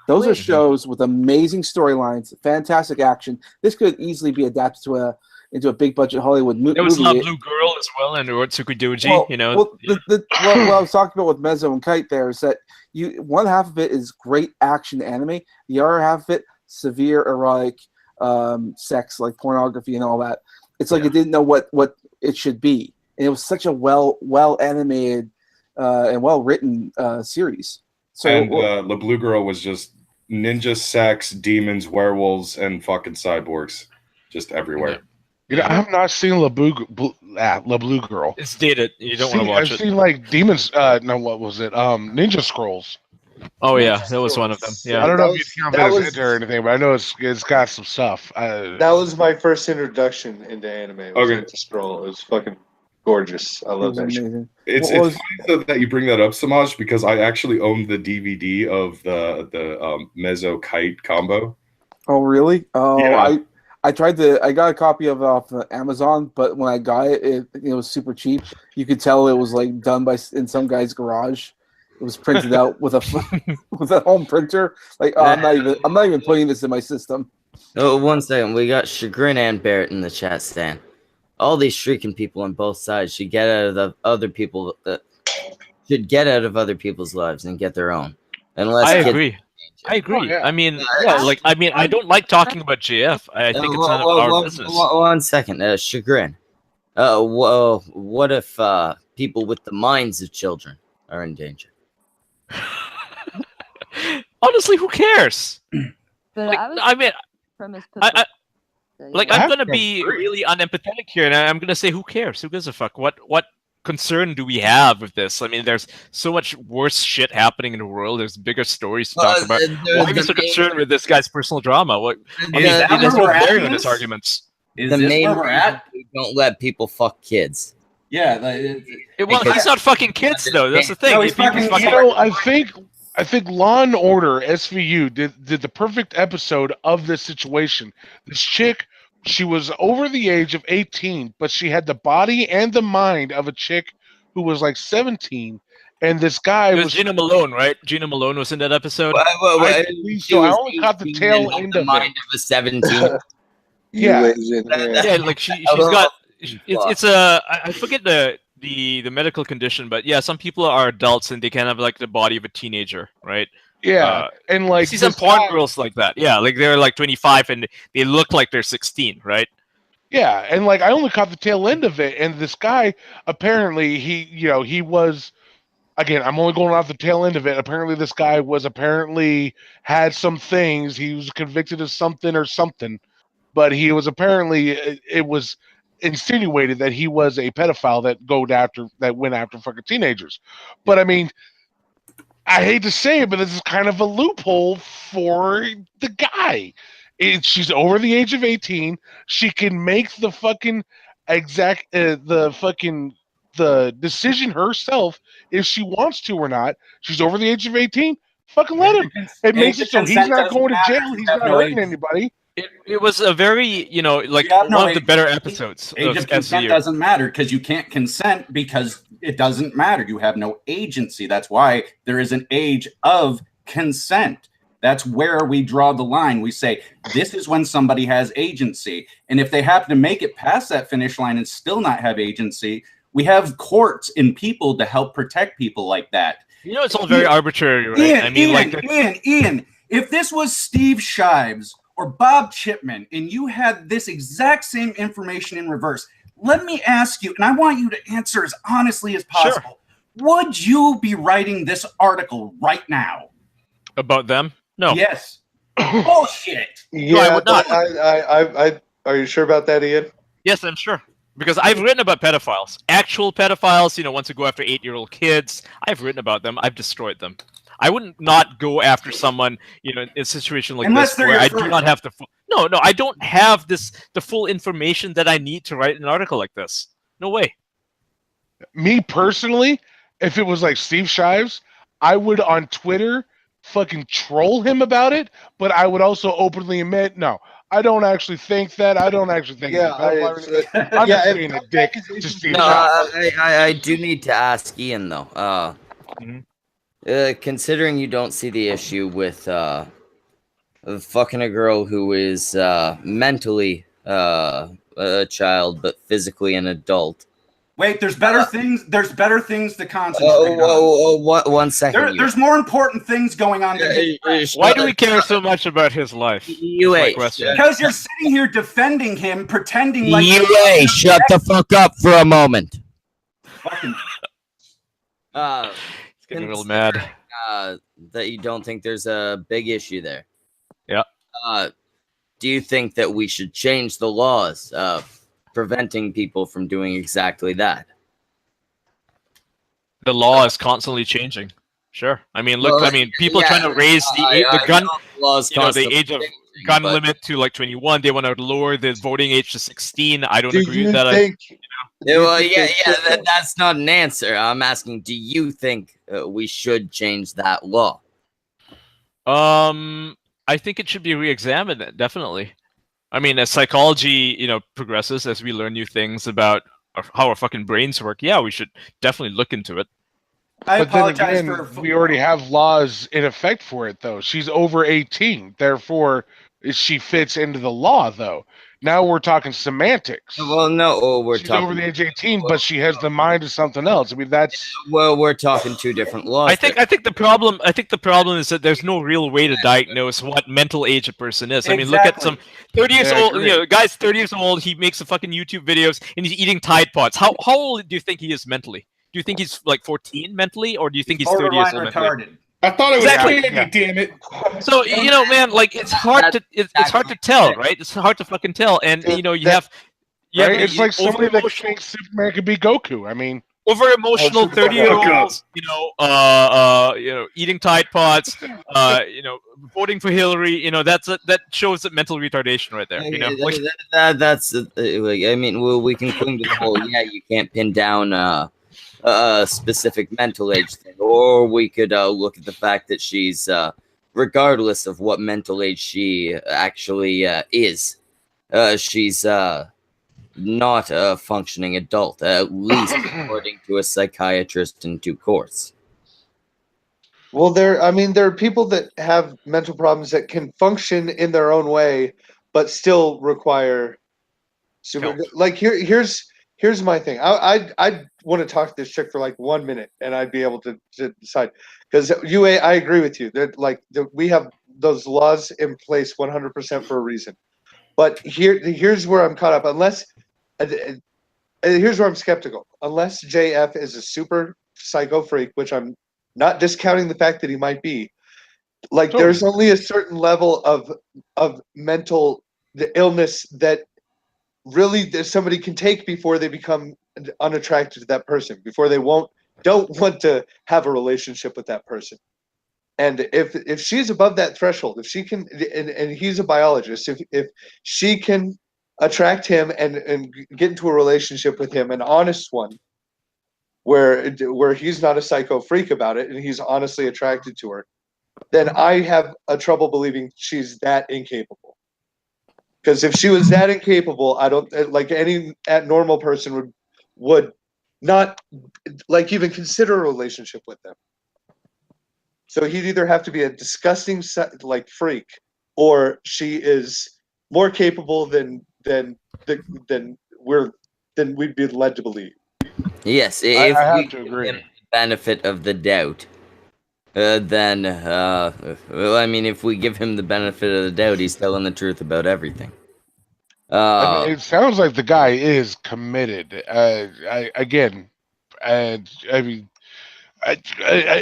Those are shows with amazing storylines, fantastic action. This could easily be adapted to into a big budget Hollywood movie. There was La Blue Girl as well, and Urotsuki Doji. What I was talking about with Mezzo and Kite there is that one half of it is great action anime, the other half of it severe erotic sex, like pornography and all that. It's like it didn't know what it should be, and it was such a well animated and well written series. So La Blue Girl was just ninja sex, demons, werewolves, and fucking cyborgs, just everywhere. I have not seen La Blue Girl. It's dated. You don't want to watch it. I've seen like Demons. No, what was it? Ninja Scrolls. Oh yeah, that was one of them. Yeah, I don't know if you count that as or anything, but I know it's got some stuff. That was my first introduction into anime. It was Ninja Scroll. It was fucking gorgeous. I love that shit. It's funny though that you bring that up, Samaj, because I actually owned the DVD of the Mezzo Kite combo. Oh really? Oh, yeah. I got a copy of it off Amazon, but when I got it, it was super cheap. You could tell it was like done in some guy's garage. It was printed out with a home printer. Like, oh, I'm not even putting this in my system. Oh, 1 second. We got Chagrin and Barrett in the chat stand. All these shrieking people on both sides should get out of other people's lives and get their own. Unless I agree. Oh, yeah. I mean, I don't like talking about JF. I think it's none of our business. 1 second, Chagrin. What if people with the minds of children are in danger? Honestly, who cares? But I'm gonna be really unempathetic here, and I'm gonna say, who cares? Who gives a fuck? What concern do we have with this? I mean, there's so much worse shit happening in the world. There's bigger stories to talk about. Why are we so concerned with this guy's personal drama? There's no bearing on his arguments. The main reason we don't let people fuck kids. Yeah, he's not fucking kids though. That's the thing. No, I think Law and Order SVU did the perfect episode of this situation. This chick, she was over the age of 18, but she had the body and the mind of a chick who was like 17. And this guy was Gina Malone, right? Gina Malone was in that episode. I only caught the tail end of mind of a 17. Yeah, like she's got. It's I forget the medical condition, but yeah, some people are adults and they can have like the body of a teenager, right? Yeah, and like see some porn girls like that. Yeah, like they're like 25 and they look like they're 16, right? Yeah, and like I only caught the tail end of it, and this guy apparently he was. Again, I'm only going off the tail end of it. Apparently, this guy had some things. He was convicted of something, but he was it was insinuated that he was a pedophile that went after fucking teenagers. But I mean, I hate to say it, but this is kind of a loophole for the guy. She's over the age of 18. She can make the fucking the decision herself if she wants to or not. She's over the age of 18. Fucking let him. It makes it so he's not going to jail. He's not hurting anybody. It was a very, one of the better episodes. Age of consent doesn't matter because you can't consent because it doesn't matter. You have no agency. That's why there is an age of consent. That's where we draw the line. We say, this is when somebody has agency. And if they happen to make it past that finish line and still not have agency, we have courts and people to help protect people like that. It's all very arbitrary, right? Ian, if this was Steve Shives or Bob Chipman, and you had this exact same information in reverse, let me ask you, and I want you to answer as honestly as possible. Sure. Would you be writing this article right now? About them? No. Yes. Bullshit. Yeah, no, I would not. I are you sure about that, Ian? Yes, I'm sure. Because I've written about pedophiles. Actual pedophiles, once you go after 8-year-old kids, I've written about them. I've destroyed them. I wouldn't not go after someone, in a situation like this where I do not have the full... No, I don't have the full information that I need to write an article like this. No way. Me personally, if it was like Steve Shives, I would on Twitter fucking troll him about it, but I would also openly admit, no, I don't actually think that. I don't actually think that. I'm just being a dick to Steve Shives. I do need to ask Ian, though. Considering you don't see the issue with fucking a girl who is mentally a child but physically an adult. Wait, there's better things. There's better things to concentrate on. 1 second. There's more important things going on. Why do we care so much about his life? Because you're sitting here defending him, pretending like. Shut the fuck up for a moment. Getting real mad. That you don't think there's a big issue there. Yeah. Do you think that we should change the laws preventing people from doing exactly that? The law is constantly changing. Sure. I mean, look. People trying to raise the gun laws. The age of gun limit to like 21. They want to lower the voting age to 16. I don't agree with that. That's not an answer. I'm asking, do you think we should change that law? I think it should be re-examined. Definitely. I mean, as psychology, progresses, as we learn new things about how our fucking brains work, yeah, we should definitely look into it. But then again, we already have laws in effect for it, though. She's over 18, therefore she fits into the law, though. Now we're talking semantics. Well, no, we're She's talking over the age of 18, but she has the mind of something else. I mean, that's well, we're talking two different laws. I think the problem is that there's no real way to diagnose what mental age a person is. I mean, look at some 30 years old, guy's 30 years old. He makes a fucking YouTube videos and he's eating Tide Pods. How old do you think he is mentally? Do you think he's like 14 mentally, or do you think he's 30 years old mentally? I thought it was candy, damn it. So man, like it's hard to tell, right? It's hard to fucking tell, and right? It's like somebody that thinks Superman could be Goku. I mean, over emotional 30-year-olds, eating Tide Pods, voting for Hillary. That shows that mental retardation right there. That's I mean, we can cling to the whole you can't pin down a specific mental age thing, or we could look at the fact that she's regardless of what mental age she actually is, she's not a functioning adult, at least according to a psychiatrist in due course. Well, there are people that have mental problems that can function in their own way, but still require super. Like here's my thing. I want to talk to this chick for like 1 minute, and I'd be able to decide, because I agree with you that we have those laws in place 100% for a reason. But here's where I'm caught up. Here's where I'm skeptical. Unless JF is a super psycho freak, which I'm not discounting the fact that he might be. Like there's only a certain level of mental illness that really somebody can take before they become unattracted to that person, before they don't want to have a relationship with that person. And if she's above that threshold, if she can, and he's a biologist, if she can attract him and get into a relationship with him, an honest one, where he's not a psycho freak about it and he's honestly attracted to her, then I have a trouble believing she's that incapable. Because if she was that incapable, I don't like any normal person would not like even consider a relationship with them. So he'd either have to be a disgusting like freak, or she is more capable than we'd be led to believe. Yes, if we give him the benefit of the doubt, then I mean, if we give him the benefit of the doubt, he's telling the truth about everything. I mean, it sounds like the guy is committed.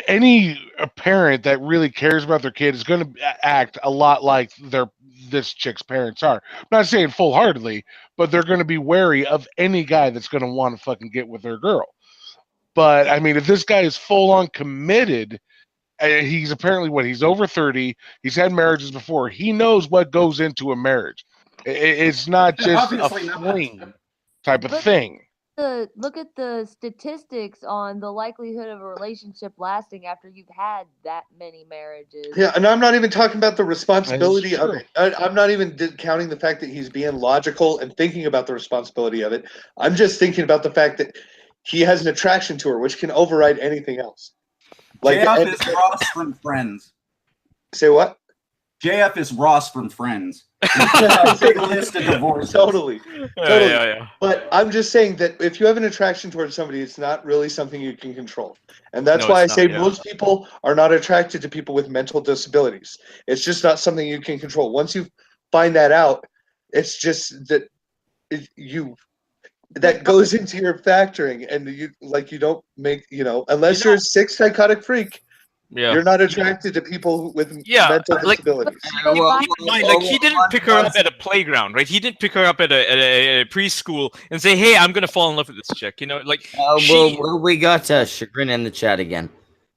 Any parent that really cares about their kid is going to act a lot like this chick's parents are. I'm not saying full-heartedly, but they're going to be wary of any guy that's going to want to fucking get with their girl. But I mean, if this guy is full-on committed, he's apparently he's over 30. He's had marriages before. He knows what goes into a marriage. It's not just a fling type of thing. Look at the statistics on the likelihood of a relationship lasting after you've had that many marriages. Yeah, and I'm not even talking about the responsibility of it. I'm not even counting the fact that he's being logical and thinking about the responsibility of it. I'm just thinking about the fact that he has an attraction to her, which can override anything else. Like JF is Ross from Friends. Say what? JF is Ross from Friends. Big list of divorces. Totally. Yeah. But I'm just saying that if you have an attraction towards somebody, it's not really something you can control. And that's why I say most people are not attracted to people with mental disabilities. It's just not something you can control. Once you find that out, it's just that that goes into your factoring, and you don't make, unless you're a sick psychotic freak. Yeah. You're not attracted to people with mental disabilities. He didn't pick her up at a playground, right? He didn't pick her up at a preschool and say, "Hey, I'm gonna fall in love with this chick." We got Chagrin in the chat again.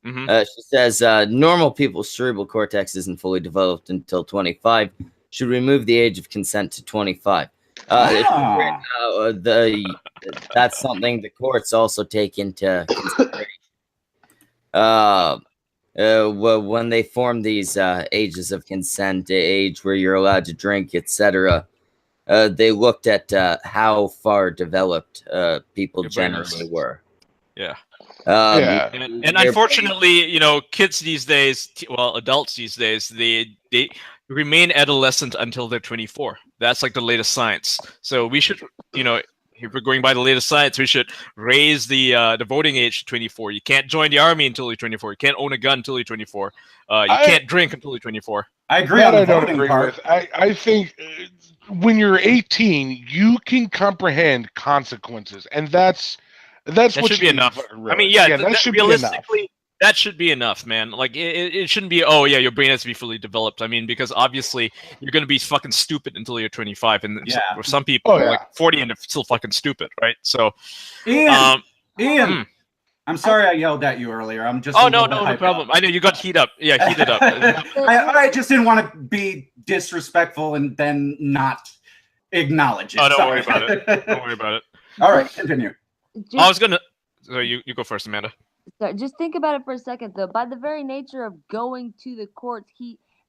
Mm-hmm. She says, "Normal people's cerebral cortex isn't fully developed until 25. Should remove the age of consent to 25." That's something the courts also take into consideration. When they form these ages of consent, age where you're allowed to drink, etc., they looked at how far developed people Your brain generally is. were. Yeah. Yeah. And their unfortunately, you know, kids these days, well, adults these days, they remain adolescent until they're 24. That's like the latest science. So we should, you know, if we're going by the latest science, we should raise the voting age to 24. You can't join the army until you're 24. You can't own a gun until you're 24. You can't drink until you're 24. I agree That on the I don't voting agree part. with. I think when you're 18, you can comprehend consequences, and that's That what should you be need enough. to fucking I mean, realize. yeah, that should be enough. realistically, that should be enough, man. Like, it shouldn't be, oh, yeah, your brain has to be fully developed. I mean, because obviously you're going to be fucking stupid until you're 25. And Yeah. for some people, Oh, yeah. like 40 and they're still fucking stupid, right? So, Ian, hmm. I'm sorry I yelled at you earlier. I'm just Oh, a no, little bit no hyped problem. up. I know you got heat up. Yeah, heated up. I just didn't want to be disrespectful and then not acknowledge it. Oh, don't Sorry. worry about it. Don't worry about it. All right, continue. I was going to... So you go first, Amanda. So just think about it for a second, though. By the very nature of going to the courts,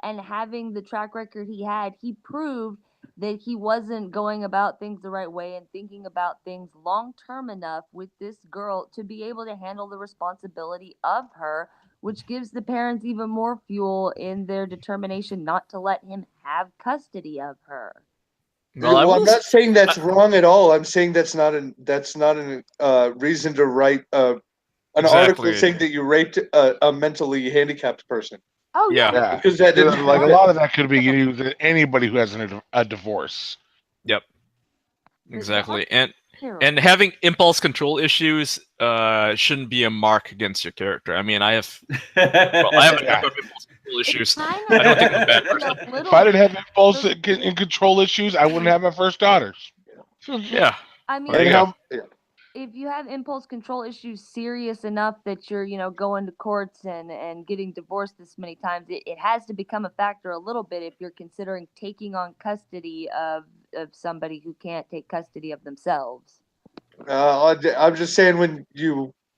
and having the track record he had, he proved that he wasn't going about things the right way and thinking about things long term enough with this girl to be able to handle the responsibility of her, which gives the parents even more fuel in their determination not to let him have custody of her. Well, I'm not saying that's wrong at all. I'm saying that's not an reason to write an article saying that you raped a mentally handicapped person. Oh Yeah, because that didn't like a happen. lot of that could be used in anybody who has a divorce. Yep. Exactly. And having impulse control issues shouldn't be a mark against your character. I mean, I have a number of impulse control issues. I don't think I'm a bad person. If I didn't have impulse and control issues, I wouldn't have my first daughters. Yeah. I mean, There you go. if you have impulse control issues serious enough that you're, going to courts and getting divorced this many times, it has to become a factor a little bit if you're considering taking on custody of somebody who can't take custody of themselves. I'm just saying when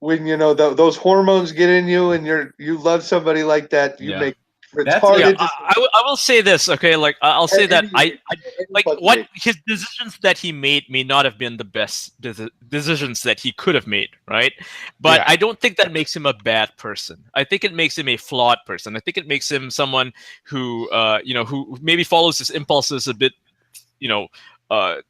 those hormones get in you and you love somebody like that, you make retarded. I will say this, okay? Like I'll say that I like what his decisions that he made may not have been the best decisions that he could have made, right? But I don't think that makes him a bad person. I think it makes him a flawed person. I think it makes him someone who who maybe follows his impulses a bit,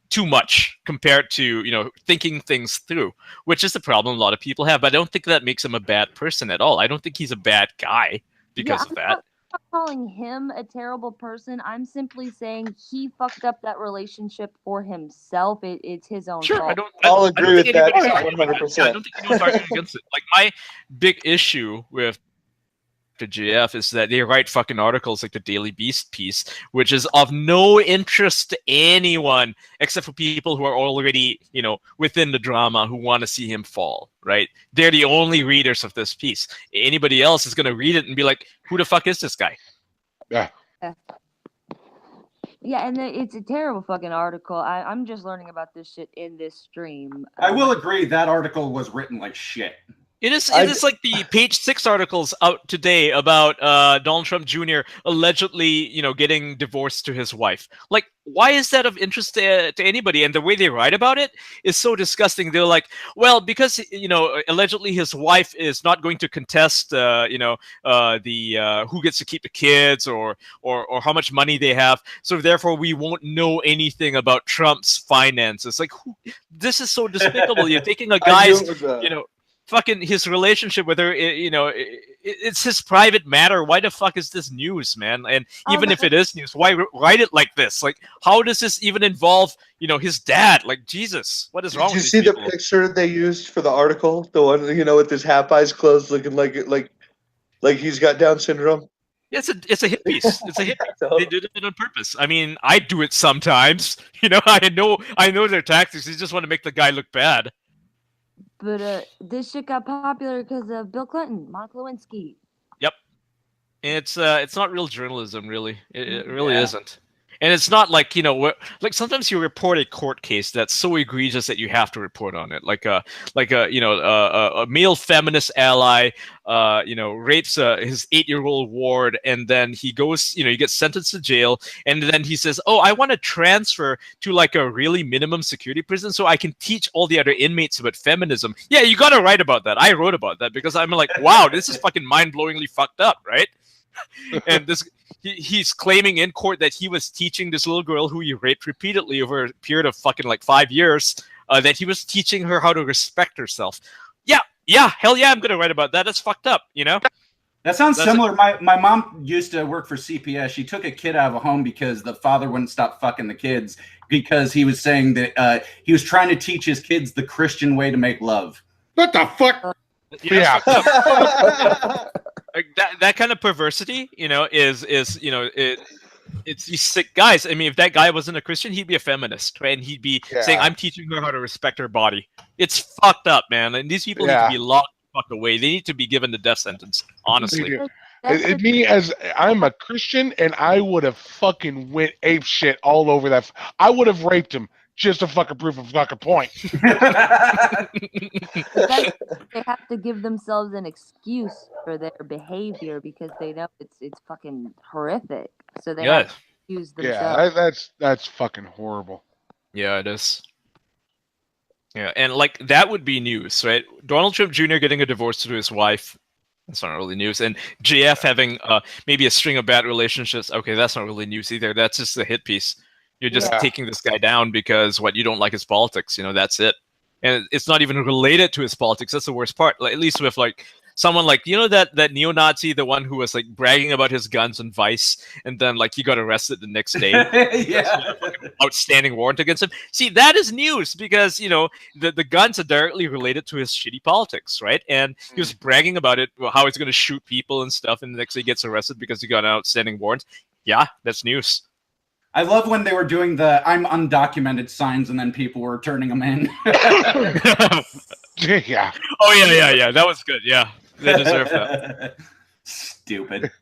too much compared to thinking things through, which is the problem a lot of people have. But I don't think that makes him a bad person at all. I don't think he's a bad guy because of that. I'm not calling him a terrible person. I'm simply saying he fucked up that relationship for himself. It's his own fault. I'll agree with that 100%. I don't think anyone's arguing against it. Like my big issue with the GF is that they write fucking articles like the Daily Beast piece, which is of no interest to anyone except for people who are already, within the drama who want to see him fall, right? They're the only readers of this piece. Anybody else is going to read it and be like, who the fuck is this guy? Yeah. Yeah, and it's a terrible fucking article. I'm just learning about this shit in this stream. I will agree that article was written like shit. It is like the Page 6 articles out today about Donald Trump Jr. allegedly, getting divorced to his wife. Like, why is that of interest to anybody? And the way they write about it is so disgusting. They're like, well, because allegedly his wife is not going to contest, who gets to keep the kids or how much money they have. So therefore, we won't know anything about Trump's finances. Like, this is so despicable. You're taking a guy's, fucking his relationship with her, it's his private matter. Why the fuck is this news, man? And even if it is news, why write it like this? Like, how does this even involve, his dad? Like, Jesus, what is wrong with these people? Did you see the picture they used for the article? The one, with his half eyes closed, looking like he's got Down syndrome? Yeah, it's a hit piece. It's a hit piece. They did it on purpose. I mean, I do it sometimes. I know their tactics. They just want to make the guy look bad. But this shit got popular because of Bill Clinton, Monica Lewinsky. Yep, it's not real journalism, really. It really isn't. And it's not like, like sometimes you report a court case that's so egregious that you have to report on it. Like a male feminist ally, rapes his 8-year-old ward, and then he goes, he gets sentenced to jail, and then he says, "Oh, I want to transfer to like a really minimum security prison so I can teach all the other inmates about feminism." Yeah, you got to write about that. I wrote about that because I'm like, wow, this is fucking mind-blowingly fucked up, right? And he's claiming in court that he was teaching this little girl who he raped repeatedly over a period of fucking like 5 years, that he was teaching her how to respect herself. Yeah, hell yeah, I'm gonna write about that. That's fucked up, That sounds similar. My mom used to work for CPS. She took a kid out of a home because the father wouldn't stop fucking the kids because he was saying that he was trying to teach his kids the Christian way to make love. What the fuck? Yeah. Like that kind of perversity, it's these sick guys. I mean, if that guy wasn't a Christian, he'd be a feminist, right? And he'd be saying, "I'm teaching her how to respect her body." It's fucked up, man. And these people need to be locked the fuck away. They need to be given the death sentence, honestly. Me, as I'm a Christian, and I would have fucking went ape shit all over that. I would have raped him just to fucking prove a fucking point. They have to give themselves an excuse for their behavior because they know it's fucking horrific. So they have to excuse themselves. Yeah, that's fucking horrible. Yeah, it is. Yeah, and like that would be news, right? Donald Trump Jr. getting a divorce to his wife. That's not really news. And JF having maybe a string of bad relationships. Okay, that's not really news either. That's just a hit piece. You're just taking this guy down because you don't like his politics. That's it. And it's not even related to his politics. That's the worst part. Like, at least with like someone like, that neo-Nazi, the one who was like bragging about his guns on Vice, and then like he got arrested the next day. Outstanding warrant against him. See, that is news because, the guns are directly related to his shitty politics, right? And he was bragging about it, how he's going to shoot people and stuff, and the next day he gets arrested because he got an outstanding warrant. Yeah, that's news. I love when they were doing the "I'm undocumented" signs and then people were turning them in. Yeah. Oh, yeah. That was good. Yeah. They deserve that. Stupid.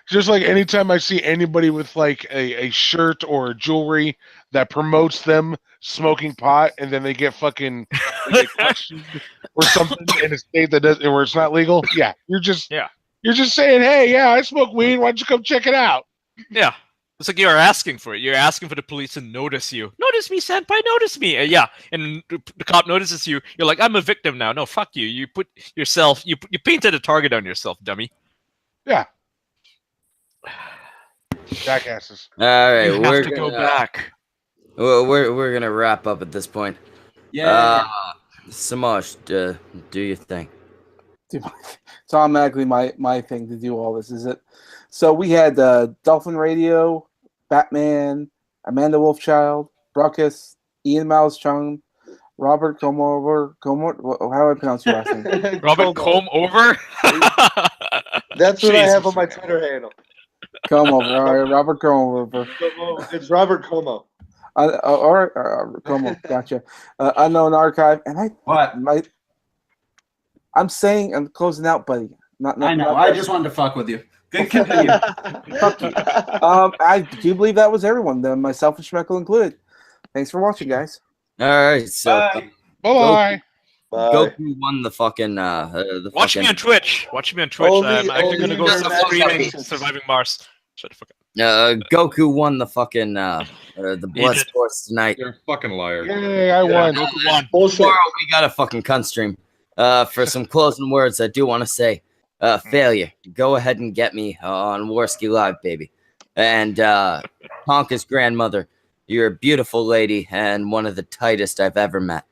Just like anytime I see anybody with like a shirt or jewelry that promotes them smoking pot and then they get fucking questioned or something in a state that doesn't, where it's not legal. Yeah. You're just saying, "Hey, yeah, I smoke weed. Why don't you come check it out?" Yeah. It's like you're asking for it. You're asking for the police to notice you. Notice me, senpai, notice me. Yeah. And the cop notices you. You're like, "I'm a victim now." No, fuck you. You put yourself, you painted a target on yourself, dummy. Yeah. Jackasses. All right. We're going to go back. We're going to wrap up at this point. Yeah. Samash, do your thing. It's automatically my thing to do all this, is it? So we had Dolphin Radio, Batman, Amanda Wolfchild, Brockus, Ian Mouse Chung, Robert Comover. How do I pronounce your last name? Robert Comover? That's what I have on my Twitter handle. Comover. All right, Robert Comover. It's Robert Como. All right, Como. Gotcha. Unknown Archive. And I'm saying I'm closing out, buddy. I know. I just wanted to fuck with you. Good, continue. Fuck you. I do believe that was everyone, my selfish Schmeckle included. Thanks for watching, guys. All right, so bye. Goku won the fucking. Watch me on Twitch. Watch me on Twitch. I'm actually gonna go streaming Surviving Mars. Shut the fuck up. Goku won the fucking the Bloodsports tonight. You're a fucking liar. Yay, I won. Goku won. Tomorrow we got a fucking cunt stream. For some closing words, I do want to say. Failure. Go ahead and get me on Warski Live, baby. And Tonka's grandmother, you're a beautiful lady and one of the tightest I've ever met.